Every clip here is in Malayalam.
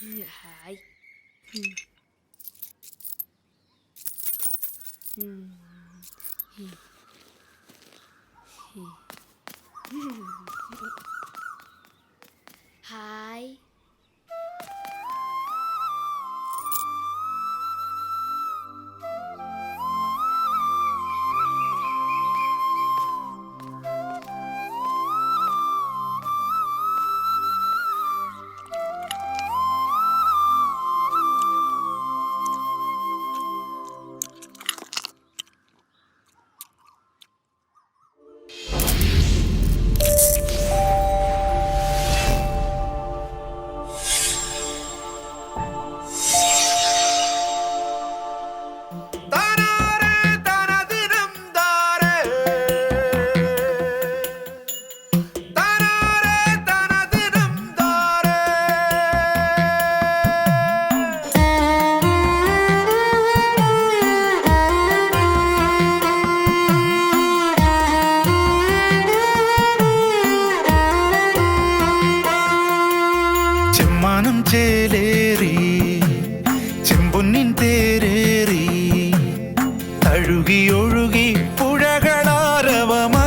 ഹായ്. ഹായ്. ചെമ്മാനം ചേലേറി ചെമ്പൊന്നിൻ തേരേറി തഴുകിയൊഴുകി പുഴകളാരവമാ.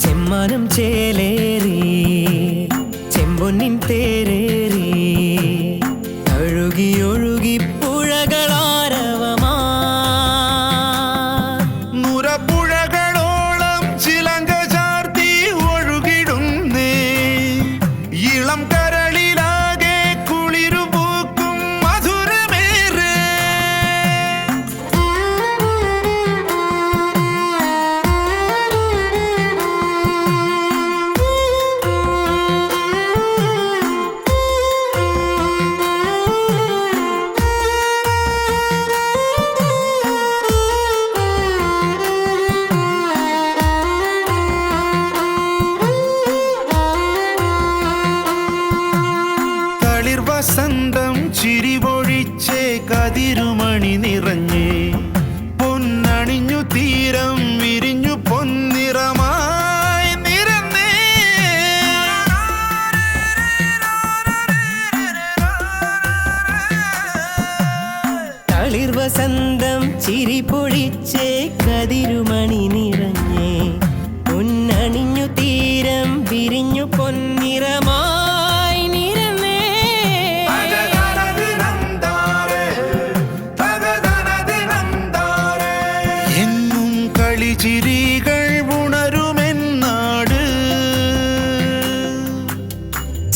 ചെമ്മാനം ചേലേറി ചെമ്പൊന്നിൻ തേരേറി തഴുകിയൊഴുകി പുഴകളാരവമാ. നുരപ്പുഴകളോളം ചിലങ്ക ചാർത്തി ഒഴുകിടുന്നേ ഇളം കരളിലാകെ കുളിരുപൂക്കും മധുരമേറെ. തളിർ വസന്തം ചിരിപൊഴിച്ചേ കതിരുമണി നിറഞ്ഞേ പൊന്നണിഞ്ഞു തീരം വിരിഞ്ഞു പൊന്നിറമായി നിരന്നേ. തളിർ വസന്തം ചിരി പൊഴിച്ചേ കതിരുമണി നിറഞ്ഞേ പൊന്നണിഞ്ഞു തീരം വിരിഞ്ഞു പൊന്നിറമായി നിരന്നേ. എങ്ങും കളിചിരികൾ ഉണരുമെന്നാട്.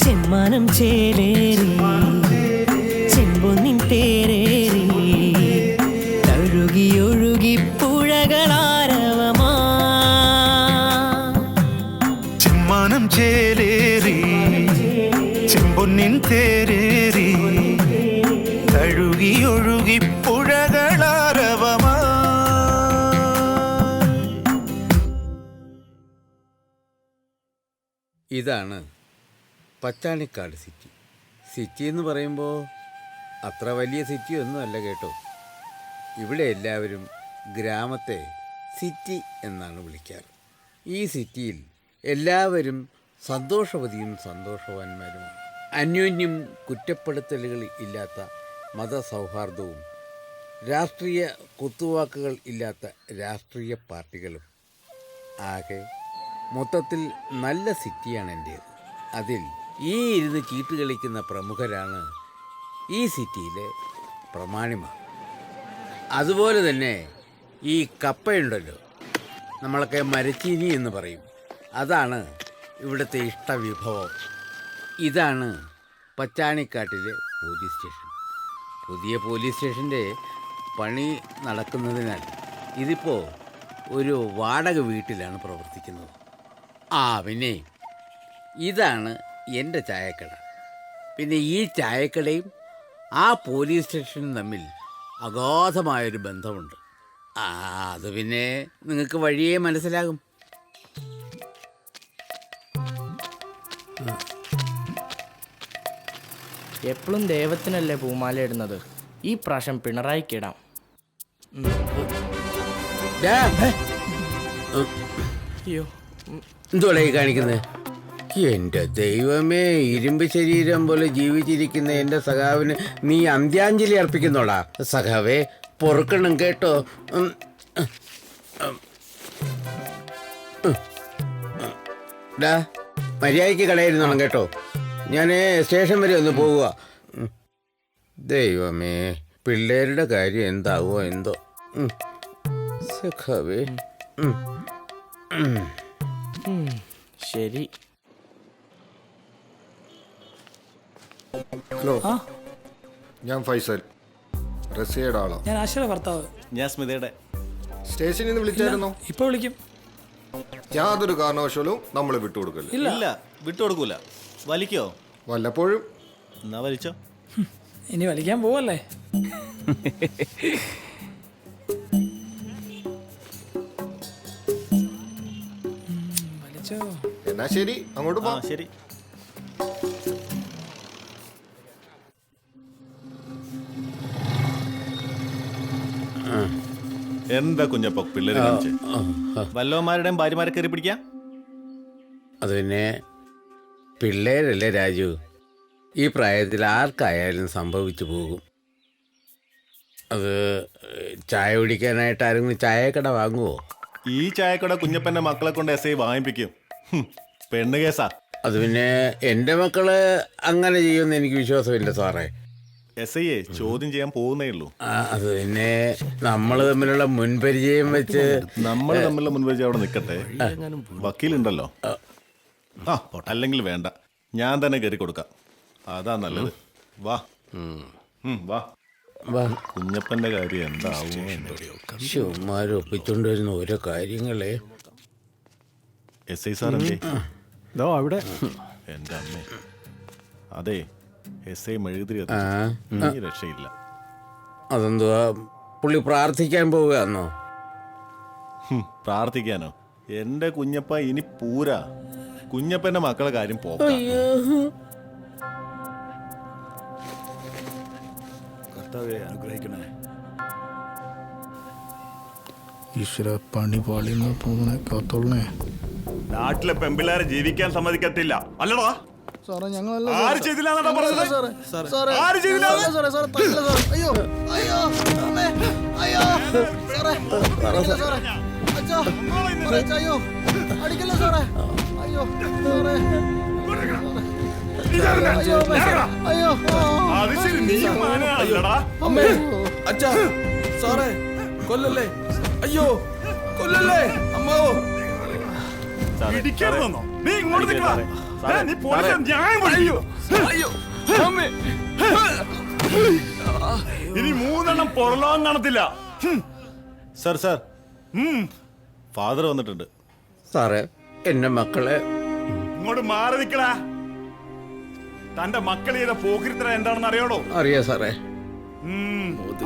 ചെമ്മാനം ചേലേറി ചെമ്പൊന്നിൻ തേരേറി തഴുകിയൊഴുകി പുഴകളാരവമാ. ചെമ്മാനം ചേലേറി ചെമ്പൊന്നിൻ തേരേറി തഴുകിയൊഴുകി പുഴകളാരവമാ. ഇതാണ് പച്ചാണിക്കാട് സിറ്റി. സിറ്റി എന്ന് പറയുമ്പോൾ അത്ര വലിയ സിറ്റിയൊന്നും അല്ല കേട്ടോ. ഇവിടെ എല്ലാവരും ഗ്രാമത്തെ സിറ്റി എന്നാണ് വിളിക്കാറ്. ഈ സിറ്റിയിൽ എല്ലാവരും സന്തോഷവതിയും സന്തോഷവാന്മാരുമാണ്. അന്യോന്യം കുറ്റപ്പെടുത്തലുകൾ ഇല്ലാത്ത മതസൗഹാർദ്ദവും രാഷ്ട്രീയ കുത്തുവാക്കുകൾ ഇല്ലാത്ത രാഷ്ട്രീയ പാർട്ടികളും. ആകെ മൊത്തത്തിൽ നല്ല സിറ്റിയാണ് എൻ്റേത്. അതിൽ ഈ ഇരുന്ന് ചീട്ട് കളിക്കുന്ന പ്രമുഖരാണ് ഈ സിറ്റിയിലെ പ്രമാണിമാർ. അതുപോലെ തന്നെ ഈ കപ്പയുണ്ടല്ലോ, നമ്മളൊക്കെ മരച്ചീനി എന്ന് പറയും, അതാണ് ഇവിടുത്തെ ഇഷ്ടവിഭവം. ഇതാണ് പച്ചാണിക്കാട്ടിലെ പോലീസ് സ്റ്റേഷൻ. പുതിയ പോലീസ് സ്റ്റേഷൻ്റെ പണി നടക്കുന്നതിനാൽ ഇതിപ്പോൾ ഒരു വാടക വീട്ടിലാണ് പ്രവർത്തിക്കുന്നത്. പിന്നെ ഇതാണ് എൻ്റെ ചായക്കട. പിന്നെ ഈ ചായക്കടയും ആ പോലീസ് സ്റ്റേഷനും തമ്മിൽ അഗാധമായൊരു ബന്ധമുണ്ട്. അത് പിന്നെ നിങ്ങൾക്ക് വഴിയേ മനസ്സിലാകും. എപ്പോഴും ദൈവത്തിനല്ലേ പൂമാല ഇടുന്നത്, ഈ പ്രാവശ്യം പിണറായിക്കിടാം. അയ്യോ, എന്തോടെ കാണിക്കുന്നത്? എന്റെ ദൈവമേ, ഇരുമ്പ് ശരീരം പോലെ ജീവിച്ചിരിക്കുന്ന എന്റെ സഖാവിന് നീ അന്ത്യാഞ്ജലി അർപ്പിക്കുന്നോടാ. സഖാവേ, പൊറുക്കണം കേട്ടോ. മര്യാദയ്ക്ക് കളയിരുന്നോണം കേട്ടോ. ഞാൻ സ്റ്റേഷൻ വരെ ഒന്ന് പോവുക. ദൈവമേ, പിള്ളേരുടെ കാര്യം എന്താവോ എന്തോ. സഖാവേ. ശരി. ഹലോ, ഞാൻ ഫൈസൽ, റസിയയുടെ ആളോ? ഞാൻ ആശയുടെ ഭർത്താവ്. ഞാൻ സ്മിതയുടെ. സ്റ്റേഷനിൽ നിന്ന് വിളിച്ചായിരുന്നോ? ഇപ്പൊ വിളിക്കും. യാതൊരു കാരണവശാലും നമ്മൾ വിട്ടുകൊടുക്കില്ല. ഇല്ല, വിട്ടുകൊടുക്കൂല. വലിക്കോ? വല്ലപ്പോഴും. എന്നാ വലിച്ചോ. ഇനി വലിക്കാൻ പോവല്ലേ? വലിച്ചോ. എന്നാ ശരി, അങ്ങോട്ട് ആ പോ. ശരി. എന്താ കുഞ്ഞപ്പ പിള്ളേര് കാണിച്ചേ? വല്ലവന്മാരുടെയും ഭാര്യമാരെ കയറി പിടിക്കാം. അത് പിന്നെ പിള്ളേരല്ലേ രാജു, ഈ പ്രായത്തിൽ ആർക്കായാലും സംഭവിച്ചു പോകും. അത് ചായ കുടിക്കാനായിട്ട് ആരെങ്കിലും ചായക്കട വാങ്ങുമോ? ഈ ചായക്കട കുഞ്ഞപ്പന്റെ മക്കളെ കൊണ്ട് എസ് ഐ വാങ്ങിപ്പിക്കും. പെണ്ണ് കേസാ. അത് പിന്നെ എൻ്റെ മക്കള് അങ്ങനെ ചെയ്യുമെന്ന് എനിക്ക് വിശ്വാസമില്ല സാറേ. എസ് ഐയെ ചോദ്യം ചെയ്യാൻ പോകുന്നേ ഉള്ളൂ. അത് പിന്നെ നമ്മൾ തമ്മിലുള്ള മുൻപരിചയം വെച്ച് നമ്മൾ തമ്മിലുള്ള മുൻപരിചയം അവിടെ നിൽക്കട്ടെ. വക്കീലുണ്ടല്ലോ. ആ, അല്ലെങ്കിൽ വേണ്ട, ഞാൻ തന്നെ കയറി കൊടുക്കാം. അതാ നല്ലത്. വാ. വാ. വാ. കുഞ്ഞപ്പന്റെ കാര്യം എന്താവോ എന്തോ. ശിവന്മാർ ഒപ്പിച്ചോണ്ട് വരുന്ന ഓരോ കാര്യങ്ങളെ. എസ് ഐ സാർ എന്തേ? അവിടെ എൻ്റെ അമ്മേ. അതെ, എസ് ഐ മെഴുകുതിരി രക്ഷയില്ല. അതെന്തുവാ, പുള്ളി പ്രാർത്ഥിക്കാൻ പോവുകയാണോ? പ്രാർത്ഥിക്കാനോ? എൻ്റെ കുഞ്ഞപ്പ ഇനി പൂരാ. കുഞ്ഞപ്പന്റെ മക്കളെ കാര്യം പോക്കാം. കർത്താവെ അനുഗ്രഹിക്കണേ. ഈശ്വര, പണി പാളിന്ന് പോകുന്നേ കാത്തോളണേ. നാട്ടിലെ പെമ്പിള്ളേരെ ജീവിക്കാൻ സമ്മതിക്കത്തില്ല. അല്ലടാ സാറേ, ഞങ്ങളല്ല ആര് ചെയ്തില്ലാന്നാ പറഞ്ഞത്? ആര് ചെയ്തില്ല? അയ്യോ അയ്യോ അമ്മേ, അയ്യോ സാറേ, അയ്യോ അടിക്കല്ലേ സാറേ, അയ്യോ സാറേ, അയ്യോ അത് ശരി, നീ മാനല്ലടാ. അമ്മേ, അച്ഛാ സാറേ, കൊല്ലല്ലേ, അയ്യോ കൊല്ലല്ലേ, അമ്മാവോ. ഇടിക്കാന്നോ? നീ ഇങ്ങോട്ട് നിൽക്കടാ. നീ പോലീസ് ന്യായം പറയൂ. അയ്യോ അമ്മേ, ഇനി 3 പുറലോകം കാണത്തില്ല. സാർ സാർ, ഫാദർ വന്നിട്ടുണ്ട്. സാറേ, എൻ്റെ മക്കളെ ഇങ്ങോട്ട് മാറി നിൽക്കടാ. തന്റെ മക്കൾ ചെയ്ത പോക്കിരിത്തര എന്താണെന്ന് അറിയാടോ? അറിയാം സാറേ.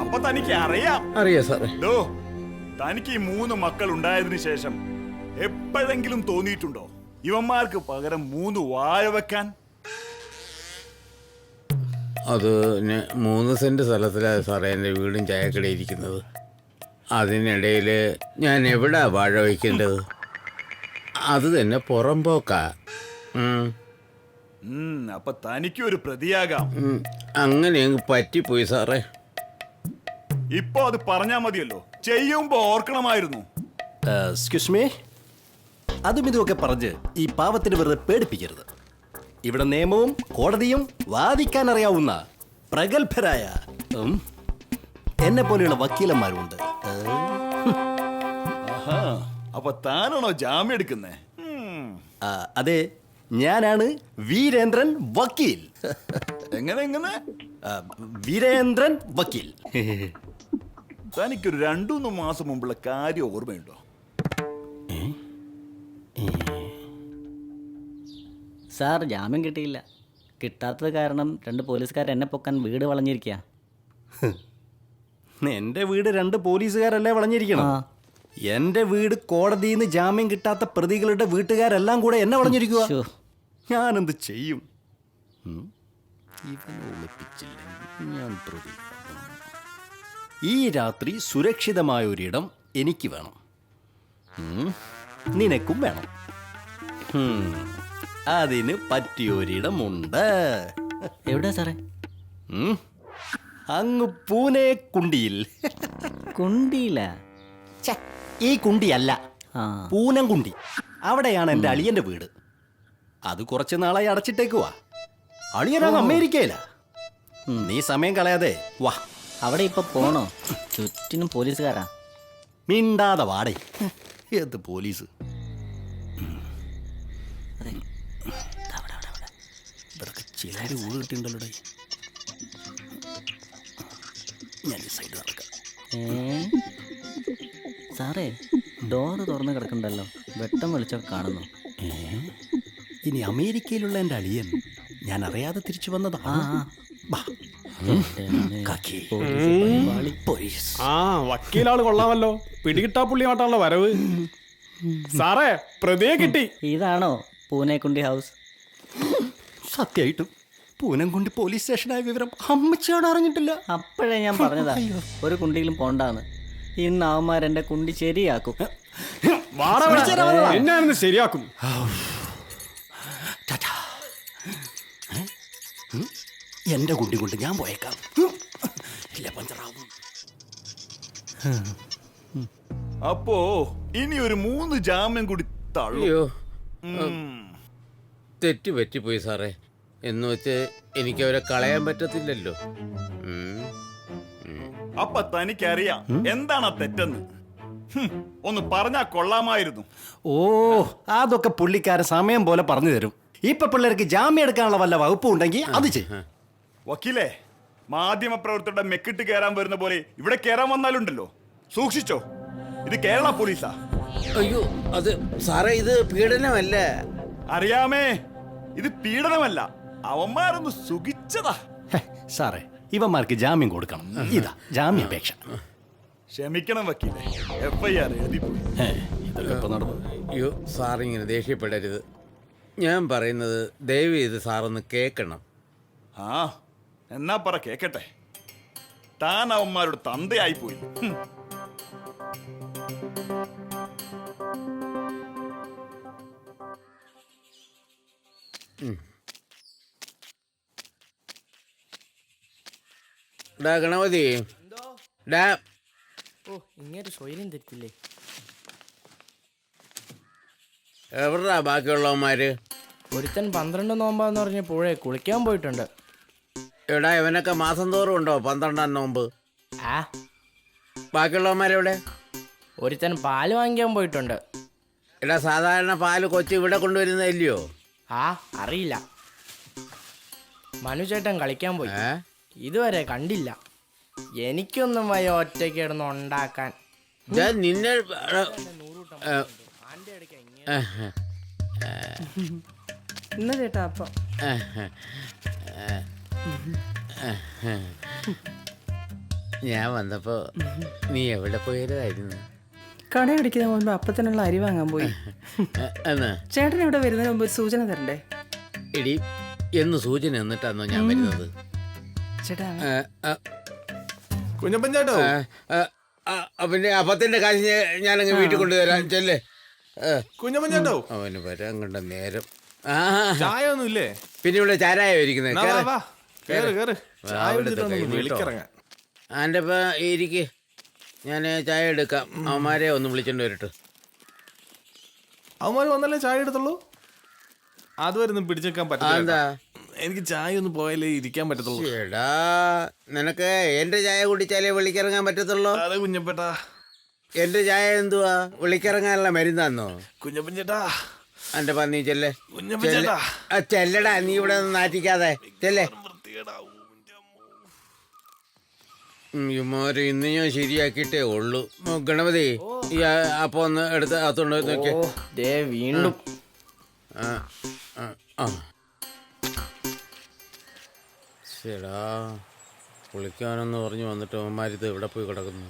അപ്പൊ തനിക്ക് അറിയാം. അറിയാം സാറേ. തനിക്ക് ഈ 3 മക്കൾ ഉണ്ടായതിനു ശേഷം എപ്പോഴെങ്കിലും തോന്നിയിട്ടുണ്ടോ ഇവന്മാർക്ക് പകരം 3 വാഴ വെക്കാൻ? അത് 3 സെന്റ് സ്ഥലത്തിലാണ് സാറേ എൻ്റെ വീടും ചായക്കട ഇരിക്കുന്നത്. അതിനിടയിൽ ഞാൻ എവിടാ വാഴ വയ്ക്കേണ്ടത്? അത് തന്നെ പുറംപോക്കാ. അപ്പൊ തനിക്ക് ഒരു പ്രതിയാകാം. അങ്ങനെ അങ്ങ് പറ്റിപ്പോയി സാറേ. ഇപ്പൊ അത് പറഞ്ഞാ മതിയല്ലോ, ചെയ്യുമ്പോ ഓർക്കണമായിരുന്നു. എക്സ്ക്യൂസ് മീ, അതും ഇതുമൊക്കെ പറഞ്ഞ് ഈ പാവത്തിന് വെറുതെ പേടിപ്പിക്കരുത്. ഇവിടെ നിയമവും കോടതിയും വാദിക്കാൻ അറിയാവുന്ന പ്രഗത്ഭരായ എന്നെ പോലെയുള്ള വക്കീലന്മാരുണ്ട്. അപ്പൊ താനാണോ ജാമ്യം എടുക്കുന്നേ? അതെ, ഞാനാണ് വീരേന്ദ്രൻ വക്കീൽ. എങ്ങനെ? വീരേന്ദ്രൻ വക്കീൽ. തനിക്കൊരു 2-3 മാസം മുമ്പുള്ള കാര്യം ഓർമ്മയുണ്ടോ? സാർ, ജാമ്യം കിട്ടിയില്ല. കിട്ടാത്തത് കാരണം 2 പോലീസുകാർ എന്നെ പൊക്കാൻ വീട് വളഞ്ഞിരിക്കുക. എൻ്റെ വീട് 2 പോലീസുകാരല്ലേ വളഞ്ഞിരിക്കണം? എൻ്റെ വീട് കോടതിയിൽ നിന്ന് ജാമ്യം കിട്ടാത്ത പ്രതികളുടെ വീട്ടുകാരെല്ലാം കൂടെ എന്നെ വളഞ്ഞിരിക്കുക. ഞാനെന്ത് ചെയ്യും? ഇവനെ ഒളിപ്പിച്ചില്ലെങ്കിൽ ഞാൻ പ്രതി. ഈ രാത്രി സുരക്ഷിതമായ ഒരിടം എനിക്ക് വേണം, നിനക്കും വേണം. അതിന് പറ്റിയൊരിടമുണ്ട്. എവിടെയാ സാറേ? ഉം. അങ്ങ് പൂനെ കുണ്ടിയിൽ. കുണ്ടിയില്ല. ഈ കുണ്ടിയല്ല, ആ പൂനം കുണ്ടി. അവിടെയാണ് എൻ്റെ അളിയൻ്റെ വീട്. അത് കുറച്ച് നാളായി അടച്ചിട്ടേക്കുവാ. അളിയനാണ് അമേരിക്കയില. നീ സമയം കളയാതെ വാ. അവിടെ ഇപ്പൊ പോണോ? ചുറ്റിനും പോലീസുകാരാ. മിണ്ടാതെ വാടേ. ഏത് പോലീസ്? ഇവർക്ക് ചിലര് ഊഴ് കിട്ടിണ്ടല്ലോ. ഞാൻ ഈ സൈഡ് നടക്കാം. സാറേ, ഡോറ് തുറന്ന് കിടക്കണ്ടല്ലോ. വെട്ടം വെളിച്ചൊക്കെ കാണുന്നു. ഇനി അമേരിക്കയിലുള്ള എൻ്റെ അളിയൻ ഞാൻ അറിയാതെ തിരിച്ചു വന്നതാ. ആ വക്കീലാള് കൊള്ളാമല്ലോ. പിടികിട്ടാ പുള്ളിയാട്ടാണല്ലോ വരവ്. സാറേ, പ്രതിയെ കിട്ടി. ഇതാണോ പൂനെക്കുണ്ടി ഹൗസ്? സത്യമായിട്ടും പൂനംകുണ്ടി പോലീസ് സ്റ്റേഷനായ വിവരം അമ്മച്ചിയോട് അറിഞ്ഞിട്ടില്ല. അപ്പോഴേ ഞാൻ പറഞ്ഞതാ ഒരു കുണ്ടിയിലും പോണ്ടാന്ന്. ഇന്ന് അവന്മാരെന്റെ കുണ്ടി ശരിയാക്കും. എന്നായിരുന്നു ശരിയാക്കും. എന്റെ കുണ്ടി കൊണ്ട് ഞാൻ പോയേക്കാം. ഇല്ല, പഞ്ചറാവും. അപ്പോ ഇനി ഒരു 3 ജാമ്യം കൂടി തള്ളു. അയ്യോ, തെറ്റ് പറ്റിപ്പോയി സാറേ. എന്ന് വെച്ച് എനിക്ക് അവരെ കളയാൻ പറ്റത്തില്ലല്ലോ. അപ്പൊ തനിക്കറിയാം എന്താണ് തെറ്റെന്ന്. ഒന്ന് പറഞ്ഞാ കൊള്ളാമായിരുന്നു. ഓ, അതൊക്കെ പുള്ളിക്കാരൻ സമയം പോലെ പറഞ്ഞു തരും. ഇപ്പൊ പിള്ളേർക്ക് ജാമ്യം എടുക്കാനുള്ള വല്ല വകുപ്പും ഉണ്ടെങ്കിൽ അത് ചെയ്യും. വക്കീലേ, മാധ്യമപ്രവർത്തകരുടെ മെക്കിട്ട് കയറാൻ വരുന്ന പോലെ ഇവിടെ കയറാൻ വന്നാലുണ്ടല്ലോ, സൂക്ഷിച്ചോ. ഇത് കേരള പോലീസാ. അയ്യോ, അത് സാറേ, ഇത് പീഡനമല്ല. അറിയാമേ, ഇത് പീഡനമല്ല. അവന്മാരൊന്ന് സുഖിച്ചതാ. സാറേ, ഇവന്മാർക്ക് ജാമ്യം കൊടുക്കണം. ഇതാ ജാമ്യാപേക്ഷ. ക്ഷമിക്കണം വക്കീലെ, FIR എഴുതിപ്പോയി. ഇതൊക്കെ ഇപ്പൊ നടന്നു. അയ്യോ, സാറിങ്ങനെ ദേഷ്യപ്പെടരുത്. ഞാൻ പറയുന്നത് ദയവ് ചെയ്ത് സാറൊന്ന് കേൾക്കണം. ആ, എന്നാ പറ കേക്കട്ടെ. താൻ അവന്മാരുടെ തന്തയായിപ്പോയി. ഡാ ഗണപതി, ഡാ, ഓ, ഇങ്ങനെ സ്വൈര്യം തെറ്റില്ലേ? എവിടാ ബാക്കിയുള്ളവന്മാര്? ഒരുത്തൻ 12 നോമ്പാന്ന് പറഞ്ഞ പുഴയെ കുളിക്കാൻ പോയിട്ടുണ്ട്. എടാ, ഇവനൊക്കെ മാസം തോറും ഉണ്ടോ 12 നോമ്പ്? ആ, ബാക്കിയുള്ളവന്മാരെവിടെ? ഒരുത്തൻ പാല് വാങ്ങിക്കാൻ പോയിട്ടുണ്ട്. എടാ, സാധാരണ പാല് കൊച്ചി ഇവിടെ കൊണ്ടുവരുന്നില്ലയോ? ആ, അറിയില്ല. മനുചേട്ടൻ കളിക്കാൻ പോയി. ഇതുവരെ കണ്ടില്ല. എനിക്കൊന്നും വയ്യ ഒറ്റയ്ക്ക് കിടന്ന് ഉണ്ടാക്കാൻ. നിന്നെ ഇന്ന് ചേട്ടാ അപ്പം ഞാൻ വന്നപ്പോ നീ എവിടെ പോയതായിരുന്നു? കട അടിക്കുന്ന മുൻപ് അപ്പത്തിനുള്ള അരി വാങ്ങാൻ പോയി. ചേട്ടൻ ഇവിടെ വരുന്നതിന് മുമ്പ് ഒരു സൂചന തരണ്ടേ? എടി, എന്ന് സൂചന എന്നിട്ടാന്നോ ഞാൻ വരുന്നത്? ചേട്ടാ, കുഞ്ഞപ്പൻ ചേട്ടോ, പിന്നെ അപ്പത്തിന്റെ കാശ് ഞാനങ്ങ് വീട്ടിൽ കൊണ്ടുവരാം. ചെല്ലേ കുഞ്ഞപ്പൻ ചേട്ടോ. അവന് വരാൻ കണ്ട നേരം. ചായ ഒന്നും ഇല്ലേ? പിന്നെ ഇവിടെ ചാരായോ ഇരിക്കുന്നത്? ആൻ്റെ ഇപ്പൊ ഇരിക്ക്, ഞാൻ ചായ എടുക്കാം. അവന്മാരെ ഒന്ന് വിളിച്ചോണ്ട് വരട്ടെ. അവന്മാര് വന്നല്ലേ ചായ എടുത്തുള്ളൂ. അതുവരെ ഒന്നും പിടിച്ചേക്കാൻ പറ്റില്ല. എന്താ? എനിക്ക് ചായ ഒന്ന് പോയാലേ ഇരിക്കാൻ പറ്റത്തുള്ളൂ. എടാ, നിനക്ക് എന്റെ ചായ കുടിച്ചാലേ വിളിക്കിറങ്ങാൻ പറ്റത്തുള്ളൂ. അതെ കുഞ്ഞപ്പേട്ടാ. എന്റെ ചായ എന്തുവാ, വിളിക്കിറങ്ങാനുള്ള മരുന്നാന്നോ? കുഞ്ഞപ്പൻ ചേട്ടാ, എന്റെ പന്നി ചെല്ലേ. കുഞ്ഞപ്പൻ ചേട്ടാ. ചെല്ലടാ, നീ ഇവിടെ നിന്ന് നാറ്റിക്കാതെ ചെല്ലേ. ഇമാര് ഇന്ന് ഞാൻ ശരിയാക്കിയിട്ടേ ഉള്ളൂ. ഗണപതി, ഈ അപ്പൊ ഒന്ന് എടുത്ത് അകത്തോണ്ട് നോക്കിയേ. വീണ്ടും ശരിടാ, കുളിക്കാനെന്ന് പറഞ്ഞു വന്നിട്ട് അവന്മാരിത് എവിടെ പോയി കിടക്കുന്നു?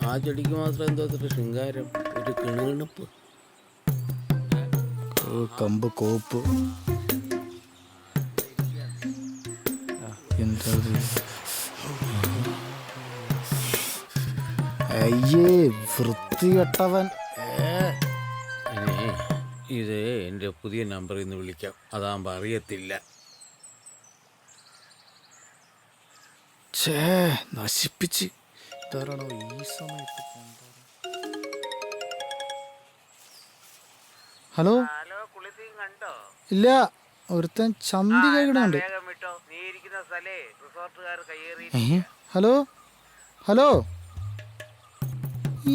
ആ ചെടിക്ക് മാത്രം എന്തോ അത്ര ശൃംഗാരം, ഒരു കിണുകിണപ്പ്. കമ്പ് കോപ്പ് എന്താ അയ്യേ വൃത്തികെട്ടവൻ. ഇനി ഇത് എൻ്റെ പുതിയ നമ്പറിൽ നിന്ന് വിളിക്കാം, അതാകുമ്പോൾ അറിയത്തില്ല. ഛേ നശിപ്പിച്ച്. ഇതാരാണോ ഈ സമയത്ത്? ഹലോ, ഇല്ല, ഒരുത്തൻ ചന്തി കഴിക്കണുണ്ട്. ഹലോ ഹലോ,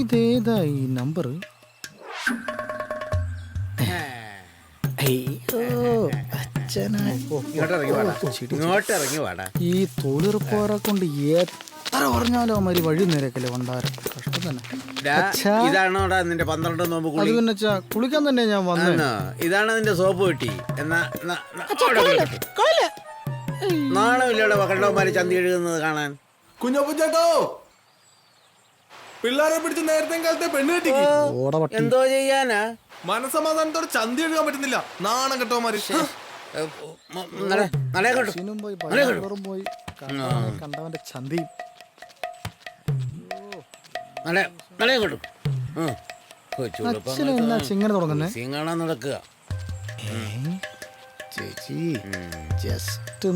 ഇതേതാ ഈ നമ്പർ? ഇങ്ങോട്ടിറങ്ങി വാടാ. ഈ തൊഴിലുറപ്പുകാരെ കൊണ്ട് എത്ര പറഞ്ഞാലും അവന്മാര് വഴി നേരക്കല്ലേ വണ്ടാരം. കഷ്ടം തന്നെ. ഇതാണോടാ നിന്റെ 12 നോമ്പ് അത് പിന്നെ കുളിക്കാൻ തന്നെ ഞാൻ വന്നു. ഇതാണ് നിന്റെ സോപ്പ് കിട്ടി. എന്നാ നാണമില്ലയുടെ കണ്ടവന്മാര് ചന്തി എഴുതുന്നത് കാണാൻ. കുഞ്ഞപ്പൻ ചേട്ടോ, പിള്ളേരെ പിടിച്ച് നേരത്തെ കാലത്തെ പെണ്ണ് കെട്ടി. എന്തോ ചെയ്യാനാ? മനസമാധാനത്തോടെ ചന്തി എഴുതാൻ പറ്റുന്നില്ല. നാണം കെട്ടവന്മാര്. പോയി കണ്ടവന്റെ ചന്തിയും. ഇങ്ങനെ തുടങ്ങുന്നേ കാണാൻ നടക്കുക. ചേച്ചി ജസ്റ്റ്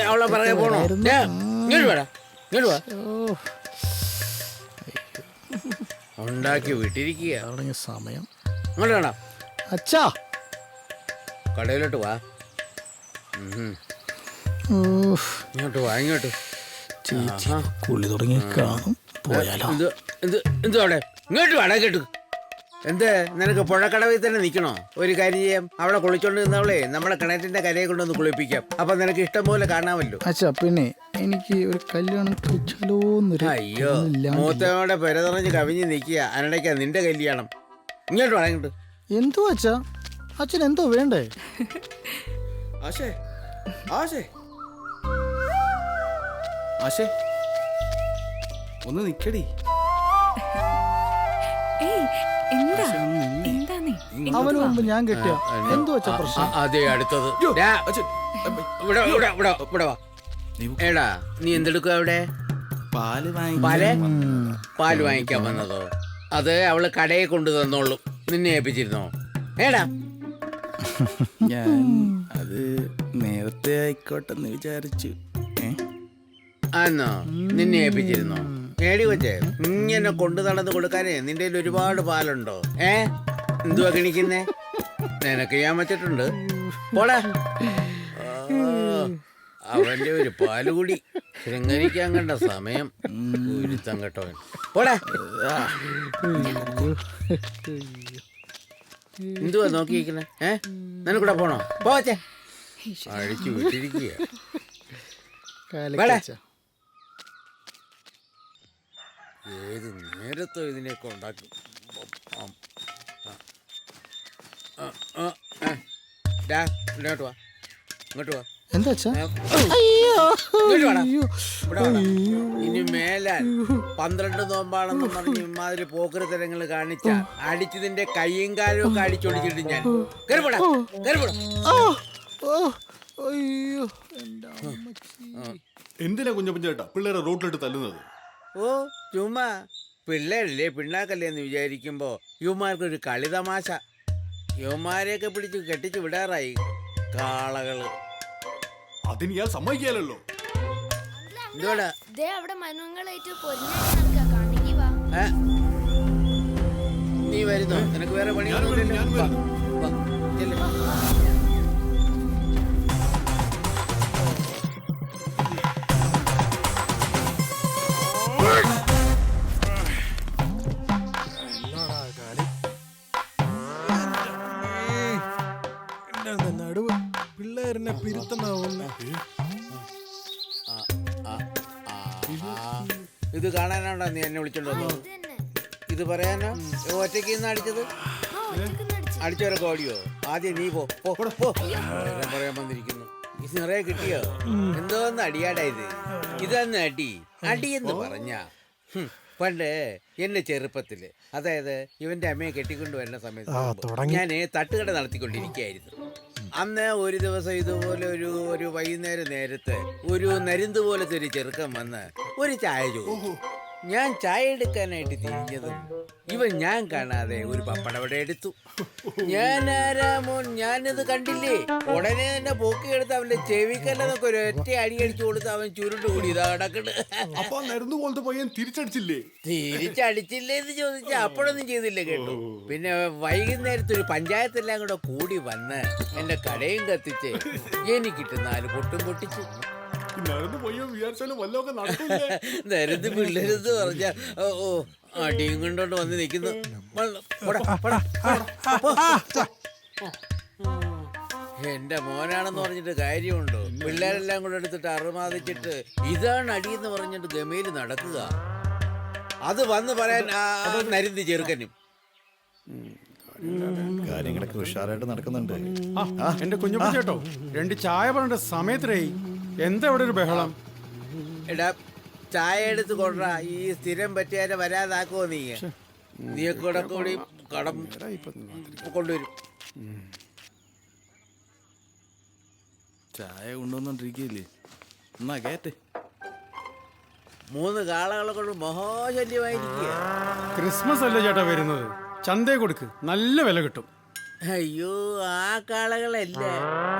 അവളെ പറയാ പോണോ? ഉണ്ടാക്കി വിട്ടിരിക്കുക സമയം. അങ്ങോട്ട് അച്ഛാ, കടയിലോട്ട് വാ. ഇങ്ങോട്ട് വാ, ഇങ്ങോട്ട്. ചേച്ചി കുളി തുടങ്ങി കാണും. പോയാലോ? എന്ത് അവിടെ? ഇങ്ങോട്ട് വാടാ. കേട്ടു. എന്ത്, നിനക്ക് പുഴക്കടവിൽ തന്നെ നിൽക്കണോ? ഒരു കാര്യം ചെയ്യാം, അവിടെ കുളിച്ചോണ്ട് നിന്നവളെ നമ്മളെ കിണറ്റിന്റെ കരയെ കൊണ്ടൊന്ന് കുളിപ്പിക്കാം. അപ്പൊ നിനക്ക് ഇഷ്ടം പോലെ കാണാമല്ലോ. അച്ഛാ, പിന്നെ എനിക്ക് ഒരു കല്യാണം കഴിച്ചാലോ? അയ്യോ, മൂത്തയോടെ പെരതറഞ്ഞ് കവിഞ്ഞ് നിൽക്കുക. അതിനിടയ്ക്കാ നിന്റെ കല്യാണം. ഇങ്ങോട്ട് വാടാ, ഇങ്ങോട്ട്. എന്തോ അച്ഛാ, അച്ഛൻ എന്തോ വേണ്ടേ? ആശേ, ആശേ, ആശേ, ഒന്ന് നിക്കടി. അവന് മുമ്പ് ഞാൻ കെട്ടിയ എന്തോ അച്ഛാ പ്രശ്നം? അതെ, അടുത്തത്. എടാ, നീ എന്തെടുക്കുക അവിടെ? പാല് വാങ്ങിക്കാൻ വന്നതോ? അത് അവള് കടയെ കൊണ്ടു തന്നോളൂ. നിന്നെ ഏൽപ്പിച്ചിരുന്നോ? ഏടാ, ഞാൻ അത് നേരത്തെ ആയിക്കോട്ടെന്ന് വിചാരിച്ചു. ആന്നോ? നിന്നെ ഏൽപ്പിച്ചിരുന്നോ? നേടി വെച്ചേ ഇങ്ങനെ കൊണ്ടു നടന്ന് കൊടുക്കാനേ നിന്റെ ഒരുപാട് പാലുണ്ടോ? എന്തുവാ കിണിക്കുന്നേ? നിനക്ക് ഞാൻ വച്ചിട്ടുണ്ട്. പോടാ. അവന്റെ ഒരു പാലുകൂടി ശൃംഗരിക്കാൻ കണ്ട സമയം. ഒരുത്തം കേട്ടവൻ. പോടാ. എന്തുവാ നോക്കിയിരിക്കുന്നേ? നിനക്കൂടെ പോണോ? പോച്ചേ. അഴിച്ചു വിട്ടിരിക്കുക. ഏത് നേരത്തോ ഇതിനെയൊക്കെ ഉണ്ടാക്കും. ഇങ്ങോട്ട് വാ, ഇങ്ങോട്ട് വാ. എന്താ അച്ഛാ? ഇനി മേലാൽ 12 നോമ്പാണെന്ന് പറഞ്ഞ് ഇമാതിരി പോക്കറി തരങ്ങൾ കാണിച്ച അടിച്ചതിന്റെ കയ്യും കാലും ഒക്കെ അടിച്ചൊടിച്ചിട്ട് ഞാൻ. കയറിപ്പോടാ, കയറിപ്പോടാ. എന്തിനാ കുഞ്ഞപ്പൻ ചേട്ടാ പിള്ളേരെ റോട്ടിലിട്ട് തല്ലുന്നത്? ഓ, ചുമ്മാ പിള്ളേരല്ലേ പിണ്ണാക്കല്ലേ എന്ന് വിചാരിക്കുമ്പോ യുവമാർക്കൊരു കളി തമാശ. യുവമാരെയൊക്കെ പിടിച്ച് കെട്ടിച്ച് വിടാറായി കാളകള്. അതിന് ഇയാൾ സമ്മതിക്കാലല്ലോ. എന്തുവാടാ? നീ വരുന്നോ? നിനക്ക് വേറെ പണി? നടുവ് പിള്ളേരെന്നെ പിരുത്തമാവുന്ന. ഇത് കാണാനാണോ നീ എന്നെ വിളിച്ചോണ്ട് വന്നത്? ഇത് പറയാനോ ഒറ്റയ്ക്ക് ഇന്ന് അടിച്ചത്? അടിച്ചവരൊക്കെ ഓടിയോ? ആദ്യം നീ പോ പറയാൻ വന്നിരിക്കുന്നു. ഇത് നിറയെ കിട്ടിയോ? എന്തോന്ന് അടിയാടാ ഇത്? ഇതന്ന് അടിയെന്ന് പറഞ്ഞ പണ്ട് എന്റെ ചെറുപ്പത്തില്, അതായത് ഇവന്റെ അമ്മയെ കെട്ടിക്കൊണ്ട് വരുന്ന സമയത്ത് ഞാൻ തട്ടുകട നടത്തിക്കൊണ്ടിരിക്കുകയായിരുന്നു. അന്ന് ഒരു ദിവസം ഇതുപോലെ ഒരു വൈകുന്നേരം നേരത്ത് ഒരു നരുന്ത് പോലത്തെ ഒരു ചെറുക്കൻ വന്ന് ഒരു ചായ ചോദിച്ചു. ഞാൻ ചായ എടുക്കാനായിട്ട് തിരിഞ്ഞതും ഇവൻ ഞാൻ കാണാതെ ഒരു പപ്പടവട എടുത്തു. ഞാൻ ആരാ മോൻ, ഞാനിത് കണ്ടില്ലേ? ഉടനെ തന്നെ പൊക്കിയെടുത്ത് അവന്റെ ചെവിക്കല്ലെന്നൊക്കെ ഒരു ഒറ്റ അടി അടിച്ചു കൊടുത്ത് അവൻ ചുരുണ്ട് കൂടി ഇതാ കിടക്കണ്. അപ്പൊ നെരുന്നു പോലത്തെ പയ്യൻ തിരിച്ചടിച്ചില്ലേ? തിരിച്ചടിച്ചില്ലേ എന്ന് ചോദിച്ചാൽ അപ്പോഴൊന്നും ചെയ്തില്ല കേട്ടോ. പിന്നെ വൈകുന്നേരത്ത് ഒരു പഞ്ചായത്തെല്ലാം കൂടെ കൂടി വന്ന് എന്റെ കടയും കത്തിച്ച് എനിക്കിട്ട് 4 പൊട്ടും പൊട്ടിച്ചു. നടന്നു പോയോ വിചാരിച്ചാലും വല്ലതൊക്കെ നടക്കില്ലേ? നേരത്തെ പിള്ളേരെന്ന് പറഞ്ഞ ഓ അടിയും കൊണ്ടോണ്ട് വന്ന് നിൽക്കുന്നു. എന്റെ മോനാണെന്ന് പറഞ്ഞിട്ട് കാര്യമുണ്ടോ? പിള്ളേരെല്ലാം കൂടെ എടുത്തിട്ട് അറുമാതിച്ചിട്ട് ഇതാണ് അടിയെന്ന് പറഞ്ഞിട്ട് ഗമയിൽ നടക്കുക. അത് വന്ന് പറയാൻ നരുന്തി ചെറുക്കനും. കാര്യങ്ങളൊക്കെ ഉഷാറായിട്ട് നടക്കുന്നുണ്ട്. എന്റെ കുഞ്ഞപ്പ ചേട്ടോ 2 ചായ പറഞ്ഞ സമയത്തേ എന്താ ഇവിടെ ഒരു ബഹളം? എടാ ചായ എടുത്ത് കൊണ്ടാ, ഈ സ്ഥിരം പറ്റിയാരെ വരാതാക്കുവോ നീയൊക്കെ കൂടെ കൂടി കടം കൊണ്ടുവരും. ചായ കൊണ്ടുവന്നോണ്ടിരിക്കില്ലേ? എന്നാ കേട്ടെ. 3 കാളകളെ കൊണ്ട് മഹാശല്യമായിരിക്കുക. ക്രിസ്മസ് അല്ലേ ചേട്ടാ വരുന്നത്, ചന്തയെ കൊടുക്ക്, നല്ല വില കിട്ടും. അയ്യോ ആ കാളകളല്ല,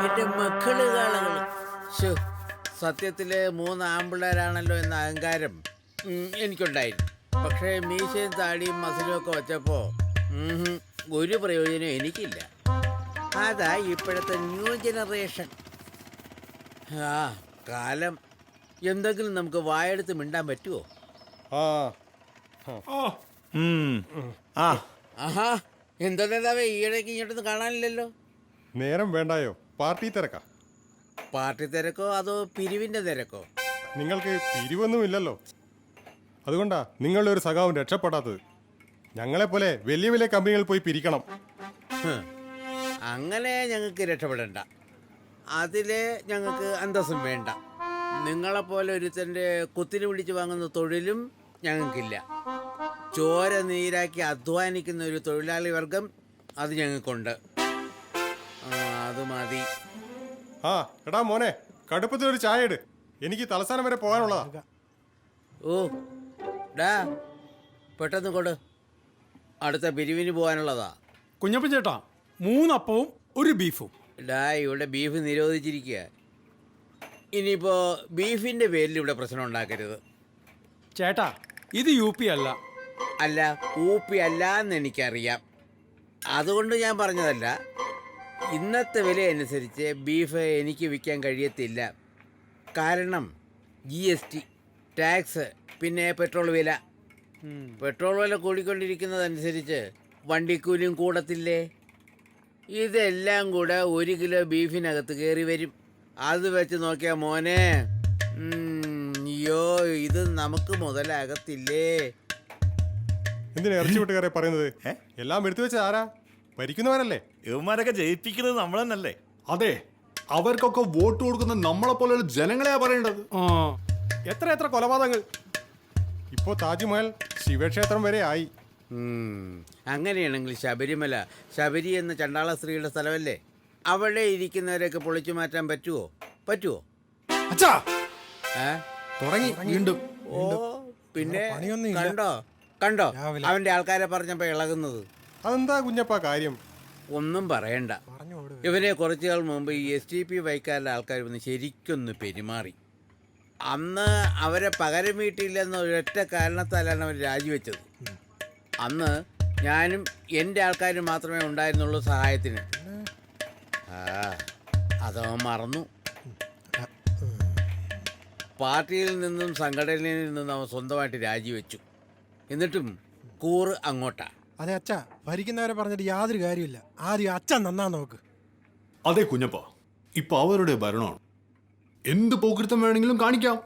എന്റെ മക്കള് കാളകള്. സത്യത്തില് 3 ആമ്പിള്ളേരാണല്ലോ എന്ന അഹങ്കാരം എനിക്കുണ്ടായിരുന്നു. പക്ഷേ മീശയും താടിയും മസിലും ഒക്കെ വെച്ചപ്പോ ഒരു പ്രയോജനം എനിക്കില്ല. അതാ ഇപ്പോഴത്തെ ന്യൂ ജനറേഷൻ. കാലം എന്തെങ്കിലും നമുക്ക് വായെടുത്ത് മിണ്ടാൻ പറ്റുമോ? ആഹാ, എന്താ നേതാവേ ഈയിടയ്ക്ക് ഇങ്ങോട്ടൊന്നും കാണാനില്ലല്ലോ? നേരം വേണ്ടായോ? പാർട്ടി തിരക്കാ. പാർട്ടി തിരക്കോ അതോ പിരിവിന്റെ തിരക്കോ? നിങ്ങൾക്ക് പിരിവൊന്നുമില്ലല്ലോ, അതുകൊണ്ടാ നിങ്ങളുടെ ഒരു സഖാവും രക്ഷപ്പെടാത്തത്. ഞങ്ങളെപ്പോലെ വലിയ വലിയ കമ്പനികളിൽ പോയി പിരിക്കണം. അങ്ങനെ ഞങ്ങൾക്ക് രക്ഷപ്പെടണ്ട, അതിലെ ഞങ്ങൾക്ക് അന്തസ്സും വേണ്ട. നിങ്ങളെപ്പോലെ ഒരുത്തൻ്റെ കുത്തിന് പിടിച്ച് വാങ്ങുന്ന തൊഴിലും ഞങ്ങൾക്കില്ല. ചോര നീരാക്കി അധ്വാനിക്കുന്ന ഒരു തൊഴിലാളി വർഗം അത് ഞങ്ങൾക്കുണ്ട്. അത് മതി. എടാ മോനെ, കടുപ്പത്തിൽ ഒരു ചായ ഇട്, എനിക്ക് തലസ്ഥാനം വരെ പോകാനുള്ളതാ. ഓ ഡാ പെട്ടെന്ന് കൊട്, അടുത്ത പിരിവിന് പോകാനുള്ളതാ. കുഞ്ഞപ്പൻ ചേട്ടാ 3 അപ്പവും 1 ബീഫും. ഡാ ഇവിടെ ബീഫ് നിരോധിച്ചിരിക്കുക. ഇനിയിപ്പോൾ ബീഫിൻ്റെ പേരിൽ ഇവിടെ പ്രശ്നം ഉണ്ടാക്കരുത്. ചേട്ടാ ഇത് UP അല്ല. അല്ല UP അല്ല എന്ന് എനിക്കറിയാം, അതുകൊണ്ട് ഞാൻ പറഞ്ഞതല്ല. ഇന്നത്തെ വില അനുസരിച്ച് ബീഫ് എനിക്ക് വിൽക്കാൻ കഴിയത്തില്ല. കാരണം GST, ടാക്സ്, പിന്നെ പെട്രോൾ വില. പെട്രോൾ വില കൂടിക്കൊണ്ടിരിക്കുന്നതനുസരിച്ച് വണ്ടിക്കൂലിയും കൂടത്തില്ലേ? ഇതെല്ലാം കൂടെ 1 കിലോ ബീഫിനകത്ത് കയറി വരും. അത് വെച്ച് നോക്കിയാൽ മോനെ, അയ്യോ ഇത് നമുക്ക് മുതലാകത്തില്ലേ. എന്തിനാ ഇറച്ചി വിട്ടുകാരെ പറയുന്നത്? എല്ലാം എടുത്തു വെച്ച ആരാ? ഭരിക്കുന്നവരല്ലേ? ഇവന്മാരൊക്കെ ജയിപ്പിക്കുന്നത് നമ്മൾ തന്നെയല്ലേ? അതെ, അവർക്കൊക്കെ വോട്ട് കൊടുക്കുന്ന നമ്മളെ പോലെയുള്ള ജനങ്ങളെയാ പറയേണ്ടത്. എത്ര കൊലപാതകങ്ങൾ! ഇപ്പോ താജ്മഹൽ ശിവക്ഷേത്രം വരെ ആയി. അങ്ങനെയാണെങ്കിൽ ശബരി എന്ന ചണ്ടാള സ്ത്രീയുടെ സ്ഥലമല്ലേ? അവിടെ ഇരിക്കുന്നവരെയൊക്കെ പൊളിച്ചു മാറ്റാൻ പറ്റുമോ? തുടങ്ങി വീണ്ടും. ഓ പിന്നെ കണ്ടോ അവന്റെ ആൾക്കാരെ പറഞ്ഞപ്പോ ഇളകുന്നത്. അതെന്താ കുഞ്ഞപ്പ കാര്യം? ഒന്നും പറയണ്ട. ഇവരെ കുറച്ചു നാൾ മുമ്പ് ഈ STP വൈക്കാരിലെ ആൾക്കാർ വന്ന് ശരിക്കൊന്ന് പെരുമാറി. അന്ന് അവരെ പകരം വീട്ടില്ലെന്ന ഒരൊറ്റ കാരണത്താലാണ് അവർ രാജിവെച്ചത്. അന്ന് ഞാനും എൻ്റെ ആൾക്കാരും മാത്രമേ ഉണ്ടായിരുന്നുള്ളൂ സഹായത്തിന്. അതവൻ മറന്നു. പാർട്ടിയിൽ നിന്നും സംഘടനയിൽ നിന്നും അവൻ സ്വന്തമായിട്ട് രാജിവെച്ചു. എന്നിട്ടും കൂറ് അങ്ങോട്ടാ. അതെ അച്ഛാ, ഭരിക്കുന്നവരെ പറഞ്ഞിട്ട് യാതൊരു കാര്യമില്ല. ആദ്യം അച്ഛൻ നന്നാ നോക്ക്. അതെ കുഞ്ഞപ്പ, ഇപ്പൊ അവരുടെ ഭരണമാണ്. എന്ത് പോക്കിരുത്തം വേണമെങ്കിലും കാണിക്കാം.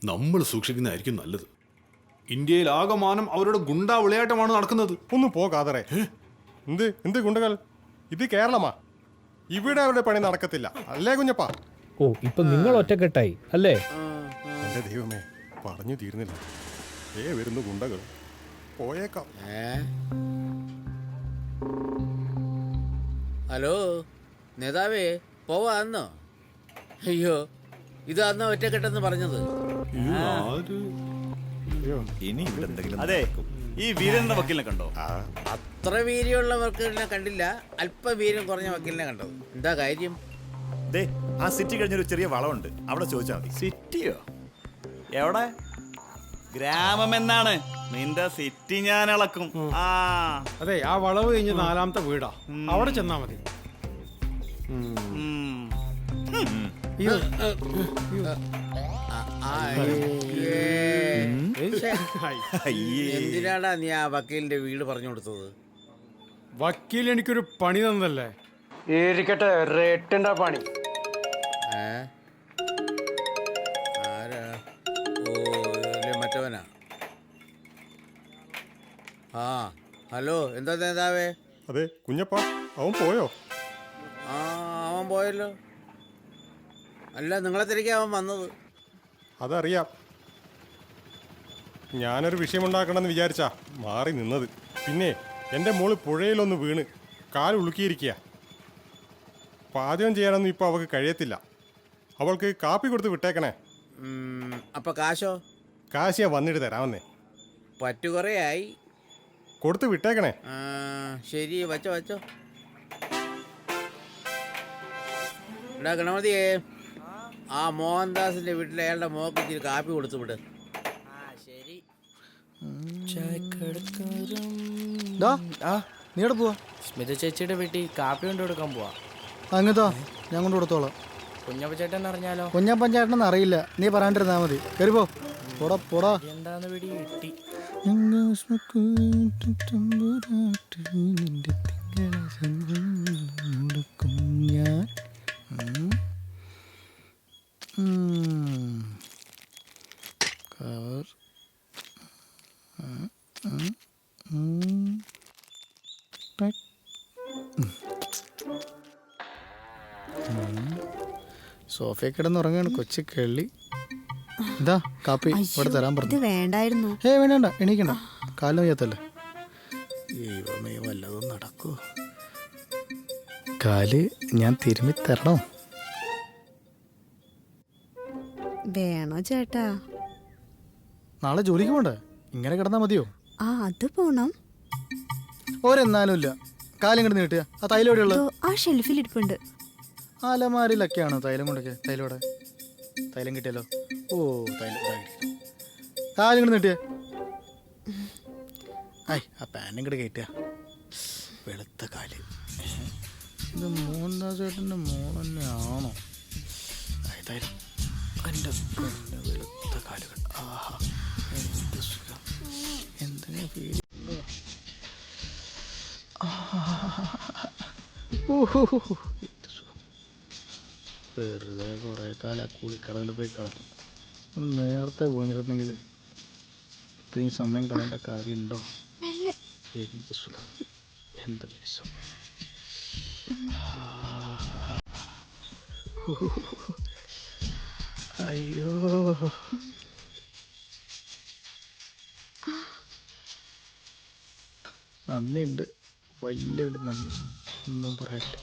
നമ്മൾ സൂക്ഷിക്കുന്നതായിരിക്കും നല്ലത്. ഇന്ത്യയിൽ ആകമാനം അവരുടെ ഗുണ്ടാ വിളയാട്ടമാണ് നടക്കുന്നത്. ഒന്ന് പോകാതെ. എന്ത് ഗുണ്ടകൾ? ഇത് കേരളമാ, ഇവിടെ അവരുടെ പണി നടക്കത്തില്ല അല്ലേ കുഞ്ഞപ്പ? ഓ ഇപ്പൊ നിങ്ങൾ ഒറ്റക്കെട്ടായി അല്ലേ? എന്റെ ദൈവമേ, പറഞ്ഞു തീർന്നില്ല. വരുന്നു ഗുണ്ടകൾ. പോയേക്കാം. ഹലോ നേതാവേ, പോവാന്നോ? അയ്യോ, ഇതാന്നോ ഒറ്റക്കെട്ടെന്ന് പറഞ്ഞത്? ഇനി ഇവിടെ എന്തെങ്കിലും അതെ ഈ വീരന്റെ വക്കീലിനെ കണ്ടോ? അത്ര വീര്യമുള്ള വക്കീലിനെ കണ്ടില്ല, അല്പം വീര്യം കുറഞ്ഞ വക്കീലിനെ കണ്ടത്. എന്താ കാര്യം? ദേ ആ സിറ്റി കഴിഞ്ഞൊരു ചെറിയ വളമുണ്ട്, അവിടെ ചോദിച്ചാൽ മതി. സിറ്റിയോ? എവിടെ? ഗ്രാമം എന്നാണ്. നിന്റെ സിറ്റി ഞാൻ ഇളക്കും. ആ അതെ, ആ വളവ് കഴിഞ്ഞ് 4ാമത്തെ വീടാ, അവിടെ ചെന്നാ മതി. എന്തിനാടാ നീ ആ വക്കീലിന്റെ വീട് പറഞ്ഞു കൊടുത്തത്? വക്കീൽ എനിക്കൊരു പണി തന്നല്ലേ. ഇരിക്കട്ടെ, റേറ്റിന്റെ പണി. ആരാ? ഓ മറ്റവനാ. ആ ഹലോ, എന്താ നേതാവേ? അതെ കുഞ്ഞപ്പ, അവൻ പോയോ? ആ അവൻ പോയല്ലോ. അല്ല, നിങ്ങളെ തിരക്കി അവൻ വന്നത്. അതറിയാം. ഞാനൊരു വിഷയമുണ്ടാക്കണമെന്ന് വിചാരിച്ചാ മാറി നിന്നത്. പിന്നെ എൻ്റെ മോള് പുഴയിലൊന്ന് വീണ് കാല് ഉളുക്കിയിരിക്കുക. പാചകം ചെയ്യാനൊന്നും ഇപ്പോൾ അവൾക്ക് കഴിയത്തില്ല. അവൾക്ക് കാപ്പി കൊടുത്ത് വിട്ടേക്കണേ. അപ്പൊ കാശോ? കാശിയാ വന്നിട്ട് തരാമെന്നേ. പറ്റുകുറയായി. കൊടുത്ത് വിട്ടേക്കണേ. ശരി, വച്ചോ വച്ചോ. എടാ ഗണപതിയേ, ആ മോഹൻദാസിന്റെ വീട്ടിലെ അയാളുടെ മോക്ക് ഇച്ചിരി കാപ്പി കൊടുത്തു വിട്. നീ എവിടെ പോവാ? സ്മിത ചേച്ചിയുടെ വീട്ടിൽ കാപ്പി കൊണ്ട് കൊടുക്കാൻ പോവാ. അങ്ങത്താ, ഞാൻ കൊണ്ട് കൊടുത്തോളാം. കുഞ്ഞപ്പ ചേട്ടൻ അറിഞ്ഞാലോ? കുഞ്ഞപ്പൻ ചേട്ടനെന്ന് അറിയില്ല, നീ പറയാണ്ടിരുന്നാ മതി. കയറിപ്പോ. പോടാ പോടാ. എന്താന്ന് പിടി കിട്ടി. സോഫയിൽ കിടന്ന് ഉറങ്ങാണ് കൊച്ചു കള്ളി. ഇതാ കാപ്പി ഇവിടെ തരാൻ പറഞ്ഞു. വേണ്ടായിരുന്നു. വേണ്ട, എണീക്കണ്ട, കാലം വയ്യാത്തല്ലേ. ദൈവമേ, വല്ലതും നടക്കൂ. കാല് ഞാൻ തിരുമ്മി തരണോ? വേണോ ചേട്ടാ? നാളെ ജോലിക്ക് പോണ്ടേ? ഇങ്ങനെ കിടന്നാ മതിയോ? ആ അത് പോണം. ഒരെന്നാലും ഇല്ല. കാലും കിടന്ന് കിട്ടിയ ആ തൈലം എവിടെയുള്ളത്? ആ ഷെൽഫിൽ ഇരിപ്പുണ്ട്. അലമാരിലൊക്കെയാണോ തൈലം കൊണ്ടൊക്കെ? തൈലോടെ തൈലം കിട്ടിയല്ലോ. ഓ തൈലം കാലും കിടന്ന് കിട്ടിയ. ആ പാനും കൂടെ കയറ്റുക. വെളുത്ത കാല്. ഇത് മോഹൻദാസ് ചേട്ടൻ്റെ മോൾ തന്നെയാണോ? തൈലം എൻ്റെ വെളുത്ത കാലുകൾ. ആഹാ, എന്ത് സുഖം. എന്തിനാ പേര്? വെറുതെ കുറേ കാലം കൂടിക്കടലിൽ പോയി കളഞ്ഞു. നേരത്തെ പോയിരുന്നെങ്കിൽ ഇത്രയും സമയം കളയേണ്ട കാര്യമുണ്ടോ? എന്ത് സുഖം, എന്ത് വിഷം. അയ്യോ, നന്ദിയുണ്ട്, വലിയ നന്ദി. ഒന്നും പറയട്ടെ.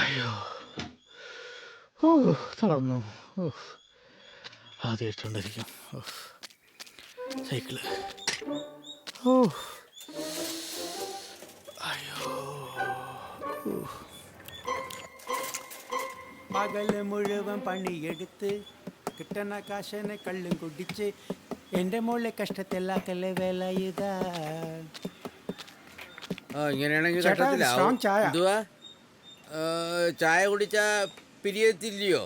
അയ്യോ, ഓ തളർന്നു. ഓ ആദ്യമായിട്ടുണ്ടായിരിക്കും സൈക്കിള്. ഓ അയ്യോ, പകല് മുഴുവൻ പണിയെടുത്ത് കിട്ടണ കാശനെ കള്ളും കുടിച്ച് എൻ്റെ മോളെ കഷ്ടത്തിലാക്കല്ലേ വേല ഇതാ. ഇങ്ങനെയാണെങ്കിൽ ചേട്ടാ, strong ചായ. എന്തുവാ ചായ കുടിച്ചാ പിരിയത്തില്ലയോ?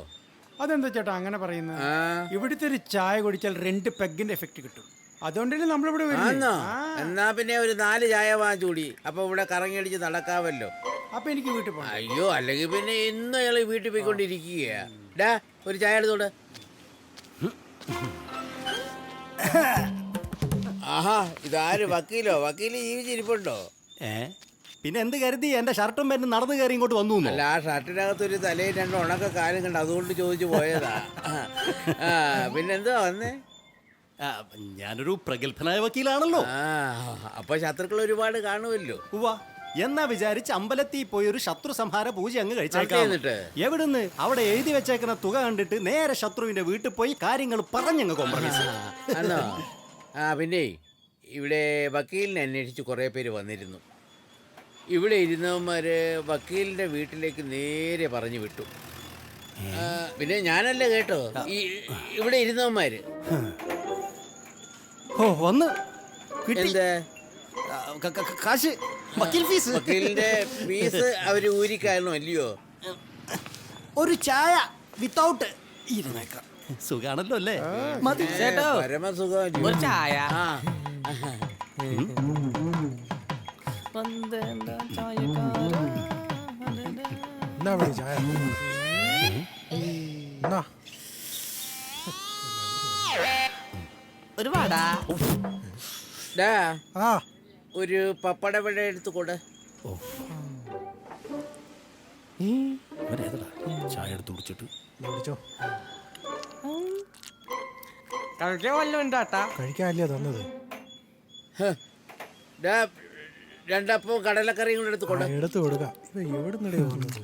അതെന്താ ചേട്ടാ അങ്ങനെ പറയുന്നത്? ഇവിടുത്തെ ഒരു ചായ കുടിച്ചാൽ 2 പെഗിന്റെ എഫക്റ്റ് കിട്ടും. അതുകൊണ്ടല്ലേ നമ്മളിവിടെ ആന്നോ? എന്നാ പിന്നെ ഒരു 4 ചായ വാങ്ങിച്ചുകൂടി. അപ്പൊ ഇവിടെ കറങ്ങിയടിച്ച് നടക്കാവല്ലോ. അപ്പൊ എനിക്ക് വീട്ടിൽ പോകാം. അയ്യോ, അല്ലെങ്കിൽ പിന്നെ ഇന്ന് അയാൾ വീട്ടിൽ പോയിക്കൊണ്ടിരിക്കുകയാ. ഡാ, ഒരു ചായ എടുത്തോട്. ആഹാ, ഇതാര് വക്കീലോ? വക്കീല് ജീവിച്ചിരിപ്പുണ്ടോ? പിന്നെ എന്ത് കരുതി? എന്റെ ഷർട്ടും പേരും നടന്നു കയറി ഇങ്ങോട്ട് വന്നു. അല്ല, ആ ഷർട്ടിനകത്ത് ഒരു തലയിൽ 2 ഉണക്ക കാലും കണ്ട് അതുകൊണ്ട് ചോദിച്ചു പോയതാ. പിന്നെന്താ വന്നേ? ഞാനൊരു പ്രഗത്ഭനായ വക്കീലാണല്ലോ. അപ്പൊ ശത്രുക്കൾ ഒരുപാട് കാണുമല്ലോ. എന്നാ വിചാരിച്ച് അമ്പലത്തിൽ പോയി ഒരു ശത്രു സംഹാര പൂജ അങ്ങ് കഴിച്ചേക്കാം. എന്നിട്ട്? എവിടുന്ന് അവിടെ എഴുതി വെച്ചേക്കുന്ന തുക കണ്ടിട്ട് നേരെ ശത്രുവിന്റെ വീട്ടിൽ പോയി കാര്യങ്ങൾ പറഞ്ഞങ്ങ് കോംപ്രമൈസ്. ആണോ? പിന്നെ ഇവിടെ വക്കീലിനെ അന്വേഷിച്ച് കുറേ പേര് വന്നിരുന്നു. ഇവിടെ ഇരുന്നവന്മാര് വക്കീലിന്റെ വീട്ടിലേക്ക് നേരെ പറഞ്ഞു വിട്ടു. പിന്നെ ഞാനല്ല കേട്ടോ, ഇവിടെ ഇരുന്നവന്മാര്. ഓ വന്ന് എന്താ കാശ് വക്കീൽ ഫീസ്, വക്കീലിന്റെ ഫീസ് അവര് ഊരിക്കാരണോ അല്ലയോ? ഒരു ചായ വിത്തൗട്ട് ഇരുന്നേക്കാം. സുഖാണല്ലോ അല്ലേ? മതി ചേട്ടോ, പരമസുഖം. ഒരു ചായ. എന്നാ വിളി ചായ? എന്നാ ഒരു വാടാ. ഒരു പപ്പട വട എടുത്തു കൂടെ. ചായ എടുത്ത് കുടിച്ചിട്ട് വിളിച്ചോ. കഴിക്കാൻ വല്ലതും ഉണ്ടാട്ടാ? കഴിക്കാനല്ലേ തന്നത്? രണ്ടപ്പവും കടലക്കറിയും കൂടെ എടുത്തു കൂടെ. എടുത്തു കൊടുക്കാം. ഇവ എവിടുന്നിടേ വന്നത്?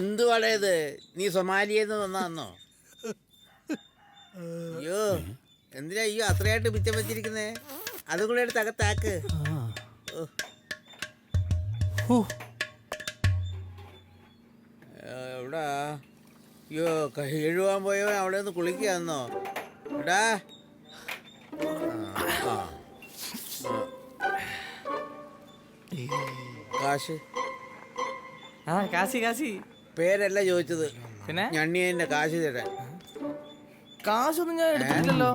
എന്തുവാടേ ഇത്? നീ സൊമാലിയെന്ന് വന്നാന്നോ? അയ്യോ, എന്തിനാ അയ്യോ അത്രയായിട്ട് മിച്ചം വെച്ചിരിക്കുന്നേ? അതും കൂടെ എടുത്ത് അകത്താക്ക്. എവിടാ? അയ്യോ, എഴുവാൻ പോയവൻ അവിടെ നിന്ന് കുളിക്കാന്നോ? എടാ, കാശ്. കാശി കാശി പേരല്ല ചോദിച്ചത്, പിന്നെ ഞണ്ണിയന്റെ കാശ് തരാൻ. കാശൊന്നും ഞാൻ എടുത്തിട്ടില്ലല്ലോ.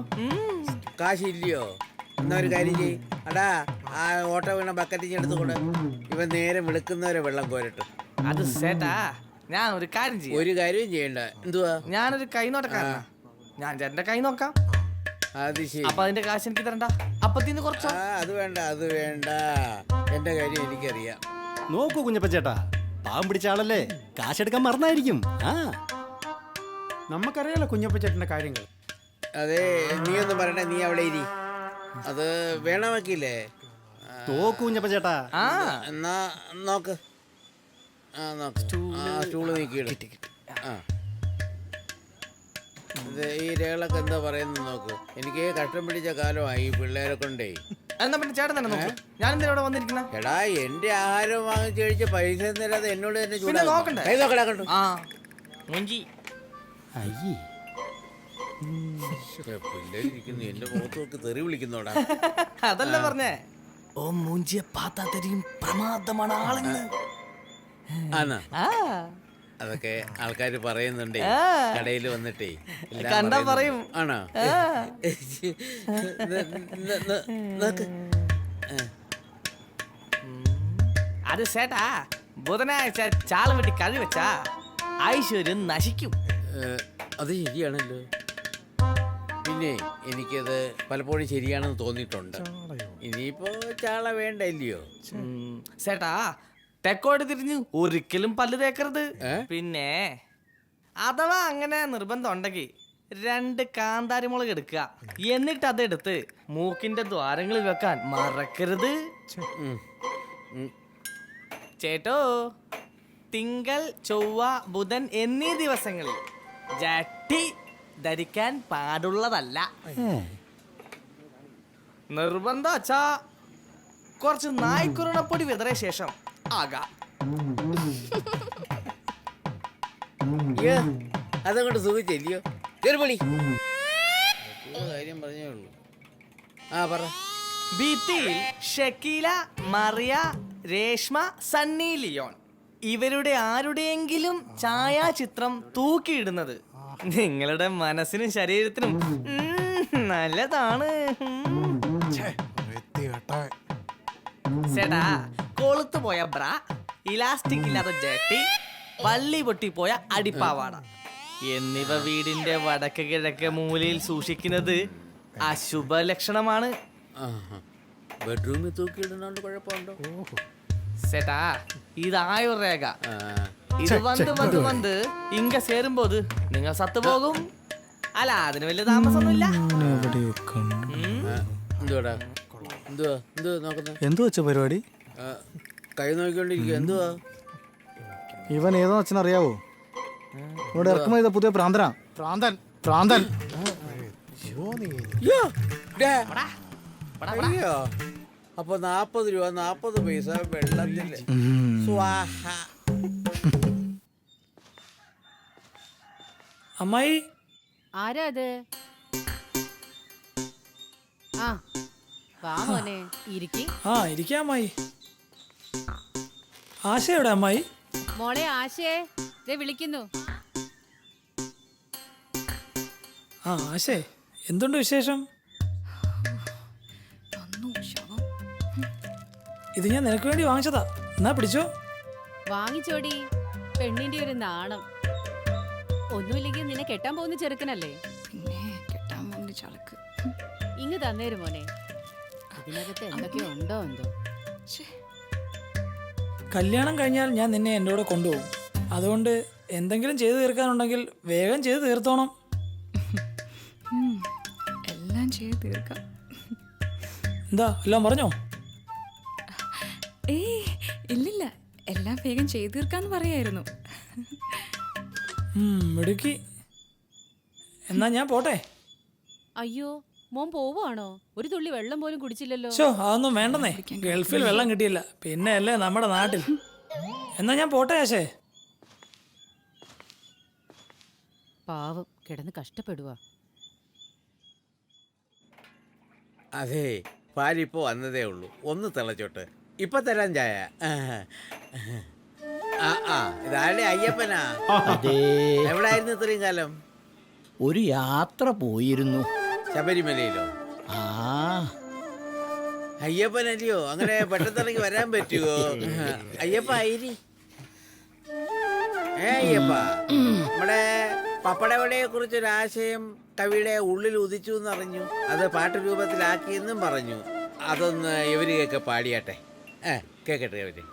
കാശില്ലയോ? എന്നാ ഒരു കാര്യം ചെയ്യ്. അടാ, ആ ഓട്ട വീണ ബക്കറ്റിങ് എടുത്തുകൊണ്ട് ഇവൻ നേരെ വിളിക്കുന്നവരെ വെള്ളം കോരട്ടെ. അത് ചേട്ടാ, ഞാൻ ഒരു കാര്യം ചെയ്യും. ഒരു കാര്യവും ചെയ്യണ്ട. എന്തുവാ? ഞാനൊരു കൈ നോട്ടക്കാരനാ. ഞാൻ ചേട്ടന്റെ കൈ നോക്കാം. അത് ശരി. അപ്പൊ അതിന്റെ കാശ് എനിക്ക് തരണ്ട. അപ്പത്തിന് കുറച്ചോ? അത് വേണ്ട, അത് വേണ്ട. എന്റെ കാര്യം എനിക്കറിയാം. നോക്കൂ കുഞ്ഞപ്പ ചേട്ടാ, പാവം പിടിച്ച ആളല്ലേ, കാശെടുക്കാൻ മറന്നായിരിക്കും. നമുക്കറിയാലോ കുഞ്ഞപ്പ ചേട്ടന്റെ കാര്യങ്ങൾ. അതെ, നീ ഒന്നും പറയണ്ട, നീ അവിടെ ഇരി. അത് വേണമാക്കിയില്ലേ? നോക്കൂ കുഞ്ഞപ്പ ചേട്ടാ. എന്നാ നോക്ക്. സ്റ്റൂള് നീക്കിയിടും. ഈ രേഖകളൊക്കെ എന്താ പറയുന്നത് നോക്ക്. എനിക്ക് കഷ്ടം പിടിച്ച കാലമായി ഈ പിള്ളേരെ കൊണ്ടേ. എന്നാ പിന്നെ ചേട്ടൻ തന്നെ നോക്ക്. ഞാൻ എന്തിനാ ഇവിടെ വന്നിരിക്കുന്ന? എടാ, എന്റെ ആഹാരം വാങ്ങിച്ചു കഴിച്ച് പൈസ തരാതെ എന്നോട് തന്നെ നോക്കണ്ടേ? പിള്ളേരിക്കുന്നു, എന്റെ മുഖത്ത് നോക്കി തെറി വിളിക്കുന്നോടാ. അതല്ല പറഞ്ഞേ, ഓ മൂഞ്ചിയെ പാത്താ തെരിയും പ്രമാദമാണ് ആളെന്ന്. അതൊക്കെ ആൾക്കാര് പറയുന്നുണ്ടേ, കടയിൽ വന്നിട്ടേ കണ്ടാ പറയും. ആണോ? അത് ചേട്ടാ, ബുധനാഴ്ച ചാളം വെട്ടി കഴി വെച്ചാ ഐശ്വര്യം നശിക്കും. അത് ശരിയാണല്ലോ. പിന്നെ എനിക്കത് പലപ്പോഴും ശരിയാണെന്ന് തോന്നിയിട്ടുണ്ട്. ഇനിയിപ്പോ ചാള വേണ്ട ഇല്ലയോ? ചേട്ടാ, തെക്കോട്ട് തിരിഞ്ഞ് ഒരിക്കലും പല്ല് തേക്കരുത്. പിന്നെ അഥവാ അങ്ങനെ നിർബന്ധം ഉണ്ടെങ്കിൽ 2 കാന്താരിമുളക് എടുക്കുക. എന്നിട്ട് അതെടുത്ത് മൂക്കിന്റെ ദ്വാരങ്ങളിൽ വെക്കാൻ മറക്കരുത്. ചേട്ടോ, തിങ്കൾ, ചൊവ്വ, ബുധൻ എന്നീ ദിവസങ്ങളിൽ ജട്ടി ധരിക്കാൻ പാടുള്ളതല്ല. നിർബന്ധം വച്ചാ കുറച്ച് നായ്ക്കുരുണപ്പൊടി വിതറിയ ശേഷം ആകാം. അതങ്ങോട്ട് സുഖിച്ചല്ലയോ? കാര്യം പറഞ്ഞേ ഉള്ളൂ. പറ. ഭിത്തിയിൽ ഷക്കീല, മറിയ, രേഷ്മ, സണ്ണി ലിയോൺ ഇവരുടെ ആരുടെയെങ്കിലും ഛായാചിത്രം തൂക്കിയിടുന്നത് നിങ്ങളുടെ മനസ്സിനും ശരീരത്തിനും നല്ലതാണ്. ചേട്ടാ കൊളുത്തു പോയ ബ്ര, ഇലാസ്റ്റിക് ഇല്ലാത്ത ജട്ടി, വള്ളി പൊട്ടിപ്പോയ അടിപ്പാവാട എന്നിവ വീടിന്റെ വടക്ക് കിഴക്ക് മൂലയിൽ സൂക്ഷിക്കുന്നത് അശുഭ ലക്ഷണമാണ്. ബെഡ്റൂമിൽ തൂക്കിയിടുന്നോണ്ട് കുഴപ്പമുണ്ടോ? ചേട്ടാ ഇത് ആയുർരേഖ. ഇത് വന്ന് ഇങ്ക ചേരുമ്പോത് നിങ്ങൾ സത്തുപോകും. അല്ല അതിന് വലിയ താമസമൊന്നുമില്ല. എന്തുവാടാ നോക്കുന്നത്? എന്തു വെച്ച പരിപാടി? കൈ നോക്കിക്കൊണ്ടിരിക്കുക. എന്തുവാ ഇവൻ ഏതോ അച്ഛനറിയാവോ? ഇവിടെ ഇറക്കുമതി ചെയ്ത പുതിയ പ്രാന്തനാ. പ്രാന്തൻ. അയ്യോ, അപ്പൊ 40 രൂപ 40 പൈസ വെള്ളത്തില് സ്വാഹ. അമ്മായി ആരാ അത്? ആ വാ മോനെ ഇരിക്കി. ആ ഇരിക്കാം അമ്മായി. ആശ എവിടെ അമ്മായി? മോളെ ആശേ ദേ വിളിക്കുന്നു. ആ ആശേ, എന്തുണ്ട് വിശേഷം? ഇത് ഞാൻ നിനക്ക് വേണ്ടി വാങ്ങിച്ചതാ, എന്നാ പിടിച്ചോ. വാങ്ങിച്ചോടി, പെണ്ണിന്റെ ഒരു നാണം. ഒന്നുമില്ലെങ്കിൽ നിന്നെ കെട്ടാൻ പോകുന്ന ചെറുക്കനല്ലേ? കെട്ടാൻ പോകുന്ന ചളക്ക്. ഇങ്ങ് തന്നേരും മോനെ, ഇതിനകത്ത് എന്തൊക്കെയോ ഉണ്ടോ എന്തോ. കല്യാണം കഴിഞ്ഞാൽ ഞാൻ നിന്നെ എൻ്റെ കൂടെ കൊണ്ടുപോകും. അതുകൊണ്ട് എന്തെങ്കിലും ചെയ്തു തീർക്കാനുണ്ടെങ്കിൽ വേഗം ചെയ്ത് തീർത്തോണം. എല്ലാം ചെയ്ത് തീർക്കാം. എന്താ എല്ലാം പറഞ്ഞോ? ഇല്ലില്ല, എല്ലാം വേഗം ചെയ്ത് തീർക്കാന്ന് പറയായിരുന്നു. മിടുക്കി. എന്നാ ഞാൻ പോട്ടെ. അയ്യോ മോൻ പോവാണോ? ഒരു തുള്ളി വെള്ളം പോലും കുടിച്ചില്ലല്ലോ. അതൊന്നും വേണ്ടെന്നേ, ഗൾഫിൽ വെള്ളം കിട്ടിയില്ല, പിന്നെ അല്ലേ നമ്മുടെ നാട്ടിൽ. എന്നാ ഞാൻ പോട്ടെ ആശേ. പാവം കിടന്ന് കഷ്ടപ്പെടുക. അതെ, പാലിപ്പോ വന്നതേ ഉള്ളൂ, ഒന്ന് തിളച്ചോട്ട്. ഇപ്പൊ തരാൻ ചായ. ഇതാരുടെ അയ്യപ്പനാ? എവിടായിരുന്നു ഇത്രയും കാലം? ഒരു യാത്ര പോയിരുന്നു. ശബരിമലയിലോ? അയ്യപ്പനല്ലയോ, അങ്ങനെ പെട്ടെന്നിറങ്ങി വരാൻ പറ്റുമോ? അയ്യപ്പ ഐരി. അയ്യപ്പ, നമ്മുടെ പപ്പടവടയെ കുറിച്ചൊരാശയം കവിയുടെ ഉള്ളിൽ ഉദിച്ചു എന്നറിഞ്ഞു. അത് പാട്ടുരൂപത്തിലാക്കിയെന്നും പറഞ്ഞു. അതൊന്ന് ഇവരിയൊക്കെ പാടിയാട്ടെ. കേക്കട്ടെ ഇവര്.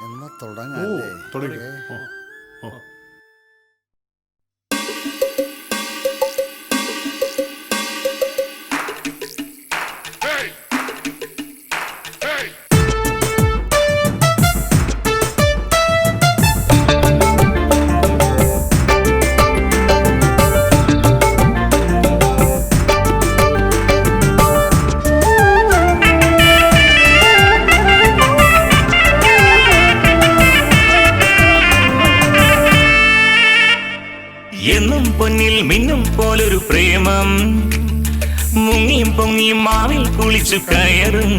എന്നാ തുടങ്ങാല്ലേ? എന്നും പൊന്നിൽ മിന്നും പോലൊരു പ്രേമം, മുങ്ങിയും പൊങ്ങിയും മാവിൽ കുളിച്ചു കയറും.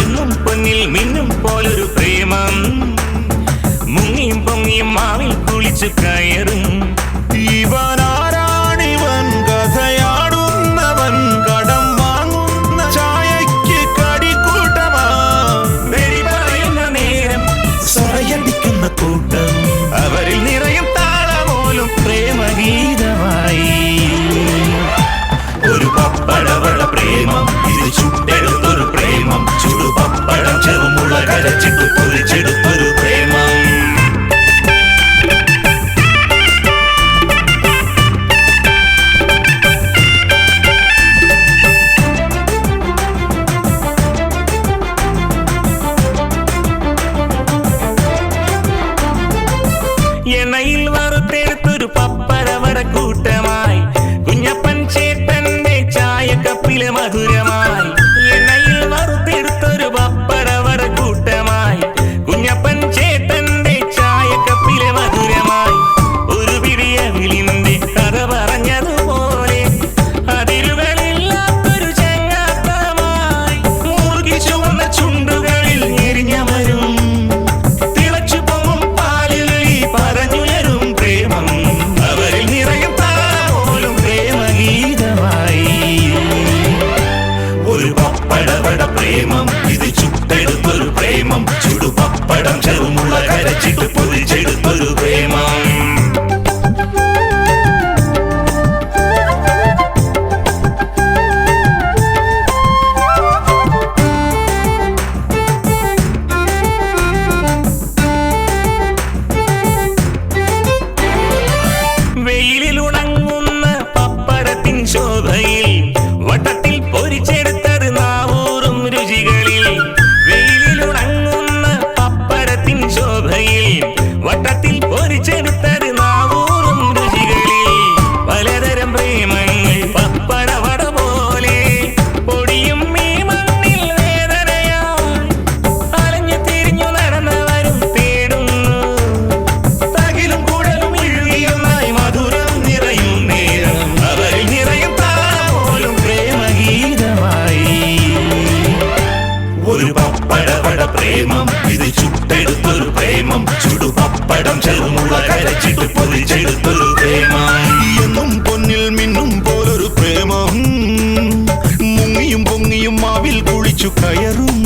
എന്നും പൊന്നിൽ മിന്നും പോലൊരു പ്രേമം, മുങ്ങിയും പൊങ്ങിയും മാവിൽ കുളിച്ചു കയറും. ഇവനാരാണിവൻ, കഥയാടുന്നവൻ, കടം വാങ്ങുന്ന ചായയ്ക്ക് കടിക്കൂട്ടമാ. വെടി പറയുന്ന നേരം സ്വയടിക്കുന്ന കൂട്ടം, അവരിൽ നിറയും പ്രേമഗീതമായി. ഒരു പപ്പടവള പ്രേമം, ഇത് ചുട്ടെടുത്തൊരു പ്രേമം. ചുടുപപ്പടം ചെറുമുള കരച്ചിട്ട് പൊരിച്ചെടുത്തൊരു പ്രേമം. പ്രേമം ഇത് ചുട്ടെടുത്തൊരു പ്രേമം ചുടുപപ്പടം ചെറുമുള കരച്ചിട്ട് പൊതിച്ചെടുത്തൊരു പ്രേമം. വെയിലിലുണങ്ങുന്ന പപ്പടത്തിൻ ശോഭയിൽ വട്ടത്തിൽ പൊരിച്ചെടുത്തത് നാവൂറും രുചികളിൽ. വെയിലിലുണങ്ങുന്ന പപ്പടത്തിൻ ശോഭയിൽ വട്ടത്തിൽ പൊരിച്ചെടുത്തത് നാവൂറും രുചികളിൽ. പലതരം പ്രേമങ്ങൾ പപ്പടവട പോലെ പൊടിയും ഈ മണ്ണിൽ വേദനയായി അലഞ്ഞു തിരിഞ്ഞു നടന്നവരും തേടുന്നു. തകിലും കുഴലും ഇഴുകിയൊന്നായി മധുരം നിറയും നേരം അവരിൽ നിറയും താളപോലും പ്രേമഗീതമായി. ഒരു പപ്പടവട പ്രേമം ഇത് ചുട്ടെടുത്തൊരു പ്രേമം ചുടുപപ്പടം ചെറുമുള കരച്ചിട്ട് പൊതിച്ചെടുത്തൊരു പ്രേമം. എന്നും പൊന്നിൽ മിന്നും പോലൊരു പ്രേമം മുങ്ങിയും പൊങ്ങിയും മാവിൽ കുളിച്ചു കയറും.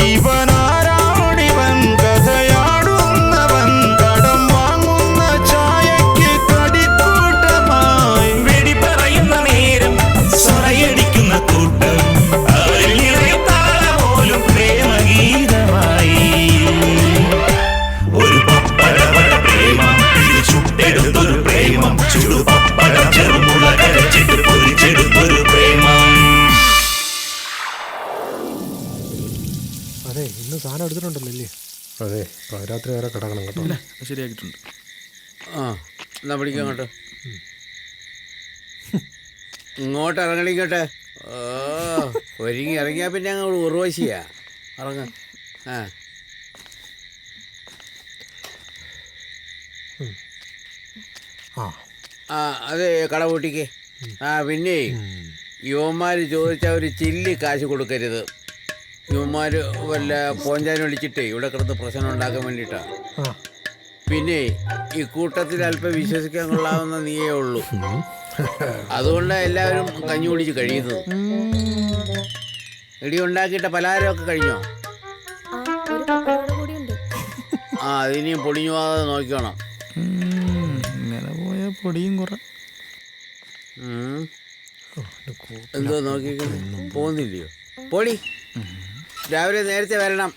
ഇവനാരാണിവൻ കഥയാടുന്നവൻ കടം വാങ്ങുന്ന ചായയ്ക്ക് കടിക്കൂട്ടമായി വെടി പറയുന്ന നേരം സ്വറയടിക്കുന്ന കൂട്ടം അവരിൽ നിറയും താളപോലും പ്രേമഗീതമായി. ഒരു പപ്പടവട പ്രേമം ഇത് ചുട്ടെടുത്തൊരു പ്രേമം ചുടുപപ്പടം ചെറുമുള കരച്ചിട്ട് പൊതിച്ചെടുത്തൊരു പ്രേമം. അതെ ഇന്ന് സാധനം എടുത്തിട്ടുണ്ടല്ലോ അല്ലേ? അതെ രാത്രി വരെ കിടക്കണം കേട്ടോ. ശരിയാക്കിയിട്ടുണ്ട്. ആ എന്നാ പിടിക്കാം അങ്ങോട്ട്. ഇങ്ങോട്ട് ഇറങ്ങണിക്കട്ടെ. ഓ ഒരുങ്ങി ഇറങ്ങിയാൽ പിന്നെ അങ്ങോട്ട് ഉർവശിയാ. ഇറങ്ങ. ആ അതെ കട പൂട്ടിക്ക്. ആ പിന്നെ യുവന്മാർ ചോദിച്ചാൽ ഒരു ചില്ലി കാശ് കൊടുക്കരുത്. യുവന്മാർ വല്ല പോഞ്ചാനും വിളിച്ചിട്ടേ ഇവിടെ കിടന്ന് പ്രശ്നം ഉണ്ടാക്കാൻ വേണ്ടിയിട്ടാ. പിന്നെ ഈ കൂട്ടത്തിൽ അല്പം വിശ്വസിക്കാൻ കൊള്ളാവുന്ന നീയേ ഉള്ളൂ. അതുകൊണ്ടാണ് എല്ലാവരും കഞ്ഞി കുടിച്ച് കഴിയുന്നത്. ഇടി ഉണ്ടാക്കിയിട്ട പലഹാരമൊക്കെ കഴിഞ്ഞോ? ആ അതിനിയും പൊടിഞ്ഞു പോകാതെ നോക്കണം. ഇങ്ങനെ പോയാൽ പൊടിയും കുറ. എന്തോ നോക്കിക്കുന്നു പോകുന്നില്ലയോ? പൊടി രാവിലെ നേരത്തെ വരണം.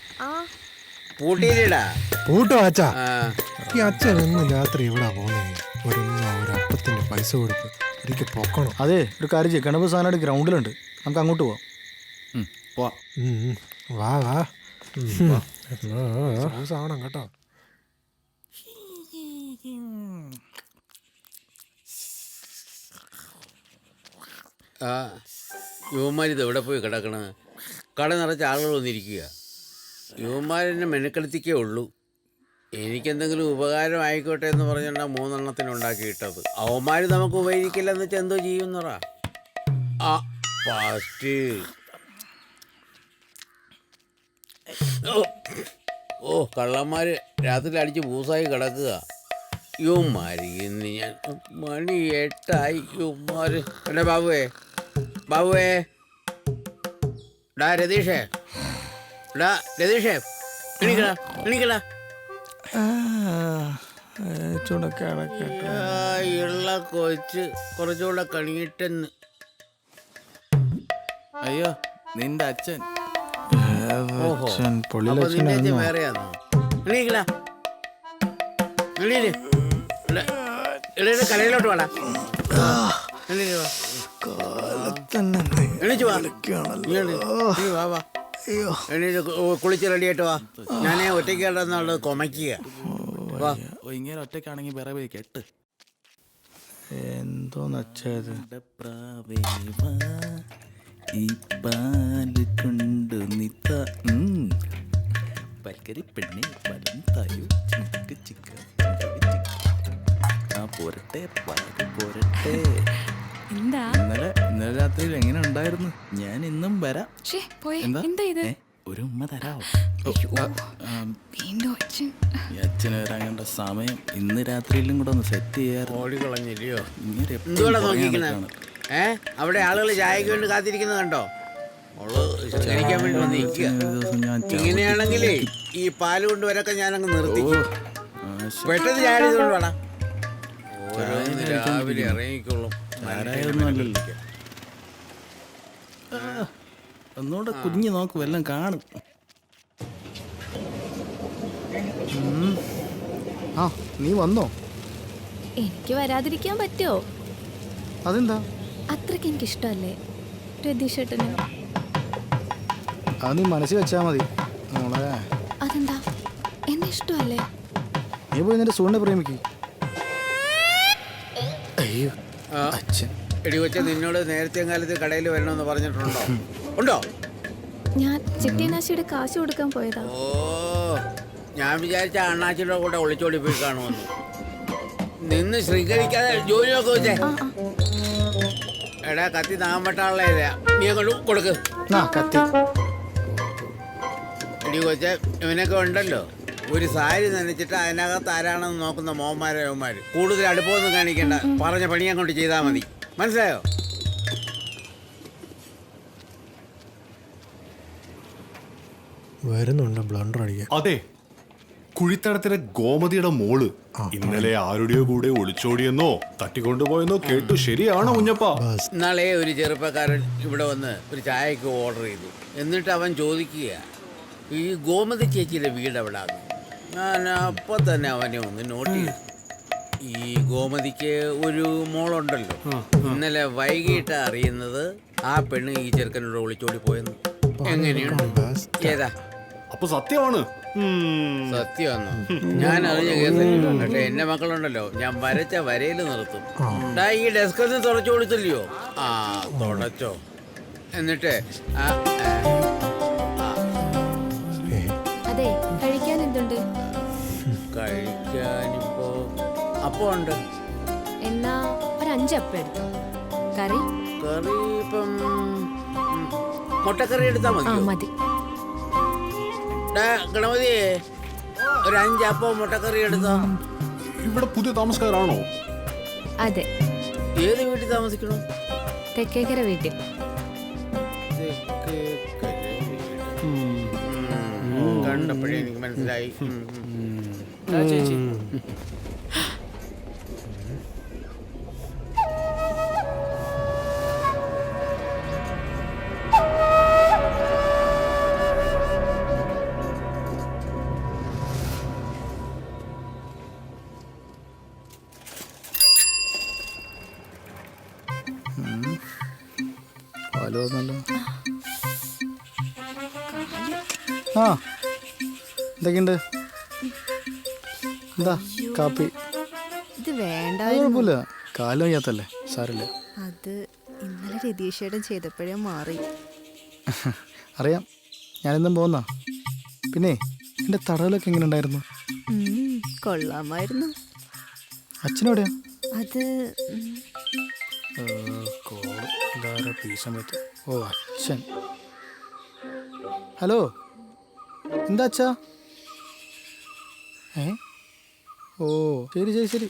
പൂട്ടിയില്ലടാ. പൂട്ടോ അച്ഛാ? ഈ അച്ഛൻ ഇന്ന് രാത്രി എവിടാ പോന്നേ? ഒരു അപ്പത്തിന്റെ പൈസ കൊടുത്ത് എനിക്ക് പൊക്കണം. അതെ ഒരു കാര്യം ചെയ്യും. ഗണപതി സാധനമായിട്ട് ഗ്രൗണ്ടിലുണ്ട്, നമുക്ക് അങ്ങോട്ട് പോവാം. വാ വാ ആവണം കേട്ടോ. ആ യുവന്മാരിത് എവിടെ പോയി കിടക്കണ? കട നിറച്ച ആളുകൾ വന്നിരിക്കുക. യുവന്മാരെന്നെ മെനക്കെടുത്തിക്കേ ഉള്ളൂ. എനിക്കെന്തെങ്കിലും ഉപകാരം ആയിക്കോട്ടെ എന്ന് പറഞ്ഞാൽ 3 എണ്ണത്തിനുണ്ടാക്കിയിട്ടത്. അവന്മാർ നമുക്ക് ഉപയോഗിക്കില്ലെന്ന് വെച്ചാൽ എന്തോ ചെയ്യുന്നറാ. ആ ഫാസ്റ്റ്. ഓ കള്ളന്മാർ രാത്രി അടിച്ച് പൂസായി കിടക്കുക. യുവന്മാർ ഇന്ന് ഞാൻ മണി 8 യുവന്മാർ. എടാ ബാബുവേ ഡാ രതീഷേ എണീക്കടാ. ഉള്ള കൊച്ച് കുറച്ചുകൂടെ കണിയിട്ടെന്ന്. അയ്യോ നിന്റെ അച്ഛൻ. ഓഹോ അപ്പൊ നിന്റെ അച്ഛൻ വേറെയാണോ? എണീക്കടാ. കടയിലോട്ട് വേടാ. എണീച്ചു വാ. കുളിച്ച് റെഡിയായിട്ട് വാ. ഞാനേ ഒറ്റയ്ക്ക് കിടന്നുള്ളത് കൊമയ്ക്കുക. ഇങ്ങനെ ഒറ്റയ്ക്കാണെങ്കിൽ വേറെ പോയി കെട്ട്. എന്തോന്ന് അച്ഛത്? ഈ പാല് കൊണ്ട് നിത്ത പൽക്കരി പെണ്ണെ പലം തായു ചിക്ക് ചിക്ക് ആ പോരട്ടെ പോരട്ടെ. ഇന്നലെ രാത്രിയിൽ എങ്ങനെ ഉണ്ടായിരുന്നു? ഞാൻ ഇന്നും വരാം. ഒരു ഉമ്മ തരാമോ? അച്ഛന് വരാൻ കണ്ട സമയം ഇന്ന് രാത്രിയിലും കൂടെ ഒന്ന് സെറ്റ് ചെയ്യാറ്. അവിടെ ആളുകൾ ചായക്ക് വേണ്ടി കാത്തിരിക്കുന്നത് കണ്ടോ? അവള് ശൃംഗരിക്കാൻ വേണ്ടി വന്നിരിക്കുക. ഇങ്ങനെയാണെങ്കിലേ ഈ പാല് കൊണ്ടുവരൊക്കെ ഞാനങ്ങ് നിർത്തി പെട്ടെന്ന് ചാടിയതുകൊണ്ട് വേണം ഓരോന്ന് രാവിലെ ഇറങ്ങിക്കോളും. ഒന്നുകൂടെ കുഞ്ഞു നോക്കും എല്ലാം കാണും. ആ നീ വന്നോ? എനിക്ക് വരാതിരിക്കാൻ പറ്റുമോ? അതെന്താ? അത്രയ്ക്ക് എനിക്ക് ഇഷ്ടമല്ലേ രതീഷേട്ടന്. അത് നീ മനസ്സിൽ വെച്ചാ മതി മോളെ. അതെന്താ? എന്നെ ഇഷ്ടമല്ലേ? നീ പോയി നിന്റെ സൂണിനെ പ്രേമിക്ക്. അയ്യോ അച്ഛൻ. എടി കൊച്ച നിന്നോട് നേരത്തെ കാലത്ത് കടയിൽ വരണമെന്ന് പറഞ്ഞിട്ടുണ്ടോ? ഉണ്ടോ? ഞാൻ ചിട്ടിനാശിയുടെ കാശ് കൊടുക്കാൻ പോയതാ. ഓ ഞാൻ വിചാരിച്ച അണ്ണാച്ചിയുടെ കൂടെ ഒളിച്ചോടി പോയി കാണുമെന്ന്. നിന്ന് ശൃംഖരിക്കാതെ ജോലി നോക്ക് വെച്ചേ. എടാ കത്തി നാമ്പട്ടാളെ നീ അങ്ങോട്ട് കൊടുക്ക്. എടി കൊച്ചെ ഇവനൊക്കെ ഉണ്ടല്ലോ ഒരു സാരി നനച്ചിട്ട് അതിനകത്ത് ആരാണെന്ന് നോക്കുന്ന മോന്മാര് കൂടുതൽ അടുപ്പമൊന്നും കാണിക്കണ്ട. പറഞ്ഞ പണി അങ്ങോട്ട് ചെയ്താൽ മതി. മനസ്സിലായോ? വരുന്നുണ്ട് ബ്ലണ്ടർ അടിക്കാൻ. അതെ, കുഴിത്തടത്തിലെ ഗോമതിയുടെ മോള് ഇന്നലെ ആരുടെയോ കൂടെ ഒളിച്ചോടിയെന്നോ തട്ടിക്കൊണ്ടുപോയെന്നോ കേട്ടു. ശരിയാണോ കുഞ്ഞപ്പ? ഇന്നാളെ ഒരു ചെറുപ്പക്കാരൻ ഇവിടെ വന്ന് ഒരു ചായക്ക് ഓർഡർ ചെയ്തു. എന്നിട്ട് അവൻ ചോദിക്കുക ഈ ഗോമതി ചേച്ചിയുടെ വീട് എവിടാന്ന്. ഞാൻ അപ്പോൾ തന്നെ അവനെ ഒന്ന് നോട്ട് ചെയ്തു. ഈ ഗോമതിക്ക് ഒരു മോളുണ്ടല്ലോ. ഇന്നലെ വൈകിട്ട് അറിയുന്നത് ആ പെണ്ണ് ഈ ചെറുക്കനോട് ഒളിച്ചോടി പോയെന്ന്. എങ്ങനെയുണ്ട്? ഏതാ? അപ്പൊ സത്യമാണ്. സത്യമാണോ? ഞാൻ അറിഞ്ഞ കേസല്ലോ. പക്ഷെ എന്റെ മക്കളുണ്ടല്ലോ ഞാൻ വരച്ച വരയിൽ നിർത്തും. ഈ ഡെസ്കൊന്ന് തുറച്ചു കൊടുത്തില്ലയോ? ആ തുടച്ചോ. എന്നിട്ട് അതെ കഴിക്കാൻ എന്തുണ്ട്? കഴിക്കാനിപ്പോ അപ്പം ഉണ്ട്. എന്നാ ഒരു 5 അപ്പം എടുത്തോ. കറി ഇപ്പം മുട്ടക്കറി എടുത്താ മതി. മതി. ഗണപതിയെ ഒരു 5 അപ്പം മുട്ടക്കറി എടുത്തോ. ഇവിടെ പുതിയ താമസക്കാരാണോ? അതെ. ഏത് വീട്ടിൽ താമസിക്കണോ? തെക്കേക്കര വീട്ടിൽ. കണ്ടപ്പോഴേ എനിക്ക് മനസ്സിലായി. ചേച്ചി പാല് വന്നല്ലോ. ആ എന്തൊക്കെയുണ്ട്? എന്താ കാപ്പി? ഇത് വേണ്ട. കുഴപ്പമില്ല, കാലം വയ്യാത്തല്ലേ, സാരല്ലേ. അത് ഇന്നലെ രതീഷേട്ടൻ ചെയ്തപ്പോഴേ മാറി. അറിയാം, ഞാനെന്നും പോന്നാ. പിന്നെ എൻ്റെ തടവിലൊക്കെ എങ്ങനെ ഉണ്ടായിരുന്നു? കൊള്ളാമായിരുന്നു. അച്ഛനെവിടെയാ? അത് ഓ അച്ഛൻ. ഹലോ, എന്താ അച്ഛാ? ഓ ശരി ശരി ശരി.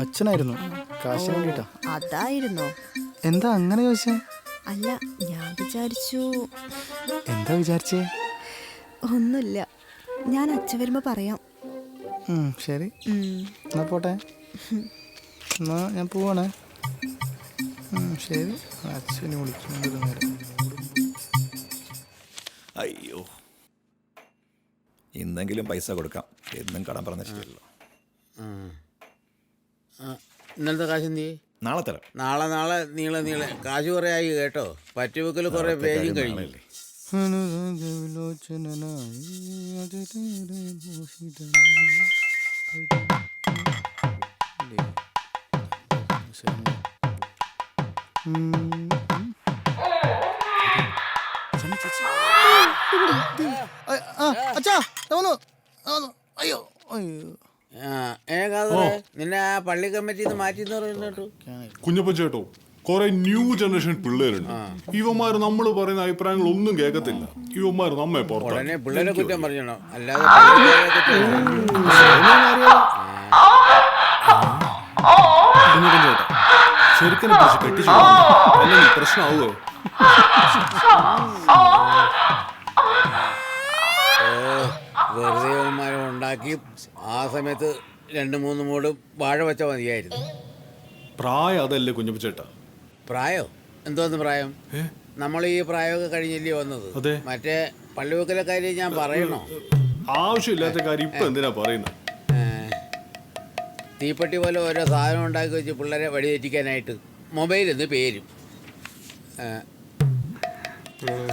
അച്ഛനായിരുന്നു കാശിന് വേണ്ടിട്ടാ. അതായിരുന്നോ? എന്താ അങ്ങനെ ചോദിച്ചേ? അല്ല, ഞാൻ വിചാരിച്ചു. എന്താ വിചാരിച്ചേ? ഒന്നുമില്ല, ഞാൻ അച്ഛൻ വരുമ്പോ പറയാം. ശരി എന്നാ പോട്ടെ. എന്നാ ഞാൻ പോവാണേ. ശരി. അച്ഛനെ വിളിക്കുന്നു നേരം. അയ്യോ, ഇന്നെങ്കിലും പൈസ കൊടുക്കാം. എന്നും കടം പറഞ്ഞ ശരിയല്ലോ. ഇന്നലത്തെ കാശ് എന്ത്? നാളെ തരാം. നാളെ നീളെ കാശ് കുറെ ആയി കേട്ടോ. പറ്റുവെക്കൽ കുറെ പേജും കഴിഞ്ഞു. അയ്യോ നിന്നെ ആ പള്ളി കമ്മിറ്റിന്ന് മാറ്റിന്ന് പറയുന്നു. കുഞ്ഞപ്പൻ ചേട്ടോ, കുറെ ന്യൂ ജനറേഷൻ പിള്ളേരുണ്ട്. ഇവന്മാർ നമ്മൾ പറയുന്ന അഭിപ്രായങ്ങൾ ഒന്നും കേൾക്കത്തില്ല. ഇവന്മാർ നമ്മെ ഉടനെ പിള്ളേരെ കുറ്റം പറഞ്ഞോ, അല്ലാതെ കുഞ്ഞപ്പൻ ചേട്ടാ, ചെറുക്കനെ പിടിച്ച് കെട്ടിച്ചു അല്ലെങ്കിൽ പ്രശ്നമാവോ? വെറുതെ അവന്മാരെ ഉണ്ടാക്കി ആ സമയത്ത് 2-3 മൂട് വാഴ വെച്ച മതിയായിരുന്നു. പ്രായം അതല്ലേ കുഞ്ഞപ്പ ചേട്ടാ? പ്രായോ? എന്തോന്ന് പ്രായം? നമ്മൾ ഈ പ്രായമൊക്കെ കഴിഞ്ഞല്ലേ വന്നത്. അതെ. മറ്റേ പള്ളിവെക്കലെ കാര്യം ഞാൻ പറയണോ? ആവശ്യമില്ലാത്ത കാര്യം ഇപ്പൊ എന്തിനാ പറയുന്നത്? തീപ്പെട്ടി പോലെ ഓരോ സാധനം ഉണ്ടാക്കി വെച്ച് പിള്ളേരെ വഴിതെറ്റിക്കാനായിട്ട് മൊബൈലെന്ന് പേരും.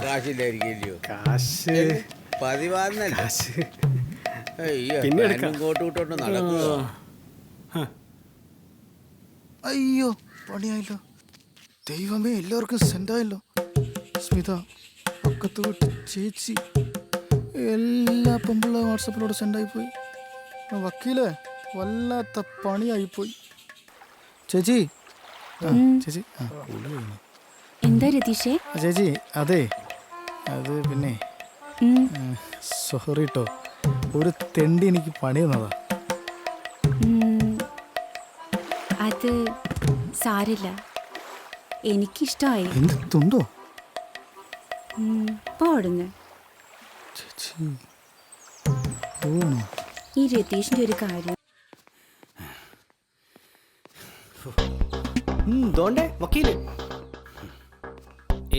കാശില്ലായിരിക്കുമല്ലയോ? കാശ് പതിവാന്നല്ല. അയ്യോ, കോട്ട് വിട്ടോണ്ട് നടക്കുക. അയ്യോ പണിയായല്ലോ. ദൈവമേ, എല്ലാവർക്കും സെൻഡായല്ലോ. സ്മിത, പക്കത്ത് വിട്ട് ചേച്ചി, എല്ലാ പെമ്പിള്ള വാട്സപ്പിലൂടെ സെൻഡായിപ്പോയി. വക്കീലേ, വല്ലാത്ത പണിയായിപ്പോയി. ചേച്ചി ചേച്ചി എന്താ രതീഷേ? ചേച്ചി അതെ, അത് പിന്നെ സോറി കേട്ടോ, ഒരു തെണ്ടി എനിക്ക് പണി തന്നതാ. അത് സാരില്ല, എനിക്കിഷ്ടമായി. എന്തുണ്ടോ പോടുങ്ങ. ചേച്ചി പോണോ? ഈ രതീഷിന്റെ ഒരു കാര്യം. ദോണ്ടേ വക്കീല്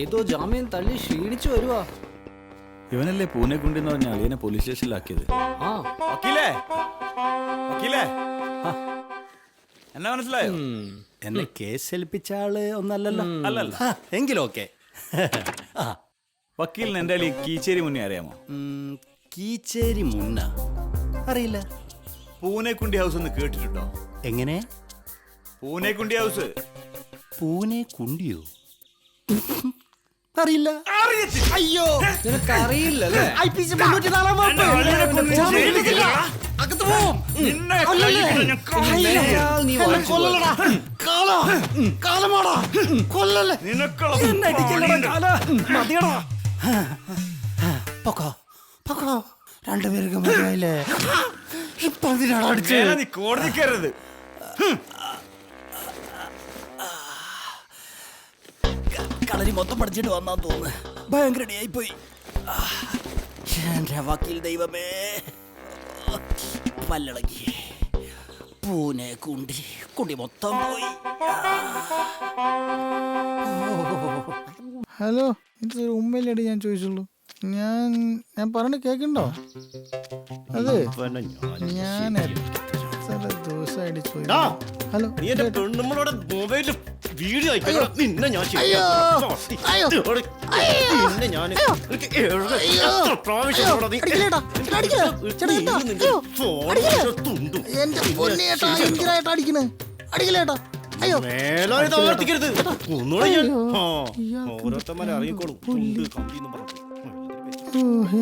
ഏതോ ജാമ്യം തള്ളി ക്ഷീണിച്ചു വരുവാ. ഇവനല്ലേ പൂനെ കൊണ്ടെന്ന് പറഞ്ഞ അളിയനെ പോലീസ് സ്റ്റേഷനിലാക്കിയത്? ആ വക്കീലേ, വക്കീലേ, എന്നാ മനസ്സിലായോ? എന്നെ കേസ് ഏൽപ്പിച്ച ആള് ഒന്നല്ലല്ലോ. അല്ലല്ല. എങ്കിലും ഓക്കെ. വക്കീലിന് എൻ്റെ ഈ കീച്ചേരി മുന്നേ അറിയാമോ? കീച്ചേരി മുന്ന അറിയില്ല. പൂനെക്കുണ്ടി ഹൗസ് ഒന്ന് കേട്ടിട്ടുണ്ടോ? എങ്ങനെ? പൂനെക്കുണ്ടി ഹൗസ്. പൂനെ കുണ്ടിയോ? അറിയില്ല. അയ്യോ, നിനക്കറിയില്ലല്ലേ? രണ്ടുപേർക്ക് മനസ്സിലായില്ലേ? ഇപ്പൊ എന്തിനാണ് അടിച്ചത്? നീ കോടതി കയറരുത്. കളരി മൊത്തം പഠിച്ചിട്ട് വന്നാ തോന്നുന്നു. ഭയങ്കര ആയിപ്പോയി. എന്റെ വക്കീൽ ദൈവമേ, പല്ലളകി. പൂനെ കുണ്ടി കുണ്ടി മൊത്തം പോയി. ഹലോ, ഇത് ഒരു ഉമ്മയിലടി ഞാൻ ചോദിച്ചുള്ളൂ. ഞാൻ പറഞ്ഞ് കേൾക്കണ്ടോ? അതെ, ഞാൻ എത്ര ദിവസമായിട്ട് ചോദിച്ചു. ഹലോ, മൊബൈലിൽ വീഡിയോ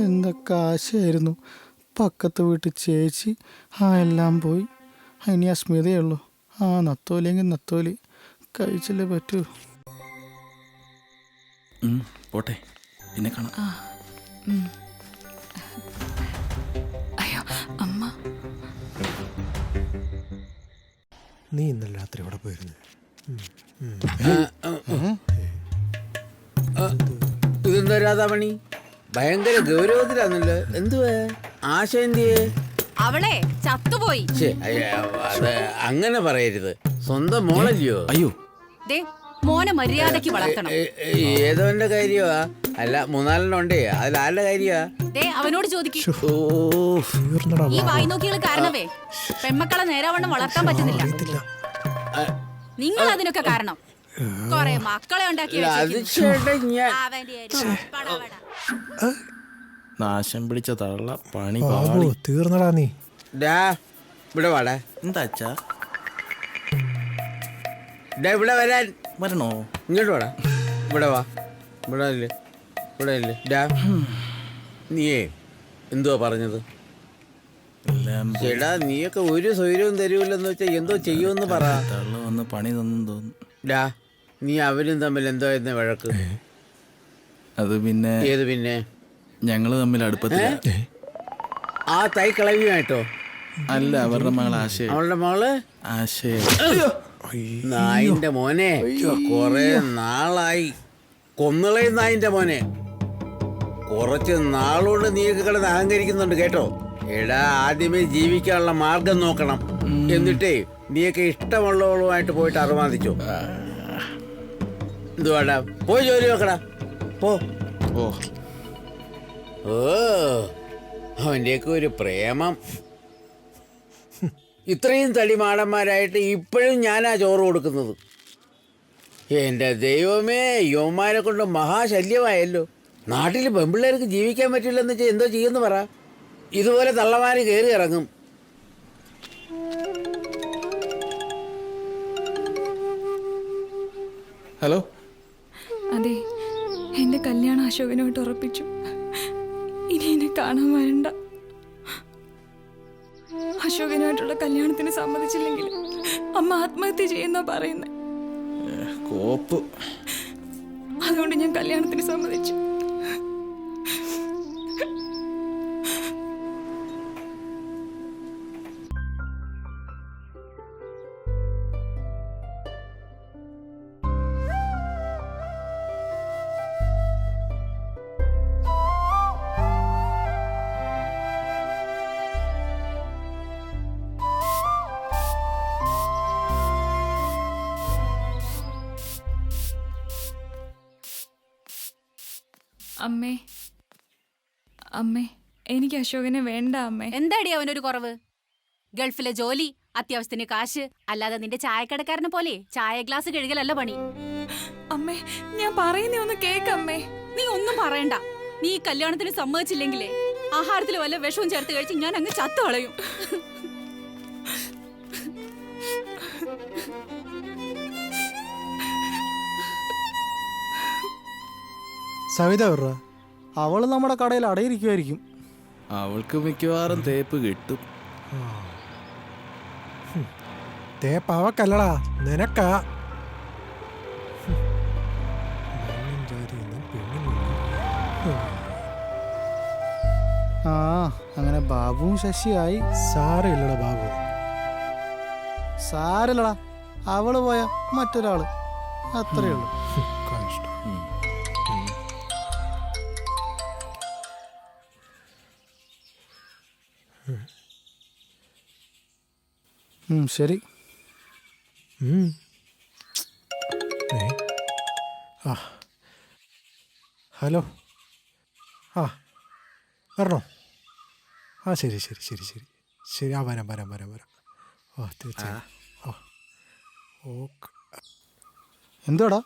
എന്തൊക്കെ ആശയായിരുന്നു. പക്കത്ത് വീട്ടിൽ ചേച്ചി എല്ലാം പോയി. ഇനി ആ സ്മിതയേ ഉള്ളൂ. നത്തോലിയെങ്കിൽ നത്തോലി കഴിച്ചില്ലേ പറ്റൂ. പോട്ടെ, പിന്നെ കാണാം. അയ്യോ അമ്മ, നീ ഇന്നലെ രാത്രി എവിടെ പോയിരുന്നു? ഇതെന്താ രാധാമണി, ഭയങ്കര ഗൗരവത്തിലാന്നല്ലോ. എന്തുവാ ആശ? എന്തിയേ? അവളെ ചത്തുപോയി. അങ്ങനെ പറയരുത്, സ്വന്തം മോളല്ലയോ. അയ്യോ, ദേ മോനെ മര്യാദയ്ക്ക് വളർത്തണം. ഏതോന്റെ കാര്യമാ? അല്ല, 3-4 ഉണ്ടേ, അതിലാരുടെ കാര്യമാ? ദേ അവനോട് ചോദിക്കും. ഈ വായ്നോക്കികൾ കാരണമേ പെമ്മക്കളെ നേരാവണ്ണം വളർത്താൻ പറ്റുന്നില്ല. നിങ്ങൾ അതിനൊക്കെ കാരണം. കൊറേ മക്കളെ ഉണ്ടാക്കി. നാശം പിടിച്ച തള്ള പണി തീർന്നടാ നീ. ഇവിടെ വാടാ. എന്താ അച്ഛാ? ഇവിടെ വരാൻ വരണോ? ഇങ്ങോട്ട് വാടാ. ഇവിടെ വാ. ഇവിടെ ഇല്ലേ, ഇവിടെ ഇല്ലേ. നീയേ എന്തുവാ പറഞ്ഞത്? ചേടാ, നീയൊക്കെ ഒരു സൗകര്യവും തരൂല്ലെന്ന് വെച്ചാൽ എന്തോ ചെയ്യുമെന്ന് പറ. തള്ള വന്ന് പണി തന്നു തോന്നുന്നു. നീ അവരും തമ്മിൽ എന്തോ എന്ന വഴക്ക്? അത് പിന്നെ ഏത് പിന്നെ? ഞങ്ങള് തമ്മിൽ അടുപ്പത്തില്ല. ആ തൈ കളവിയായിട്ടോ? അല്ല, അവരുടെ മകൾ ആശയ. അവളുടെ മകള് ആശയ. നായിന്റെ മോനെ കൊറേ നാളായി കൊന്നുകളയും നായിന്റെ മോനെ. കുറച്ച് നാളുകൊണ്ട് നീയൊക്കെ കിടന്ന് അഹങ്കരിക്കുന്നുണ്ട് കേട്ടോ. എടാ, ആദ്യമേ ജീവിക്കാനുള്ള മാർഗം നോക്കണം. എന്നിട്ടേ നീയൊക്കെ ഇഷ്ടമുള്ളവളുമായിട്ട് പോയിട്ട് അറുമാദിച്ചോ. എന്തുവാടാ, പോയി ജോലി നോക്കടാ, പോ. ഓ, അവൻ്റെയൊക്കെ ഒരു പ്രേമം. ഇത്രയും തടിമാടന്മാരായിട്ട് ഇപ്പോഴും ഞാനാ ചോറ് കൊടുക്കുന്നത്. എൻ്റെ ദൈവമേ, യുവന്മാരെ കൊണ്ട് മഹാശല്യമായല്ലോ. നാട്ടിൽ പെൺപിള്ളേർക്ക് ജീവിക്കാൻ പറ്റില്ലെന്ന് വെച്ചാൽ എന്തോ ചെയ്യുമെന്ന് പറ. ഇതുപോലെ തള്ളമാര് കയറി ഇറങ്ങും. ഹലോ. അതെ, എന്റെ കല്യാണം അശോകനുമായിട്ട് ഉറപ്പിച്ചു. ഇനി എന്നെ കാണാൻ വരണ്ട. അശോകനുമായിട്ടുള്ള കല്യാണത്തിന് സമ്മതിച്ചില്ലെങ്കിൽ അമ്മ ആത്മഹത്യ ചെയ്യുന്ന പറയുന്നത്. അതുകൊണ്ട് ഞാൻ കല്യാണത്തിന് സമ്മതിച്ചു. അമ്മേ, അമ്മേ, എനിക്ക് അശോകനെ വേണ്ട അമ്മേ. എന്താടി അവനൊരു കുറവ്? ഗൾഫിലെ ജോലി, അത്യാവശ്യത്തിന് കാശ്, അല്ലാതെ നിന്റെ ചായക്കടക്കാരനെ പോലെ ചായ ഗ്ലാസ് കഴുകലല്ല പണി. അമ്മേ, ഞാൻ പറയുന്നേ ഒന്ന് കേക്കമ്മേ. നീ ഒന്നും പറയണ്ട. നീ ഈ കല്യാണത്തിന് സമ്മതിച്ചില്ലെങ്കിലേ ആഹാരത്തിൽ വല്ല വിഷവും ചേർത്ത് കഴിച്ച് ഞാൻ അങ്ങ് ചത്തു കളയും. സവിത പറ, അവള് നമ്മുടെ കടയിൽ അടയിരിക്കുമായിരിക്കും. അവൾക്ക് മിക്കവാറും തേപ്പ് കിട്ടും. തേപ്പ് അവക്കല്ലടാ, നിനക്കാ. ആ, അങ്ങനെ ബാബുവും ശശിയായി. സാരമില്ലടാ ബാബു, സാരല്ലടാ. അവള് പോയ മറ്റൊരാള്, അത്രേ ഉള്ളൂ. ശരി. ഹലോ. ആ, വരണോ? ആ, ശരി ശരി ശരി ശരി ശരി. ആ, വരാം വരാം വരാം വരാം. ആ, തീർച്ചയായും. ആ, ഓക്കെ. എന്തുവാടാ?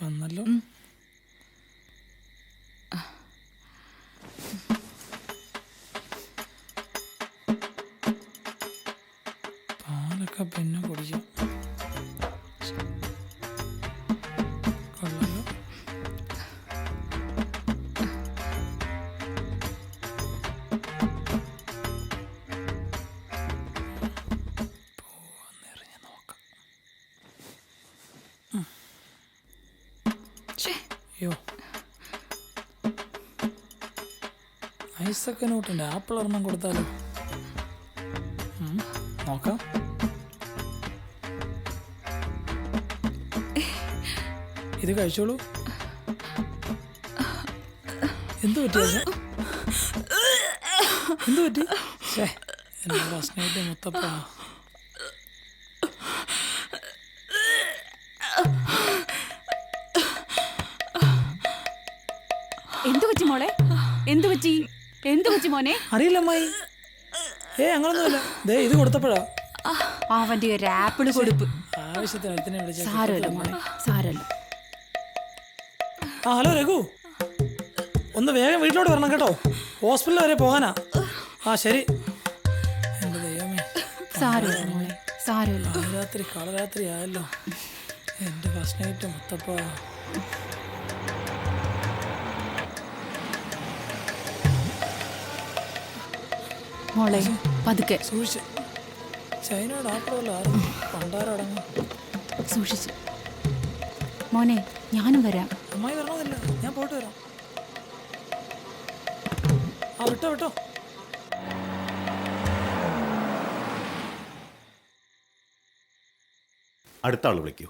വന്നല്ലോ. പാലൊക്കെ പിന്നെ കുടിക്കും. കൊള്ളാലോ. പോവാന്നെറിഞ്ഞ് നോക്കാം. അയ്യോ, ഐസൊക്കെ നോട്ടുണ്ട്. ആപ്പിൾ ഒരെണ്ണം കൊടുത്താലോ? നോക്കാം. ഇത് കഴിച്ചോളൂ. എന്തു പറ്റി? എന്തു പറ്റി? എന്റെ പ്രശ്നമായിട്ട് മുത്തപ്പ. എന്തു പറ്റി മോളെ? എന്തു പറ്റി? എന്തു പറ്റി മോനെ? അറിയില്ല അമ്മായി. അങ്ങനൊന്നുമില്ല. ദേ ഇത് കൊടുത്തപ്പോഴാ. അവന്റെ ഒരു ആപ്പിള് കൊടുപ്പ്. ആവശ്യത്തിന് ഒരുത്തിനെ വിളിച്ച. സാരമില്ല മോളെ, സാരമില്ല. ആ, ഹലോ രഘു, ഒന്ന് വേഗം വീട്ടിലോട്ട് വരണം കേട്ടോ. ഹോസ്പിറ്റലിൽ വരെ പോകാനാ. ആ, ശരി. എന്റെ ദൈവമേ, സാരമില്ല മോളെ, സാരമില്ല. രാത്രി കളരാത്രി ആയല്ലോ. എന്റെ ഫസ്റ്റ് നൈറ്റ് മുത്തപ്പ. മോളെ പതുക്കെ സൂക്ഷിച്ച്. ചൈനയുടെ ആപ്പിളല്ല, ആരും പണ്ടാരടങ്ങും. സൂക്ഷിച്ച് മോനെ. ഞാനും വരാം. അമ്മായി വരണമെന്നില്ല, ഞാൻ പോയിട്ട് വരാം. ആ, വിട്ടോ വിട്ടോ. അടുത്ത ആൾ വിളിക്കൂ.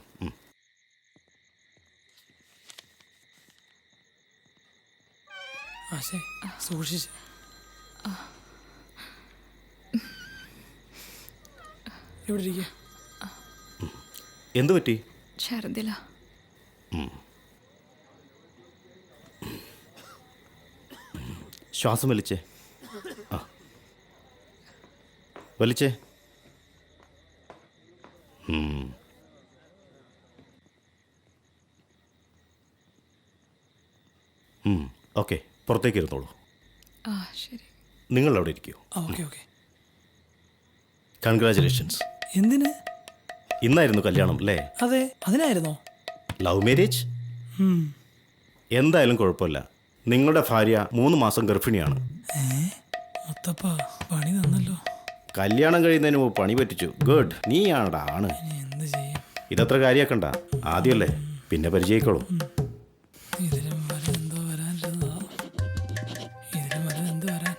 ആശേ സൂക്ഷിച്ച്. ഇവിടെ ഇരിക്കുക. എന്തു പറ്റി? ഛർദില. ശ്വാസം വലിച്ചേ. വലിച്ചേ. ഓക്കെ, പുറത്തേക്ക് ഇരുന്നോളൂ. ശരി. നിങ്ങൾ അവിടെ ഇരിക്കൂ. Okay okay. കൺഗ്രാചുലേഷൻസ്. എന്തിന്? ഇന്നായിരുന്നു കല്യാണം അല്ലേ? അതെ, അതിനായിരുന്നോ? Love marriage? എന്തായാലും കുഴപ്പമില്ല. നിങ്ങളുടെ ഭാര്യ 3 മാസം ഗർഭിണിയാണ്. മുത്തപ്പ പണി തന്നല്ലോ. കല്യാണം കഴിയുന്നതിന് മുമ്പ് പണി പറ്റിച്ചു. ഗുഡ്. നീയാണടാ ആണ്. എന്ത് ചെയ്യും? ഇതത്ര കാര്യാക്കണ്ട. ആദ്യമല്ലേ, പിന്നെ പരിചയിക്കോളൂ. ഇതിലും വരെന്തോ വരാനിരുന്നതാ. ഇതിലും വരെന്ത് വരാൻ?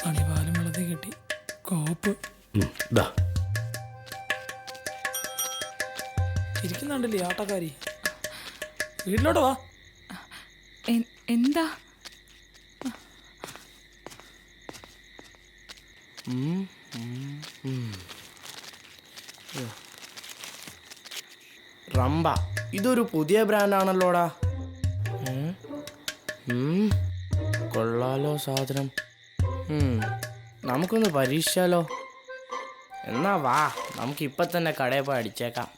പണിപാലം വെള്ളത്തിൽ കിട്ടി. കോപ്പ് ഇരിക്കുന്നുണ്ടല്ലേ ആട്ടക്കാരി. വീട്ടിലോട്ട് വാ. എന്താ? റംബ, ഇതൊരു പുതിയ ബ്രാൻഡാണല്ലോടാ. കൊള്ളാലോ സാധനം. നമുക്കൊന്ന് പരീക്ഷിച്ചാലോ? എന്നാ വാ, നമുക്കിപ്പം തന്നെ കടയിൽ പോയി അടിച്ചേക്കാം.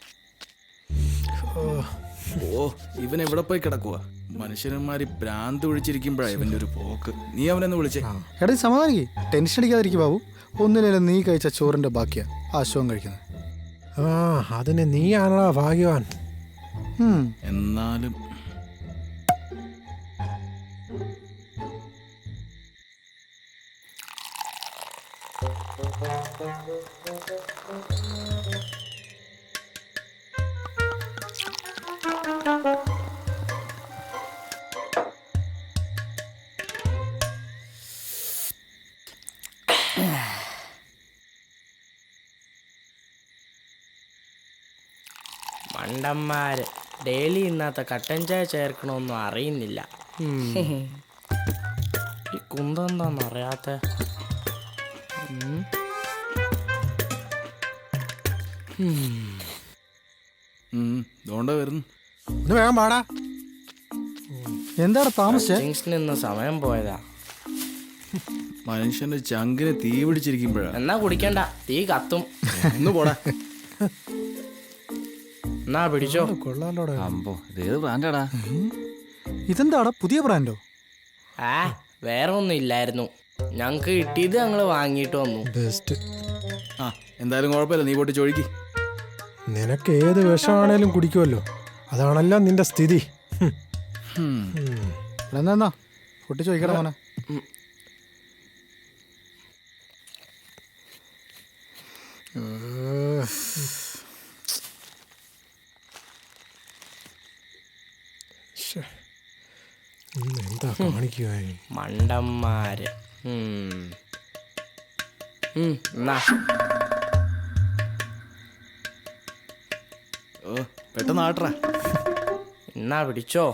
ഓ, ഇവൻ എവിടെ പോയി കിടക്കുക? മനുഷ്യന്മാര് ഭ്രാന്ത് വിളിച്ചിരിക്കുമ്പോഴാ ഇവന്റെ ഒരു പോക്ക്. നീ അവനെന്ന് വിളിച്ചേ. എടാ സമാധാനിക്ക്, ടെൻഷൻ അടിക്കാതിരിക്കും ബാബു. ഒന്നിലും നീ കഴിച്ച ചോറിന്റെ ബാക്കിയാ ആശുവം കഴിക്കുന്നത്. അതിന് നീയാണോ ഭാഗ്യവാൻ. എന്നാലും മണ്ടന്മാര് ഡെയിലി ഇന്നത്തെ കട്ടൻ ചായ ചേർക്കണമെന്നും അറിയുന്നില്ല. ഈ കുന്തെന്താന്ന് അറിയാത്ത. വരുന്നു. വേഗം പാടാ. എന്താണ് താമസിച്ചേ? ജംഗ്ഷനിൽ നിന്ന് സമയം പോയതാ. മനുഷ്യന്റെ ചങ്കിന് തീ പിടിച്ചിരിക്കുമ്പോഴാ. എന്നാ കുടിക്കണ്ട, തീ കത്തും. ഒന്ന് പോടാ. എന്നാ പിടിച്ചോ. കൊള്ളാലോടാ. ഇതേത് ബ്രാൻഡാടാ? ഇതെന്താടാ പുതിയ ബ്രാൻഡോ? വേറെ ഒന്നും ഇല്ലായിരുന്നു, ഞങ്ങക്ക് കിട്ടിയത് ഞങ്ങള് വാങ്ങിയിട്ട് വന്നു. ബെസ്റ്റ്. എന്തായാലും കുഴപ്പമില്ല, നീ പോട്ട് ചോദിക്ക്. നിനക്ക് ഏത് വിഷമാണേലും കുടിക്കുമല്ലോ, അതാണല്ലോ നിന്റെ സ്ഥിതി. എന്നാ ഫുഡ് ചോദിക്കടാ മോനെ. എന്താ കാണിക്കുക മണ്ടന്മാര്. പെട്ടെന്ന് ആട്രാ. എന്നാ പിടിച്ചോ.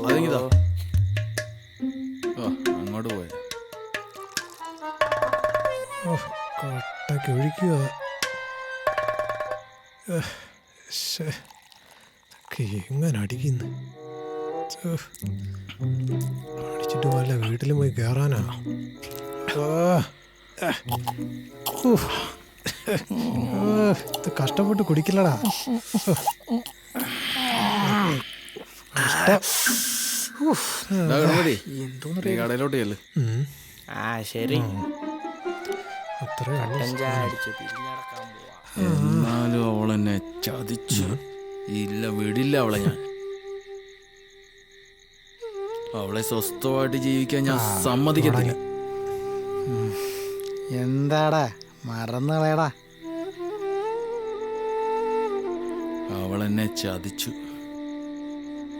അതെങ്കിതാ. അങ്ങോട്ട് പോയ കട്ടക്ക് ഒഴിക്കുക. എങ്ങനെ അടിക്കുന്നു? അടിച്ചിട്ട് വല്ല വീട്ടിലും പോയി കയറാനാ. ഇത് കഷ്ടപ്പെട്ട് കുടിക്കില്ലടാ. കടയിലോട്ട് ചെല്ല്. ശരി. എന്നാലും അവളെന്നെ ചതിച്ചു. ഇല്ല, വിടില്ല അവളെ ഞാൻ. അവളെ സ്വസ്ഥമായിട്ട് ജീവിക്കാൻ ഞാൻ സമ്മതിക്കത്തില്ല. എന്താടാ മറന്നളയടാ. അവളെന്നെ ചതിച്ചു.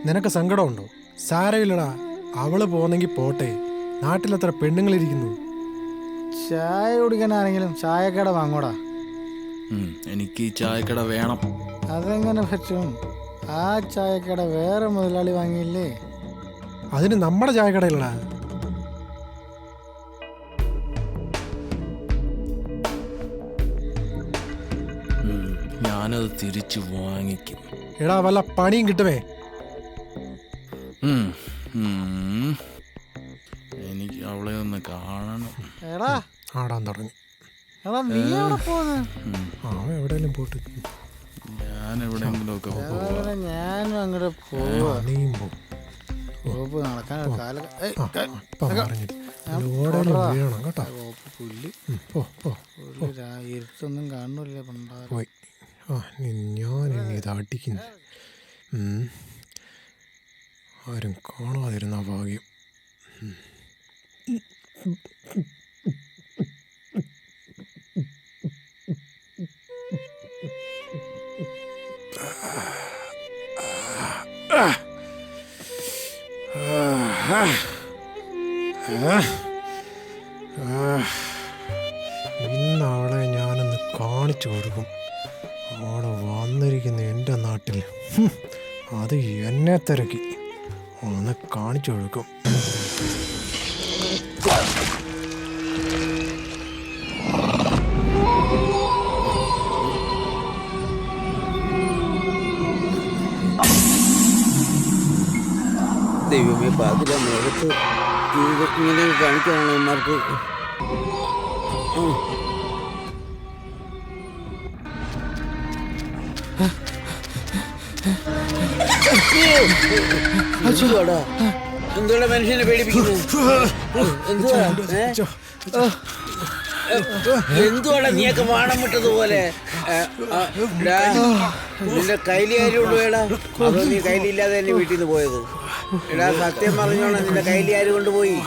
നിനക്ക് സങ്കടമുണ്ടോ? സാരമില്ലടാ, അവള് പോന്നെങ്കിൽ പോട്ടെ. നാട്ടിലെത്ര പെണ്ണുങ്ങളിരിക്കുന്നു. ചായ കുടിക്കാനാണെങ്കിലും ചായക്കട വാങ്ങൂടാ. എനിക്ക് ഈ ചായക്കട വേണം. അതെങ്ങനെ പറ്റും? ആ ചായക്കട വേറെ മുതലാളി വാങ്ങിയില്ലേ? അതിന് നമ്മുടെ ചായക്കടയിലടാ. ഞാനത് തിരിച്ചു വാങ്ങിക്കും. എടാ വല്ല പണിയും കിട്ടുമേ. എനിക്ക് അവളെ ഒന്ന് കാണണം. എടാ ആടാൻ തുടങ്ങി. എടാ നീ എവിടെ പോന്ന്? അവൻ എവിടെയെങ്കിലും പോട്ട്. ഞാൻ എവിടെയെങ്കിലും ഒക്കെ ഞാനും അങ്ങോട്ട് പോവാ. നീയും പോ. നടക്കാൻ വീഴണം കേട്ടോ. ഇരുത്തൊന്നും കാണൂല്ലേ പോയി. ഞാനിനി ഇത് അടിക്കുന്നു. ആരും കാണാതിരുന്ന ഭാഗ്യം. ഇന്നവളെ ഞാനൊന്ന് കാണിച്ചു കൊടുക്കും. അവളെ വന്നിരിക്കുന്ന എൻ്റെ നാട്ടിൽ അത് എന്നെ തിരക്കി ഒന്ന് കാണിച്ചു കൊടുക്കും. ദൈവമേ, പാതിര മുഖത്ത് ഇങ്ങനെ കാണിക്കാനാണ് ഇമാർക്ക്. എന്തുവാ മനുഷ്യനെ പേടിപ്പിക്കുന്നത്? എന്തുവാടാ നീയൊക്കെ വാണം വിട്ടതുപോലെ? നിന്റെ കയ്യില് കാര്യമുള്ളൂ വേടാ? അതോ നീ കയ്യിലില്ലാതെ തന്നെ വീട്ടിൽ നിന്ന് പോയത്? എടാ സത്യം പറഞ്ഞോളാം, നിന്റെ കയ്യിൽ ആര് കൊണ്ടുപോയി?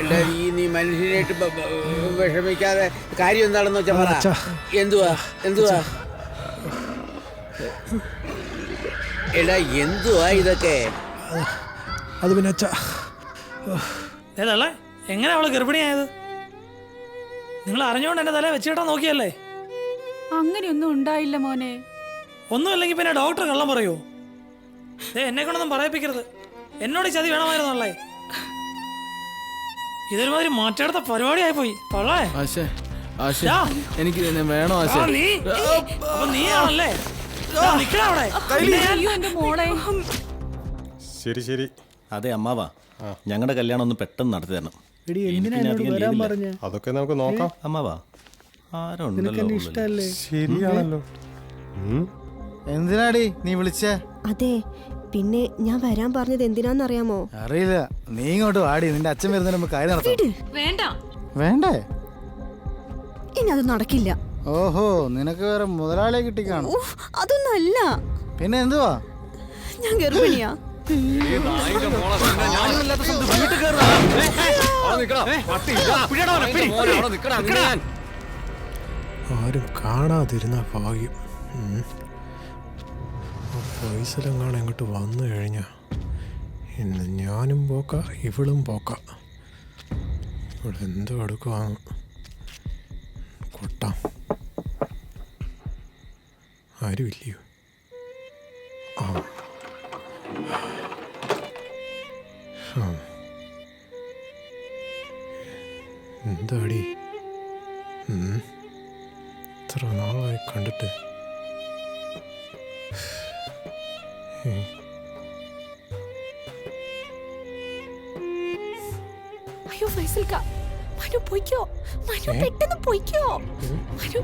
എടാ നീ മനുഷ്യനായിട്ട് വിഷമിക്കാതെ കാര്യം എന്താണെന്ന് വെച്ചാ പറ. എന്തുവാ എടാ എന്തുവാ ഇതൊക്കെ? അത് പിന്നെ ഏതല്ലേ എങ്ങനെ അവള് ഗർഭിണിയായത്? നിങ്ങൾ അറിഞ്ഞുകൊണ്ട് എന്റെ തല വെച്ചിട്ടാ നോക്കിയല്ലേ? അങ്ങനെയൊന്നും ഉണ്ടായില്ല മോനെ. ഒന്നുമില്ലെങ്കിൽ പിന്നെ ഡോക്ടർ കള്ളം പറയൂ? എന്നെ കൊണ്ടൊന്നും പറയിപ്പിക്കരുത്. എന്നോട് ചതി വേണമായിരുന്നല്ലേ? ഇതൊരുമാതിരി മാറ്റെടുത്ത പരിപാടിയായി പോയി. എനിക്ക് വേണോ ആശ? നീയാണല്ലേ? ശരി ശരി. അതെ അമ്മാവാ, ഞങ്ങളുടെ കല്യാണം ഒന്ന് പെട്ടെന്ന് നടത്തി തരണം. അതൊക്കെ നമുക്ക് നോക്കാം. അമ്മാവാ ശരിയാണല്ലോ. എന്തിനാടി നീ വിളിച്ചേ? അതെ, പിന്നെ ഞാൻ വരാൻ പറഞ്ഞത് എന്തിനാന്നറിയാമോ? അറിയില്ല. നീ ഇങ്ങോട്ട് വാടി, നിന്റെ അച്ഛൻ വരുന്നതിന് മുമ്പ് കാര്യം നടത്താം. വേണ്ടേ? ഇനി അത് നടക്കില്ല. ഓഹോ, നിനക്ക് വേറെ മുതലാളിയെ കിട്ടിക്കാണോ? അതൊന്നല്ല. പിന്നെ എന്തുവാ? ഞാൻ ഗർഭിണിയാ. ആരും കാണാതിരുന്ന ഭാഗ്യം. പൈസലെങ്ങാണ് ഇങ്ങോട്ട് വന്നു കഴിഞ്ഞാ ഇന്ന് ഞാനും പോക്ക, ഇവളും പോക്ക. ഇവിടെ എന്തോ എടുക്കുവാണ്. കൊട്ടാം. ആരുമില്ലയോ? എന്താടി ഇത്ര നാളായി കണ്ടിട്ട്. അയ്യോ ഫൈസൽക്ക, മനു പോയിക്കോ. മനു പെട്ടെന്ന് പോയിക്കോ. അയ്യോ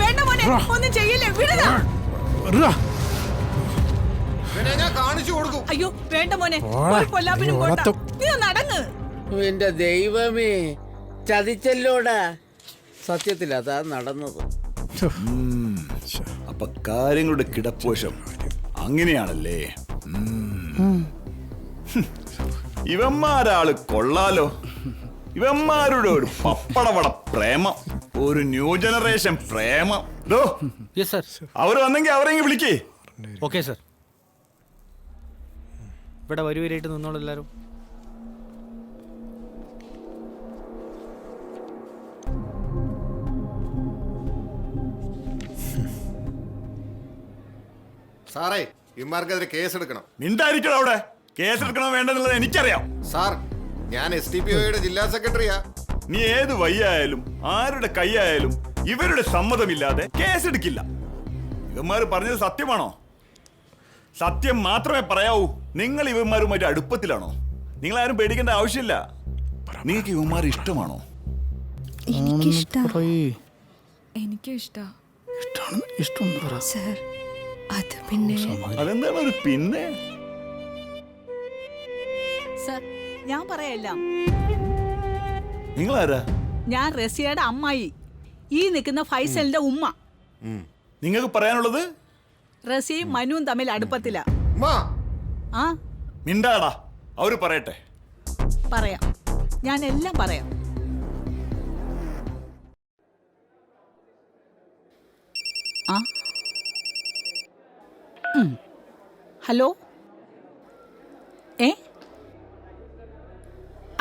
വേണ്ട മോനെ, എന്റെ ദൈവമേ, ചതിച്ചല്ലോടാ. സത്യത്തിൽ അതാ നടന്നത്. അപ്പൊ കാര്യങ്ങളുടെ കിടപ്പോശം അങ്ങനെയാണല്ലേ? ഇവന്മാരാള് കൊള്ളാലോ. ഇവന്മാരുടെ ഒരു പപ്പടവട പ്രേമം, ഒരു ന്യൂ ജനറേഷൻ പ്രേമം. അവര് വന്നെങ്കിൽ അവരെങ്കിൽ വിളിക്കേ. Okay sir. ഇവിടെ വരുവരായിട്ട് നിന്നോളൂ എല്ലാവരും. സാറേ ഇമാർക്കെതിരെ കേസെടുക്കണം. മിണ്ടായിരിക്കണം അവിടെ. കേസെടുക്കണോ വേണ്ടെന്നുള്ളത് എനിക്കറിയാം സാർ, ഞാൻ SDPOയുടെ ജില്ലാ സെക്രട്ടറിയാ. നീ ഏത് വയ്യായാലും ആരുടെ കൈയായാലും ഇവരുടെ സമ്മതമില്ലാതെ കേസെടുക്കില്ല. ഇവന്മാർ പറഞ്ഞത് സത്യമാണോ? സത്യം മാത്രമേ പറയാവൂ. നിങ്ങൾ ഇവന്മാരുമായിട്ട് അടുപ്പത്തിലാണോ? നിങ്ങളാരും പേടിക്കേണ്ട ആവശ്യമില്ല. നിങ്ങൾക്ക് ഇവന്മാർ ഇഷ്ടമാണോ? എനിക്കും ഇഷ്ടം സർ. അത് പിന്നെ അതെന്താണ് ഒരു പിന്നെ? സർ, ഞാൻ പറയാം. നിങ്ങളാരാ? ഞാൻ റസിയയുടെ അമ്മായി, ഈ നിൽക്കുന്ന ഫൈസലിന്റെ ഉമ്മ. നിങ്ങൾക്ക് പറയാനുള്ളത്? റസിയും മനുവും തമ്മിൽ അടുപ്പത്തില. ആ മിണ്ടാടാ, അവര് പറയട്ടെ. പറയാം, ഞാൻ എല്ലാം പറയാം. ആ ഹലോ,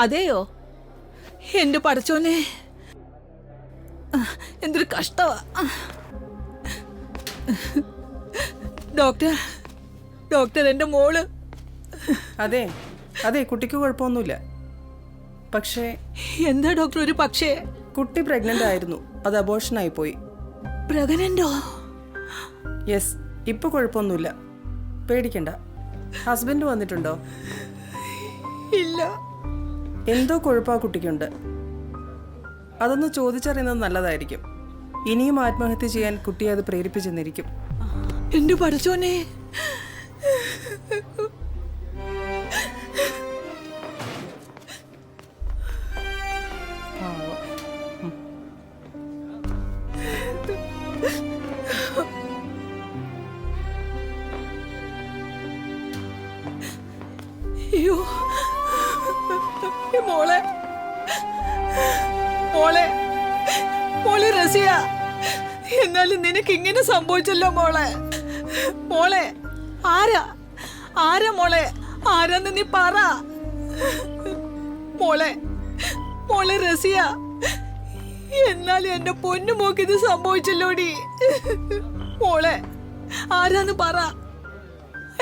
അതെയോ? എന്റെ പടച്ചോനെ, എന്തൊരു കഷ്ടമാ. ഡോക്ടർ എന്റെ മോള്. അതെ അതെ, കുട്ടിക്ക് കുഴപ്പമൊന്നുമില്ല. പക്ഷേ എന്താ ഡോക്ടർ ഒരു പക്ഷേ? കുട്ടി പ്രഗ്നന്റ് ആയിരുന്നു, അത് അബോർഷനായി പോയി. പ്രഗ്നന്റോ? യെസ്, ഇപ്പൊ കുഴപ്പമൊന്നുമില്ല, പേടിക്കണ്ട. ഹസ്ബൻഡ് വന്നിട്ടുണ്ടോ? ഇല്ല. എന്തോ കുഴപ്പം ആ കുട്ടിക്കുണ്ട്, അതൊന്ന് ചോദിച്ചറിയുന്നത് നല്ലതായിരിക്കും. ഇനിയും ആത്മഹത്യ ചെയ്യാൻ കുട്ടിയെ അത് പ്രേരിപ്പിച്ചെന്നിരിക്കും. എന്റെ പടച്ചോനെ, അയ്യോ മോളെ, മോളെ, മോളെ റസിയ, എന്നാലും നിനക്ക് ഇങ്ങനെ സംഭവിച്ചല്ലോ മോളെ. മോളെ ആരാ മോളെ? ആരാന്ന് നീ പറ മോളെ. മോളെ റസിയ, എന്നാലും എന്റെ പൊന്നു മോക്ക് ഇത് സംഭവിച്ചല്ലോടി. മോളെ ആരാന്ന് പറ,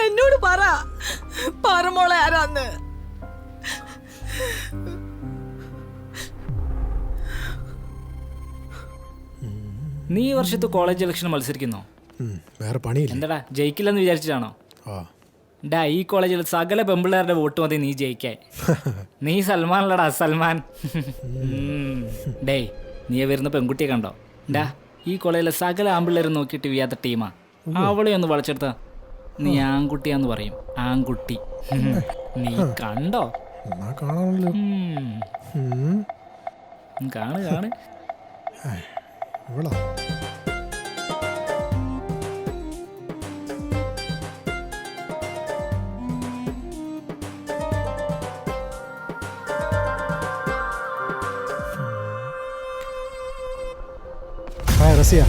എന്നോട് പറ മോളെ, ആരാന്ന്. നീ ഈ വർഷത്തെ കോളേജ് ഇലക്ഷൻ മത്സരിക്കുന്നോ? വേറെ പണിയില്ല. എന്താടാ, ജയിക്കില്ലെന്ന് വിചാരിച്ചിട്ടാണോ? ഡാ, ഈ കോളേജിൽ സകല പെമ്പിള്ളേരുടെ വോട്ട് മതി നീ ജയിക്കാൻ. നീ സൽമാനല്ലടാ, സൽമാൻ. ഡേയ്, നീ വരുന്ന പെൺകുട്ടിയെ കണ്ടോ? ഡാ, ഈ കോളേജിലെ സകല ആമ്പിള്ളേരും നോക്കിയിട്ട് വീയാത്ത ടീമാ. അവളെ ഒന്ന് വളച്ചെടുത്ത നീ ആൺകുട്ടിയാന്ന് പറയും. ആൺകുട്ടി. നീ കണ്ടോ? കാണാമല്ലോ. കാണ്. ഇവളാ? റസിയ,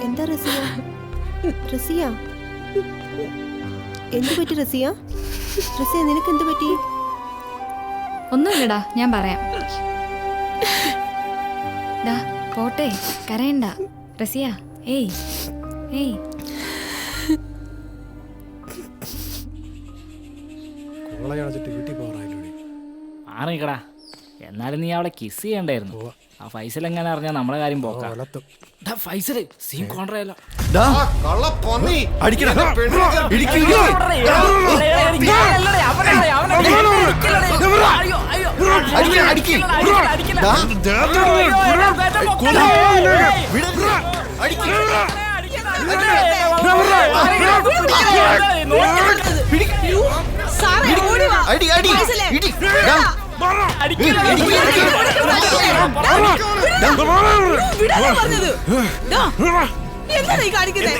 എന്താ റസിയ? റസിയ, എന്ത് പറ്റി റസിയ? റസിയ, നിനക്ക് എന്ത് പറ്റി? ഒന്നുമില്ലടാ, ഞാൻ പറയാം. ഡാ പോട്ടെ, കരയണ്ട റസിയ. ഏയ് വീട്ടിൽ പോകാറായില്ലേ? ആറിക്കടാ, എന്നാലും നീ അവളെ കിസ് ചെയ്യണ്ടായിരുന്നു. ആ ഫൈസൽ എങ്ങനെ അറിഞ്ഞാ നമ്മളെ കാര്യം പോക്കാം. ഫൈസൽ സീൻ കോൺട്രയല്ലോ. എന്താ നീ കാണിക്കുന്നത്?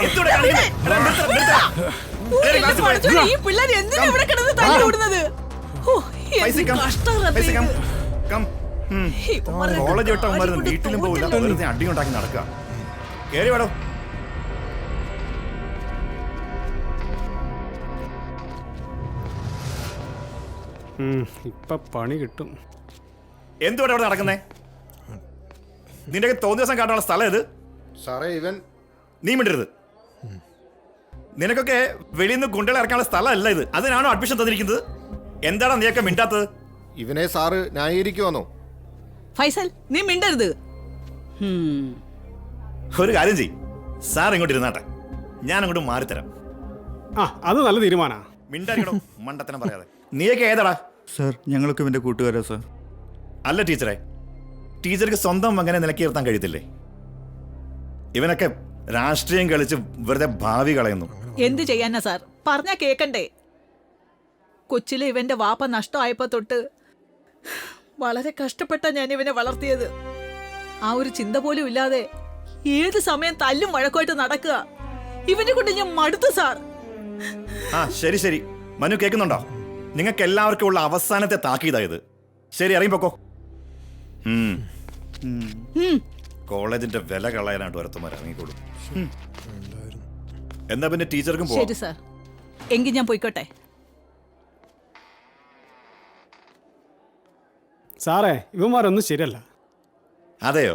ഈ പിള്ളേർ എന്തിനാ ഇവിടെ കിടന്ന് തല്ലുകൂടുന്നത്? കോളേജ് വിട്ടവന്മാരൊന്നും വീട്ടിലും പോകില്ല, വെറുതെ അടി ഉണ്ടാക്കി നടക്കുക. കേറി വേടോ. ഇപ്പൊ പണി കിട്ടും. എന്തുകൊണ്ട് അവിടെ നടക്കുന്നേ? നിന്റെ തോന്നിയ ദിവസം കാട്ടാനുള്ള സ്ഥലം ഇത്? സാറേ ഇവൻ നീ മിണ്ടരുത്. നിനക്കൊക്കെ വെളിയിൽ നിന്ന് ഗുണ്ടകളെ ഇറക്കാനുള്ള സ്ഥലമല്ല ഇത്. അതിനാണോ അഡ്മിഷൻ തന്നിരിക്കുന്നത്? എന്താണ് നീയൊക്കെ മിണ്ടാത്തത്? ഇവനെ സാറ് ന്യായീകരിക്കുവാന്നോ? ഫൈസൽ, നീ മിണ്ടരുത്. ഒരു കാര്യം ചെയ്, സാർ ഇങ്ങോട്ട് ഇരുന്നാട്ടെ, ഞാൻ അങ്ങോട്ട് മാറിത്തരാം. അത് നല്ല തീരുമാന. മിണ്ടാരിക്കണോ, മണ്ടത്തനം പറയാതെ. നീയൊക്കെ ഏതാടാ? സാർ ഞങ്ങളൊക്കെ ഇവന്റെ കൂട്ടുകാരാ സാർ. അല്ല ടീച്ചറെ, ടീച്ചർക്ക് സ്വന്തം മകനെ നിലക്കി നിർത്താൻ കഴിയത്തില്ലേ? ഇവനൊക്കെ രാഷ്ട്രീയം കളിച്ച് വെറുതെ ഭാവി കളയുന്നു. എന്ത് ചെയ്യാനാ സാർ, പറഞ്ഞാ കേക്കണ്ടേ? കൊച്ചിലെ ഇവന്റെ വാപ്പ നഷ്ടമായപ്പോ തൊട്ട് വളരെ കഷ്ടപ്പെട്ടാ ഞാൻ ഇവനെ വളർത്തിയത്. ആ ഒരു ചിന്ത പോലും ഇല്ലാതെ ഏത് സമയം തല്ലും വഴക്കുമായിട്ട് നടക്കുക. ഇവനെ കൊണ്ട് ഞാൻ മടുത്തു സാർ. ശരി ശരി, മനു കേൾക്കുന്നുണ്ടോ? നിങ്ങൾക്ക് എല്ലാവർക്കും ഉള്ള അവസാനത്തെ താക്കീതായത്. ശരി, ഇറങ്ങിപ്പോക്കോ. കോളേജിന്റെ വില കളയാനായിട്ട് ഒരുത്തമാർ ഇറങ്ങിക്കോളൂ. എന്നാ പിന്നെ ടീച്ചർക്കും പോവാം. ശരി സാർ, എങ്കിൽ ഞാൻ പോയിക്കോട്ടെ. സാറേ, ഇവന്മാരൊന്നും ശരിയല്ല. അതെയോ?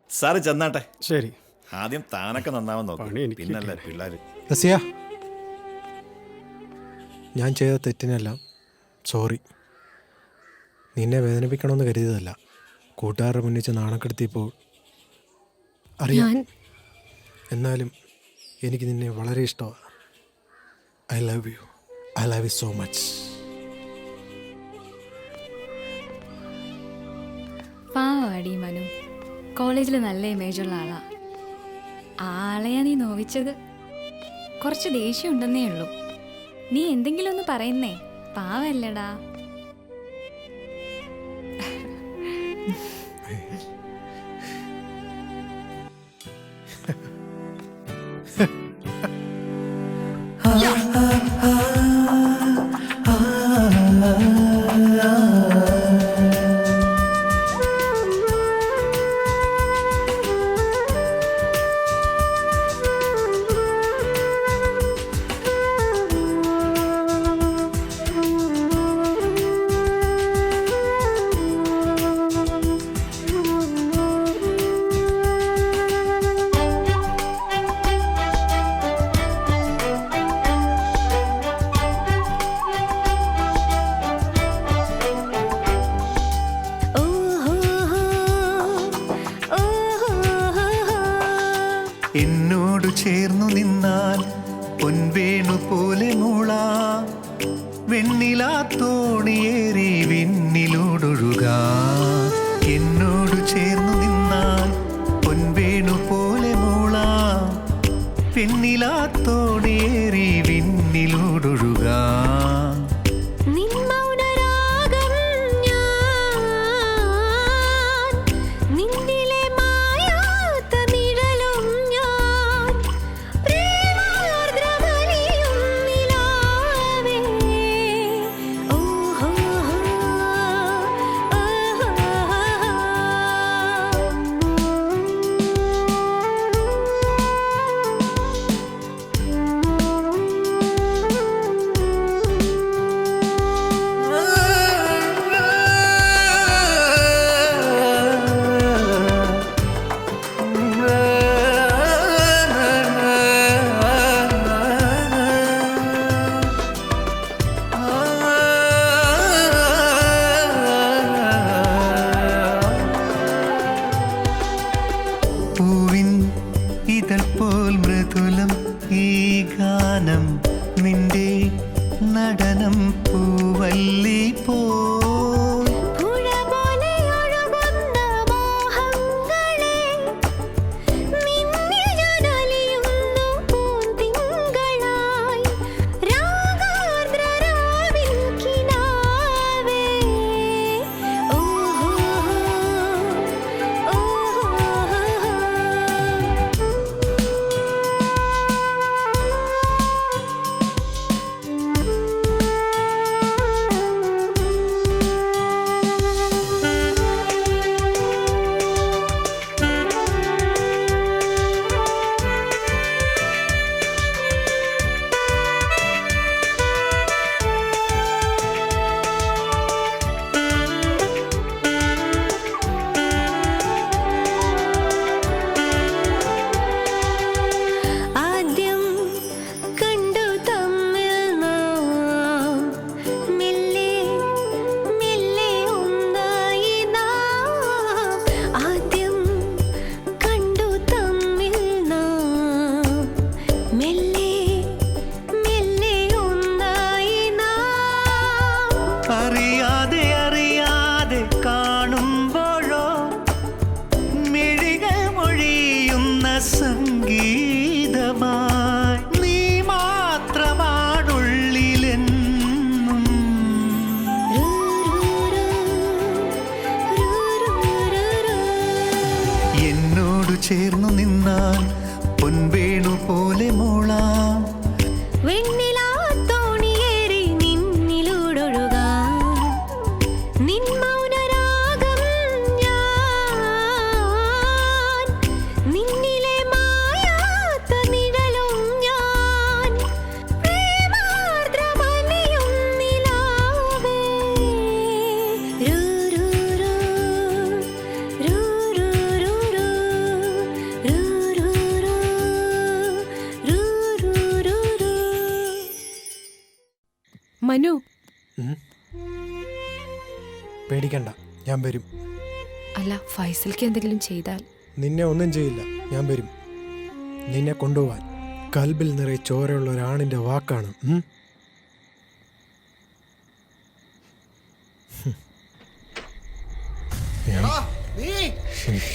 സാറ് ചെന്നാട്ടെ. ശരി. ആദ്യം താനൊക്കെ നന്നാവാൻ നോക്കും, പിന്നല്ലേ പിള്ളേര്. റസിയ, ഞാൻ ചെയ്ത തെറ്റിനെല്ലാം സോറി. നിന്നെ വേദനിപ്പിക്കണമെന്ന് കരുതിയതല്ല. കൂട്ടുകാരുടെ മുന്നിച്ച് നാണക്കെടുത്തിയപ്പോൾ അറിയാം. എന്നാലും എനിക്ക് നിന്നെ വളരെ ഇഷ്ടമാണ്. I love you. I love you so much. പാവാടി മനു, കോളേജിൽ നല്ല ഇമേജുള്ള ആളാ. ആ ആളെയാ നീ നോവിച്ചത്. കുറച്ച് ദേഷ്യം ഉണ്ടെന്നേ ഉള്ളൂ. നീ എന്തെങ്കിലും ഒന്ന് പറയുന്നേ, പാവല്ലടാ. എന്നോട് ചേർന്നു നിന്നാൽ പൊൻവേണു പോലെ മൂളാ, വെണ്ണിലാ തോണിയേറി വിണ്ണിലൂടൊഴുകാ. എന്നോട് ചേർന്നു നിന്നാൽ പൊൻവേണു പോലെ മൂളാ, വെണ്ണിലാ തോണിയേറി വിണ്ണിലൂടൊഴുകാ. പൂവിൻ ഇതൾ പോൽ മൃദുലം ഈ ഗാനം, നിന്റെ നടനം പൂവല്ലി പോ. സംഗീതമായി നീ മാത്രമാണുള്ളിലെന്നും. എന്നോട് ചേർന്നു നിന്നാൽ പൊൻവേണു പോലെ മോളാം. മനു, പേടിക്കണ്ട, ഞാൻ വരും. അല്ല ഫൈസൽക്ക് എന്തെങ്കിലും ചെയ്താൽ? നിന്നെ ഒന്നും ചെയ്യില്ല, ഞാൻ വരും. നിന്നെ കൊണ്ടുപോവാൻ കൽബിൽ നിറയെ ചോരയുള്ള ഒരാണിന്റെ വാക്കാണ്.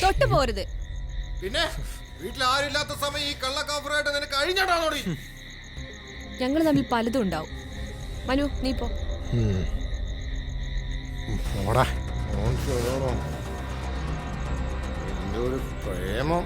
തൊട്ടു പോരുത്. പിന്നെ വീട്ടിൽ ആരില്ലാത്ത സമയം ഈ കള്ളക്കാഫറായിട്ട് നിനക്ക് കഴിഞ്ഞാണോടി? ഞങ്ങൾ തമ്മിൽ പലതും ഉണ്ടാവും. മനു, നീ പോ. എന്റെ ഒരു പ്രേമം.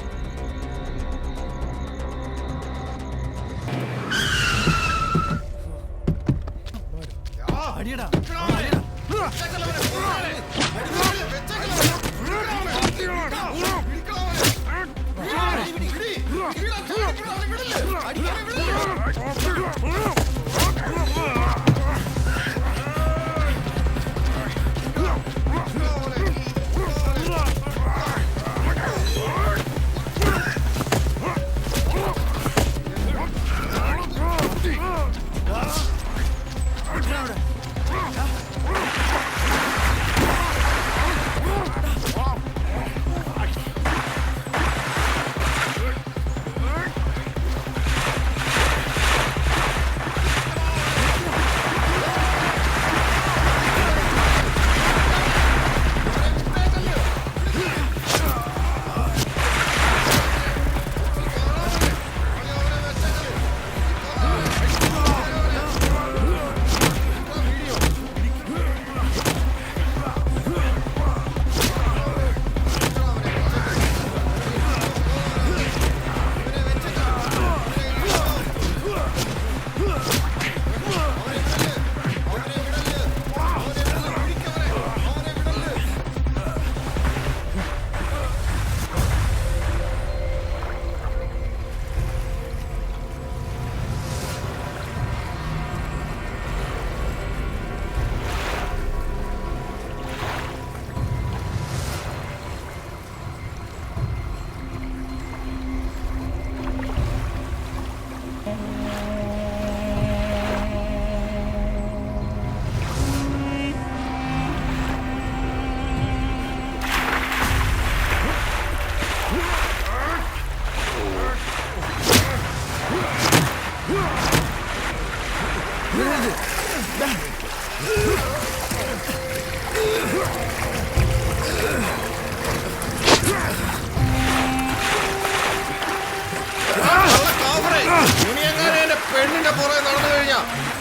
പെണ്ണിന്റെ പുറകെ നടന്നു കഴിഞ്ഞാ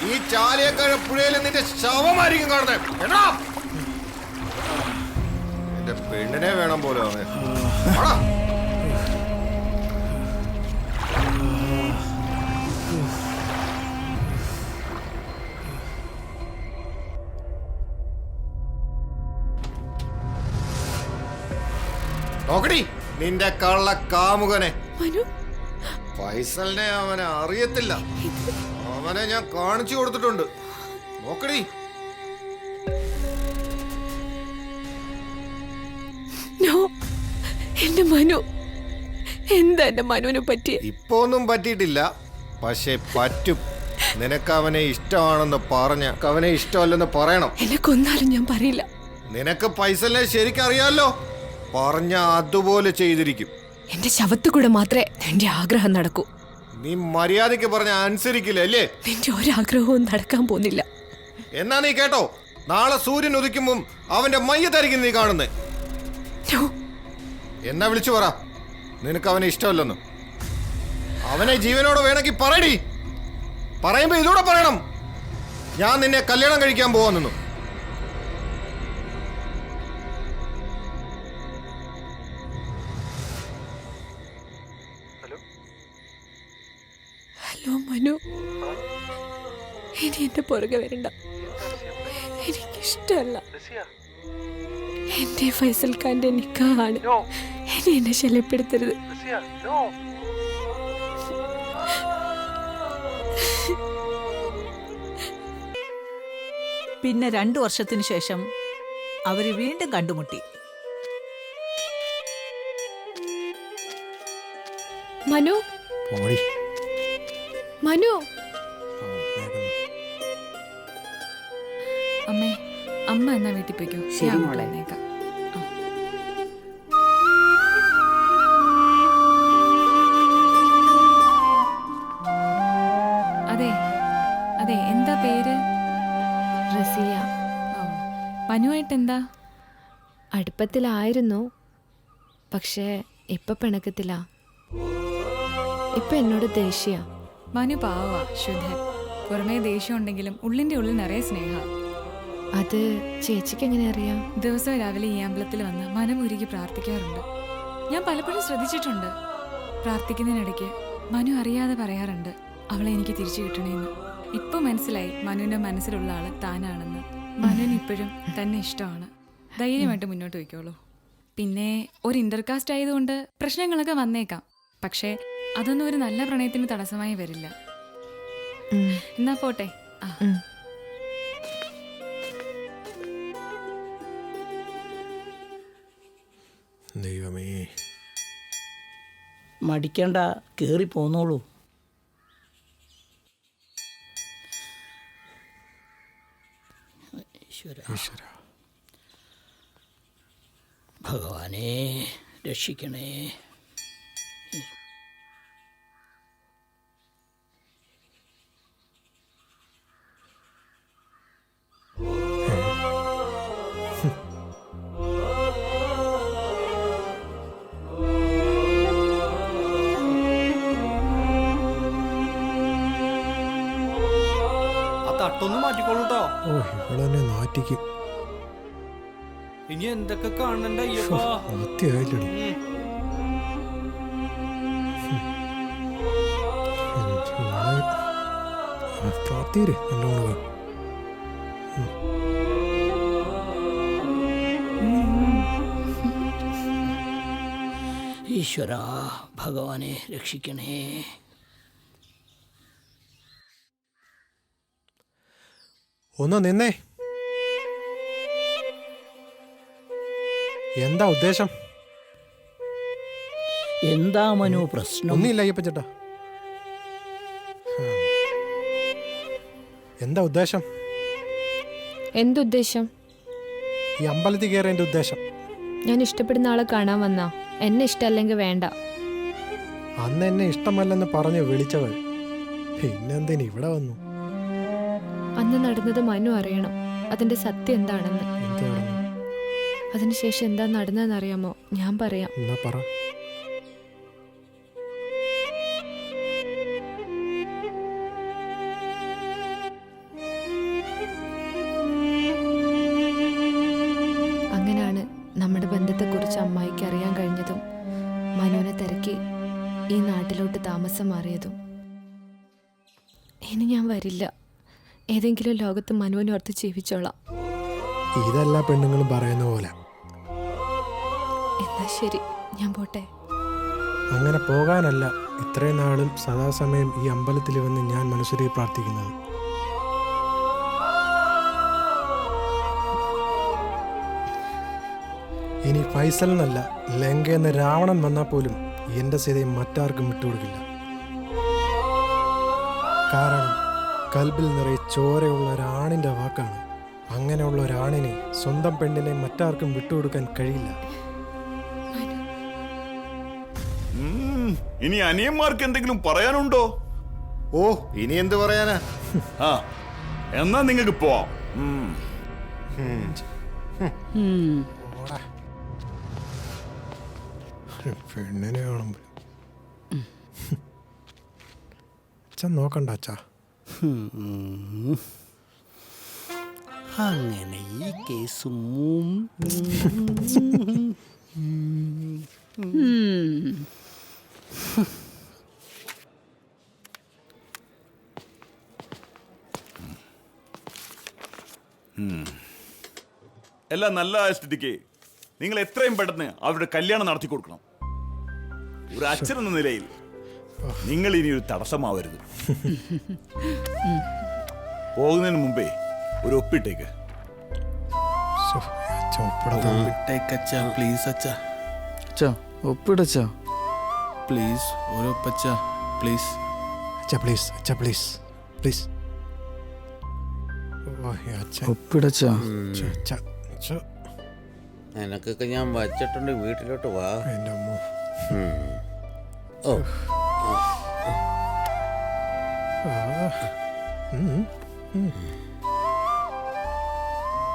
ഈ ചാലിയക്കഴ പുഴയിൽ നിന്റെ ശവമായിരിക്കും കാണുന്നത്. എന്റെ പെണ്ണിനെ വേണം പോലെ ആണ്. നോക്കടി നിന്റെ കള്ള കാമുകനെ. ഫൈസലിനെ അവനെ അറിയത്തില്ല. അവനെ ഞാൻ കാണിച്ചു കൊടുത്തിട്ടുണ്ട്. നോക്കടി. എന്റെ മനു, എന്താ എന്റെ മനുവിനെ പറ്റി? ഇപ്പൊ ഒന്നും പറ്റിയിട്ടില്ല, പക്ഷെ പറ്റും. നിനക്ക് അവനെ ഇഷ്ടമാണെന്ന് പറഞ്ഞ അവനെ ഇഷ്ടമല്ലെന്ന് പറയണം. എന്നെ കൊന്നാലും ഞാൻ പറയില്ല. നിനക്ക് ഫൈസലിനെ ശരിക്കറിയാലോ, പറഞ്ഞ അതുപോലെ ചെയ്തിരിക്കും. എന്റെ ശവത്തു കൂടെ മാത്രമേ നിന്റെ ആഗ്രഹം നടക്കൂ. നീ മര്യാദയ്ക്ക് പറഞ്ഞ അനുസരിക്കില്ല അല്ലേ? നിന്റെ ഒരാഗ്രഹവും നടക്കാൻ പോകുന്നില്ല. എന്നാ നീ കേട്ടോ, നാളെ സൂര്യൻ ഉദിക്കുമ്പം അവന്റെ മയ്യത്തായിരിക്കും നീ കാണുന്നേ. എന്നാ വിളിച്ചു പറ. നിനക്ക് അവനെ ഇഷ്ടമല്ലെന്ന്. അവനെ ജീവനോടെ വേണമെങ്കിൽ പറയടി. പറയുമ്പോ ഇതൂടെ പറയണം, ഞാൻ നിന്നെ കല്യാണം കഴിക്കാൻ പോവാന്നു. ഹലോ മനു, ഇനി എന്റെ പുറകെ വരണ്ട, എനിക്കിഷ്ടമല്ല. എന്റെ ഫൈസൽ ഖാന്റെ നിക്കാഹാണ്, ഇനി എന്നെ ശല്യപ്പെടുത്തരുത്. പിന്നെ 2 വർഷത്തിനു ശേഷം അവര് വീണ്ടും കണ്ടുമുട്ടി. മനു, മനു. അമ്മേ, അമ്മ എന്നാ വീട്ടിൽ പോയിക്കോ. ഞാൻ അങ്ങോട്ട് വന്നേക്കാം. അതെ അതെ, എന്താ പേര്? റസിയ. മനുവായിട്ട് എന്താ? അടുപ്പത്തിലായിരുന്നു, പക്ഷേ ഇപ്പൊ പിണക്കത്തിലാ. ഇപ്പൊ എന്നോട് ദേഷ്യ. മനു പാവാ, ശുദ്ധൻ. പുറമേ ദേഷ്യം ഉണ്ടെങ്കിലും ഉള്ളിന്റെ ഉള്ളിൽ നിറയെ സ്നേഹ. അത് ചേച്ചിക്ക് എങ്ങനെ അറിയാം? ദിവസവും രാവിലെ ഈ അമ്പലത്തിൽ വന്ന് മനമുരുകി പ്രാർത്ഥിക്കാറുണ്ട്. ഞാൻ പലപ്പോഴും ശ്രദ്ധിച്ചിട്ടുണ്ട്. പ്രാർത്ഥിക്കുന്നതിനിടയ്ക്ക് മനു അറിയാതെ പറയാറുണ്ട്, അവളെ എനിക്ക് തിരിച്ചു കിട്ടണേന്ന്. ഇപ്പൊ മനസ്സിലായി മനുവിന്റെ മനസ്സിലുള്ള ആള് താനാണെന്ന്. മനുവിന് ഇപ്പോഴും തന്നെ ഇഷ്ടമാണ്. ധൈര്യമായിട്ട് മുന്നോട്ട് വയ്ക്കോളൂ. പിന്നെ ഒരു ഇന്റർകാസ്റ്റ് ആയതുകൊണ്ട് പ്രശ്നങ്ങളൊക്കെ വന്നേക്കാം, പക്ഷേ അതൊന്നും ഒരു നല്ല പ്രണയത്തിന് തടസ്സമായി വരില്ല. എന്നാ പോട്ടെ. ദൈവമേ, മടിക്കണ്ട, കേറി പോന്നോളൂ. ഈശ്വര, ഭഗവാനെ രക്ഷിക്കണേ. തട്ടൊന്ന് മാറ്റിക്കോളൂട്ടോ. ഓ, ഇവളെന്നെ നാറ്റിക്കും. ഇനി എന്തൊക്കെ കാണണ്ട അയ്യപ്പ. പ്രാർത്ഥീര് നല്ലോണം. ഈശ്വര, ഭഗവാനെ രക്ഷിക്കണേ. ഒന്ന് നിന്നേ. എന്താ ഉദ്ദേശം? എന്താ മനു പ്രശ്നം? ഒന്നുമില്ല അയ്യപ്പച്ചേട്ടാ. എന്താ ഉദ്ദേശം? എന്തുദ്ദേശം? ഈ അമ്പലത്തിൽ കയറേണ്ട ഉദ്ദേശം. ഞാൻ ഇഷ്ടപ്പെടുന്ന ആളെ കാണാൻ വന്നാ. എന്നെ ഇഷ്ടമല്ലെങ്കിൽ വേണ്ട. അന്ന് എന്നെ ഇഷ്ടമല്ലെന്ന് പറഞ്ഞ് വിളിച്ചവൾ പിന്നെന്തിന് ഇവിടെ വന്നു? അന്ന് നടന്നത് മനു അറിയണം, അതിന്റെ സത്യം എന്താണെന്ന്. അതിനുശേഷം എന്താ നടന്നതെന്നറിയാമോ? ഞാൻ പറയാം. എന്നാ പറ. അങ്ങനെയാണ് നമ്മുടെ ബന്ധത്തെക്കുറിച്ച് അമ്മായിക്ക് അറിയാൻ കഴിഞ്ഞതും മനുവിനെ തിരക്കി ഈ നാട്ടിലോട്ട് താമസം മാറിയതും. ഇനി ഞാൻ വരില്ല. ഏതെങ്കിലും ലോകത്ത് മനുവിനെ ഓർത്ത് ജീവിച്ചോളാം. ഇതെല്ലാ പെണ്ണുങ്ങളും പറയുന്ന പോലെ. എന്നാ ശരി, ഞാൻ പോട്ടെ. അങ്ങനെ പോകാനല്ല ഇത്രയും നാളും സദാസമയം ഈ അമ്പലത്തിൽ വന്ന് ഞാൻ മനസ്സുരി പ്രാർത്ഥിക്കുന്നത്. ഇനി ഫൈസൽ എന്നല്ല, ലങ്കയെന്ന് രാവണൻ വന്നാൽ പോലും എൻ്റെ സീതയും മറ്റാർക്കും വിട്ടുകൊടുക്കില്ല. കാരണം കൽബിൽ നിറയെ ചോരയുള്ള ഒരാണിൻ്റെ വാക്കാണ്. അങ്ങനെയുള്ള ഒരാണിനെ സ്വന്തം പെണ്ണിനെ മറ്റാർക്കും വിട്ടുകൊടുക്കാൻ കഴിയില്ല. ഇനി അനിയന്മാർക്ക് എന്തെങ്കിലും പറയാനുണ്ടോ? ഓ, ഇനി എന്ത് പറയാനാ? എന്നാ നിങ്ങൾക്ക് പോവാം. പെണ്ണിനെ കാണുമ്പോൾ അച്ഛൻ നോക്കണ്ട അച്ഛാ. അങ്ങനെ ഈ കേസ് എല്ലാം നല്ല സ്ഥിതിക്ക് നിങ്ങൾ എത്രയും പെട്ടെന്ന് അവരുടെ കല്യാണം നടത്തി കൊടുക്കണം. ഒരു അച്ഛൻ എന്ന നിലയിൽ നിങ്ങൾ ഇനി ഒരു തടസ്സമാവരുത്. പോകുന്നതിന് മുമ്പേ ഒരു ഒപ്പിട്ടേക്ക്. പ്ലീസ് അച്ഛാ ഒപ്പിടച്ചാ പ്ലീസ് ഓരോപ്പച്ചാ പ്ലീസ് അച്ഛാ പ്ലീസ് അച്ഛാ പ്ലീസ് പ്ലീസ് ഒപ്പിടച്ചാ. നിനക്കൊക്കെ ഞാൻ വച്ചിട്ടുണ്ട്, വീട്ടിലോട്ട് വാ. എൻ്റെ അമ്മ. ഓ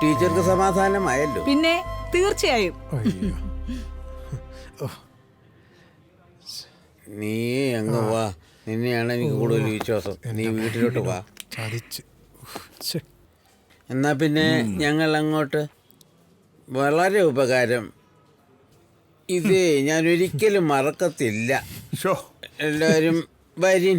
ടീച്ചർക്ക് സമാധാനമായല്ലോ. പിന്നെ തീർച്ചയായും. നീ അങ്ങ് വാ, നിന്നെയാണ് എനിക്ക് കൂടുതൽ വിശ്വാസം. നീ വീട്ടിലോട്ട് വാ. എന്നാ പിന്നെ ഞങ്ങൾ അങ്ങോട്ട്. വളരെ ഉപകാരം. ഇത് ഞാൻ ഒരിക്കലും മറക്കത്തില്ല. എല്ലാവരും വരിൻ.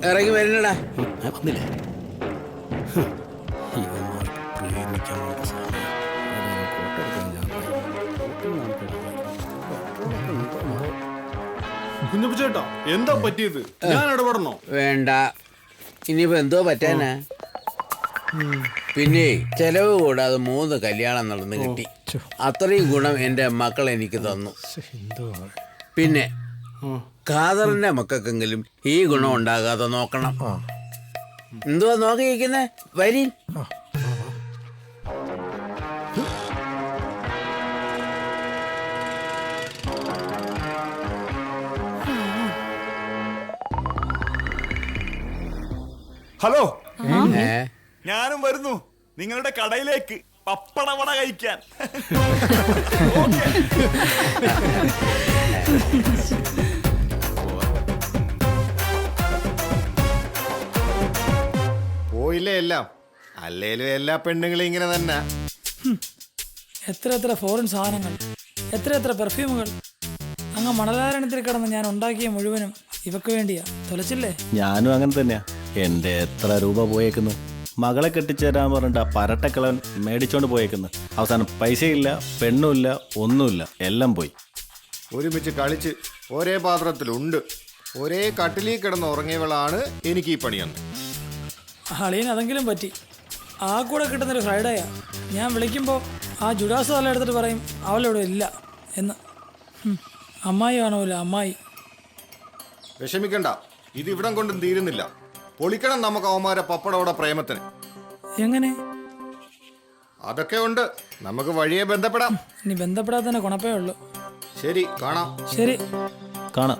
ഇറങ്ങി വരണടാ. വന്നില്ലേ? കുഞ്ഞപ്പച്ചേട്ടാ എന്താ പറ്റിയത്? ഞാൻ ഇടപെടണോ? വേണ്ട, ഇനിയിപ്പോ എന്തോ പറ്റാനാ. പിന്നെ ചെലവ് കൂടാതെ 3 കല്യാണം നടന്നു കിട്ടി. അത്രയും ഗുണം എൻ്റെ മക്കൾ എനിക്ക് തന്നു. പിന്നെ ഖാദറിന്റെ മക്കൾക്കെങ്കിലും ഈ ഗുണം ഉണ്ടാകാതെ നോക്കണം. എന്തുവാ നോക്കിയിരിക്കുന്നേ? വരി. ഹലോ, ഞാനും വരുന്നു നിങ്ങളുടെ കടയിലേക്ക് പപ്പടവട കഴിക്കാൻ. പോയില്ലേ എല്ലാം? അല്ലേലും എല്ലാ പെണ്ണുങ്ങളും ഇങ്ങനെ തന്നെ. എത്ര ഫോറിൻ സാധനങ്ങൾ, എത്ര പെർഫ്യൂമുകൾ. അങ്ങ് മണലാരണത്തിൽ കിടന്ന് ഞാൻ ഉണ്ടാക്കിയ മുഴുവനും ഇവക്ക് വേണ്ടിയാ. തൊലച്ചില്ലേ? ഞാനും അങ്ങനെ തന്നെയാ. എൻ്റെ എത്ര രൂപ പോയേക്കുന്നു. മകളെ കെട്ടിച്ചേരാൻ പറഞ്ഞിട്ട് ആ പരട്ടക്കിളവൻ മേടിച്ചോണ്ട് പോയേക്കുന്നു. അവസാനം പൈസയില്ല, പെണ്ണുമില്ല, ഒന്നുമില്ല, എല്ലാം പോയി. ഒരുമിച്ച് കളിച്ച് ഒരേ പാത്രത്തിലുണ്ട്, ഒരേ കട്ടിലിൽ കിടന്ന് ഉറങ്ങിയവളാണ് എനിക്ക് ഈ പണിയെന്ന്. അളിയൻ അതെങ്കിലും പറ്റി. ആ കൂടെ കിട്ടുന്നൊരു ഫ്രൈഡേയാ. ഞാൻ വിളിക്കുമ്പോൾ ആ ജുഡാസ് തല എടുത്തിട്ട് പറയും അവളിവിടെ ഇല്ല എന്ന്. അമ്മായി കാണൂല, അമ്മായി. വിഷമിക്കണ്ട, ഇത് ഇവിടം കൊണ്ടും തീരുന്നില്ല. പൊളിക്കണം നമുക്ക് അവന്മാരെ പപ്പടവട പ്രേമത്തിന്. എങ്ങനെ? അതൊക്കെ ഉണ്ട്, നമുക്ക് വഴിയെ ബന്ധപ്പെടാം. ഇനി ബന്ധപ്പെടാത്തതിന്റെ കുണപ്പേ ഉള്ളൂ. ശരി, കാണാം. ശരി, കാണാം.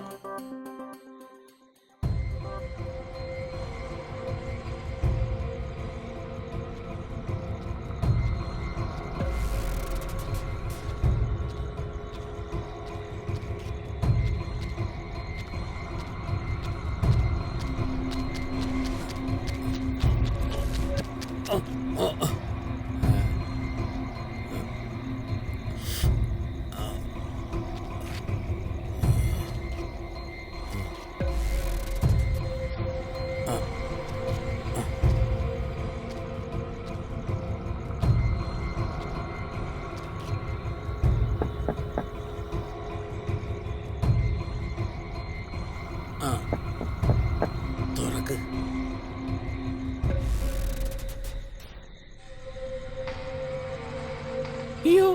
അയ്യോ,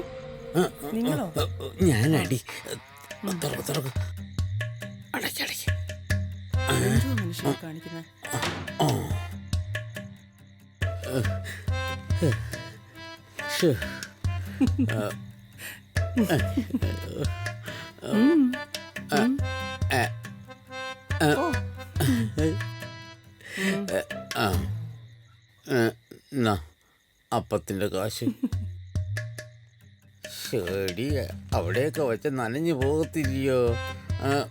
നിങ്ങളോ? ഞാനടി. തുറക്ക്. അടയ്ക്കടയ്ക്ക്. അപ്പത്തിൻ്റെ കാശ്. ശരി, അവിടെയൊക്കെ വെച്ച് നനഞ്ഞു പോകത്തില്ലയോ?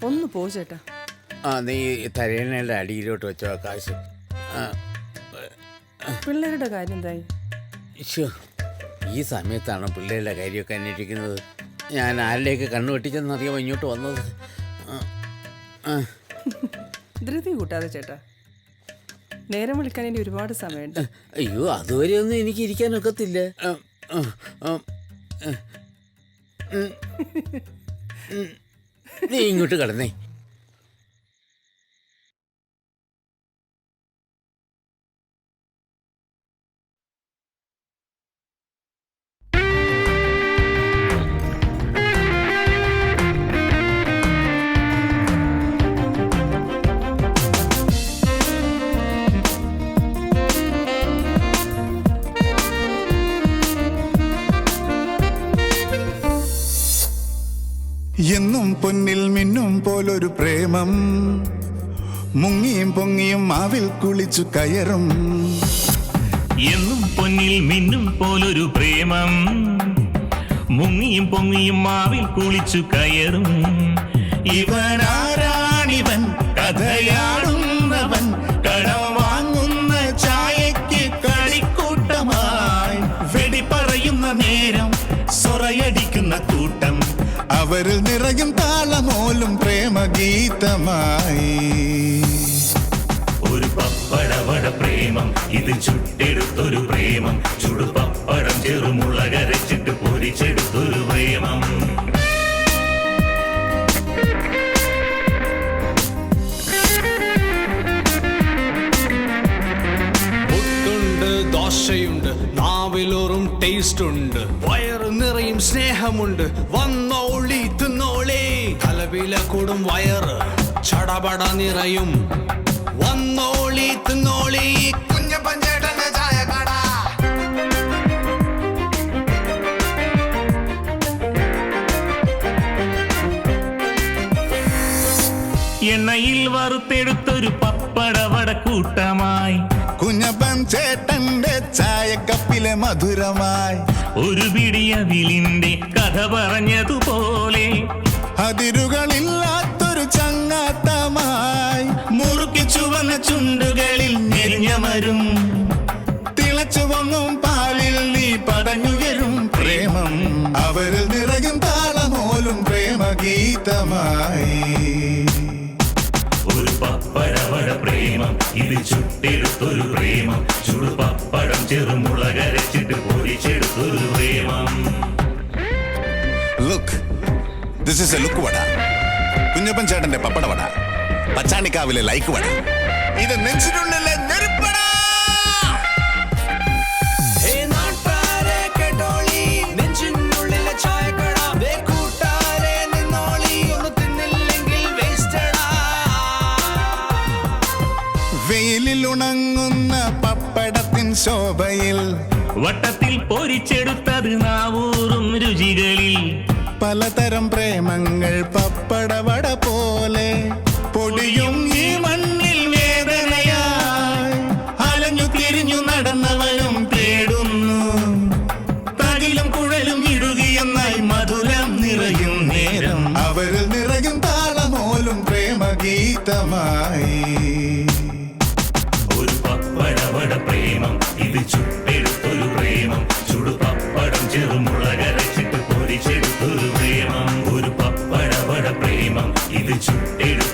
ഒന്ന് പോ ചേട്ടാ. നീ തരേണയുടെ അടിയിലോട്ട് വെച്ചോ ആ കാശ്. പിള്ളേരുടെ കാര്യം എന്തായി? ഈ സമയത്താണ് പിള്ളേരുടെ കാര്യമൊക്കെ അന്വേഷിക്കുന്നത്. ഞാൻ ആരിലേക്ക് കണ്ണു വെട്ടിച്ചെന്നറിയാമോ ഇങ്ങോട്ട് വന്നത്? ധൃതി കൂട്ടാതെ ചേട്ടാ, നേരം വിളിക്കാൻ ഇനി ഒരുപാട് സമയമുണ്ട്. അയ്യോ, അതുവരെ ഒന്നും എനിക്ക് ഇരിക്കാനൊക്കത്തില്ല. നീ ഇങ്ങോട്ട് കടന്നേ. എന്നും പൊന്നിൽ മിന്നും പോലൊരു പ്രേമം, മുങ്ങിയും പൊങ്ങിയും മാവിൽ കുളിച്ചു കയറും. എന്നും പൊന്നിൽ മിന്നും പോലൊരു പ്രേമം, മുങ്ങിയും പൊങ്ങിയും മാവിൽ കുളിച്ചു കയറും. ഇവനാരാണിവൻ, കഥയാടുന്നവൻ, കടം വാങ്ങുന്ന ചായയ്ക്ക് കളിക്കൂട്ടമായി, വെടി പറയുന്ന നേരം സൊറയടിക്കുന്ന കൂട്ടം, അവരിൽ നിറയും താളമോലും പ്രേമഗീതമായി. ഒരു പപ്പടവട പ്രേമം, ഇത് ചുട്ടെടുത്തൊരു പ്രേമം, ചുടുപപ്പടം ചെറുമുളകരച്ചിട്ട് പൊരിച്ചെടുത്തൊരു പ്രേമം. പുട്ടുണ്ട്, ദോശയുണ്ട്, നാവിലോറും ടേസ്റ്റ് ഉണ്ട്, വയറ് നിറയും സ്നേഹമുണ്ട്. വന്നോളി തിന്നോളി, കലവില കൂടും വയറ് ചടപട നിറയും. വന്നോളി തിന്നോളി, കുഞ്ഞപ്പഞ്ചേട്ടന്റെ ചായക്കട. എണ്ണയിൽ വറുത്തെടുത്തൊരു പപ്പടവട കൂട്ടമായി, കുഞ്ഞപ്പൻ ചേട്ടന്റെ ചായക്കപ്പിലെ മധുരമായി, ഒരു പിടിയവിലിന്റെ കഥ പറഞ്ഞതുപോലെ, അതിരുകളില്ലാത്തൊരു ചങ്ങാത്തമായി, മുറുക്കി ചുവന്ന ചുണ്ടുകളിൽ ഞെരിഞ്ഞമരും, തിളച്ചു പൊങ്ങും പാലിൽ നീ പടഞ്ഞുയരും പ്രേമം, അവരിൽ നിറയും താളമോലും പ്രേമഗീതമായി. ഒരു പപ്പടവട പ്രേമം, ഇത് ചുട്ടെടുത്തൊരു പ്രേമം, ചുടുപപ്പടം ചെറുമുളകരച്ചിട്ട് പൊരിച്ചെടുത്തൊരു പ്രേമം. Look, this is a look വട. കുഞ്ഞപ്പൻ ചേട്ടന്റെ പപ്പടവട, പച്ചാണിക്കാവിലെ ലൈക്ക് വട, ഇത് നെഞ്ചിനുള്ളിലെ നെരുപ്പട. വെയിലിൽ ഉണങ്ങുന്ന പപ്പടത്തിൻ ശോഭയിൽ, വട്ടത്തിൽ പൊരിച്ചെടുത്തത് നാവൂറും രുചികളിൽ, പലതരം പ്രേമങ്ങൾ പപ്പടവട പോലെ പൊടിയും ഈ മണ്ണിൽ വേദനയായി, അലഞ്ഞു തിരിഞ്ഞു നടന്നവനും തേടുന്നു, തകിലും കുഴലും ഇടുകിയെന്നായി മധുരം നിറയും നേരം, അവരിൽ നിറയും താളമോലും പ്രേമഗീതമായി. ഒരു പപ്പടവട പ്രേമം, ഇത് ചുട്ടെടുത്തൊരു പ്രേമം, ചുടുപപ്പടം ചെറുമുളകരച്ചിട്ട് പൊരിച്ചെടുത്തൊരു പ്രേമം. ഒരു പപ്പടവട പ്രേമം, ഇത് ചുട്ടെടുത്തൊരു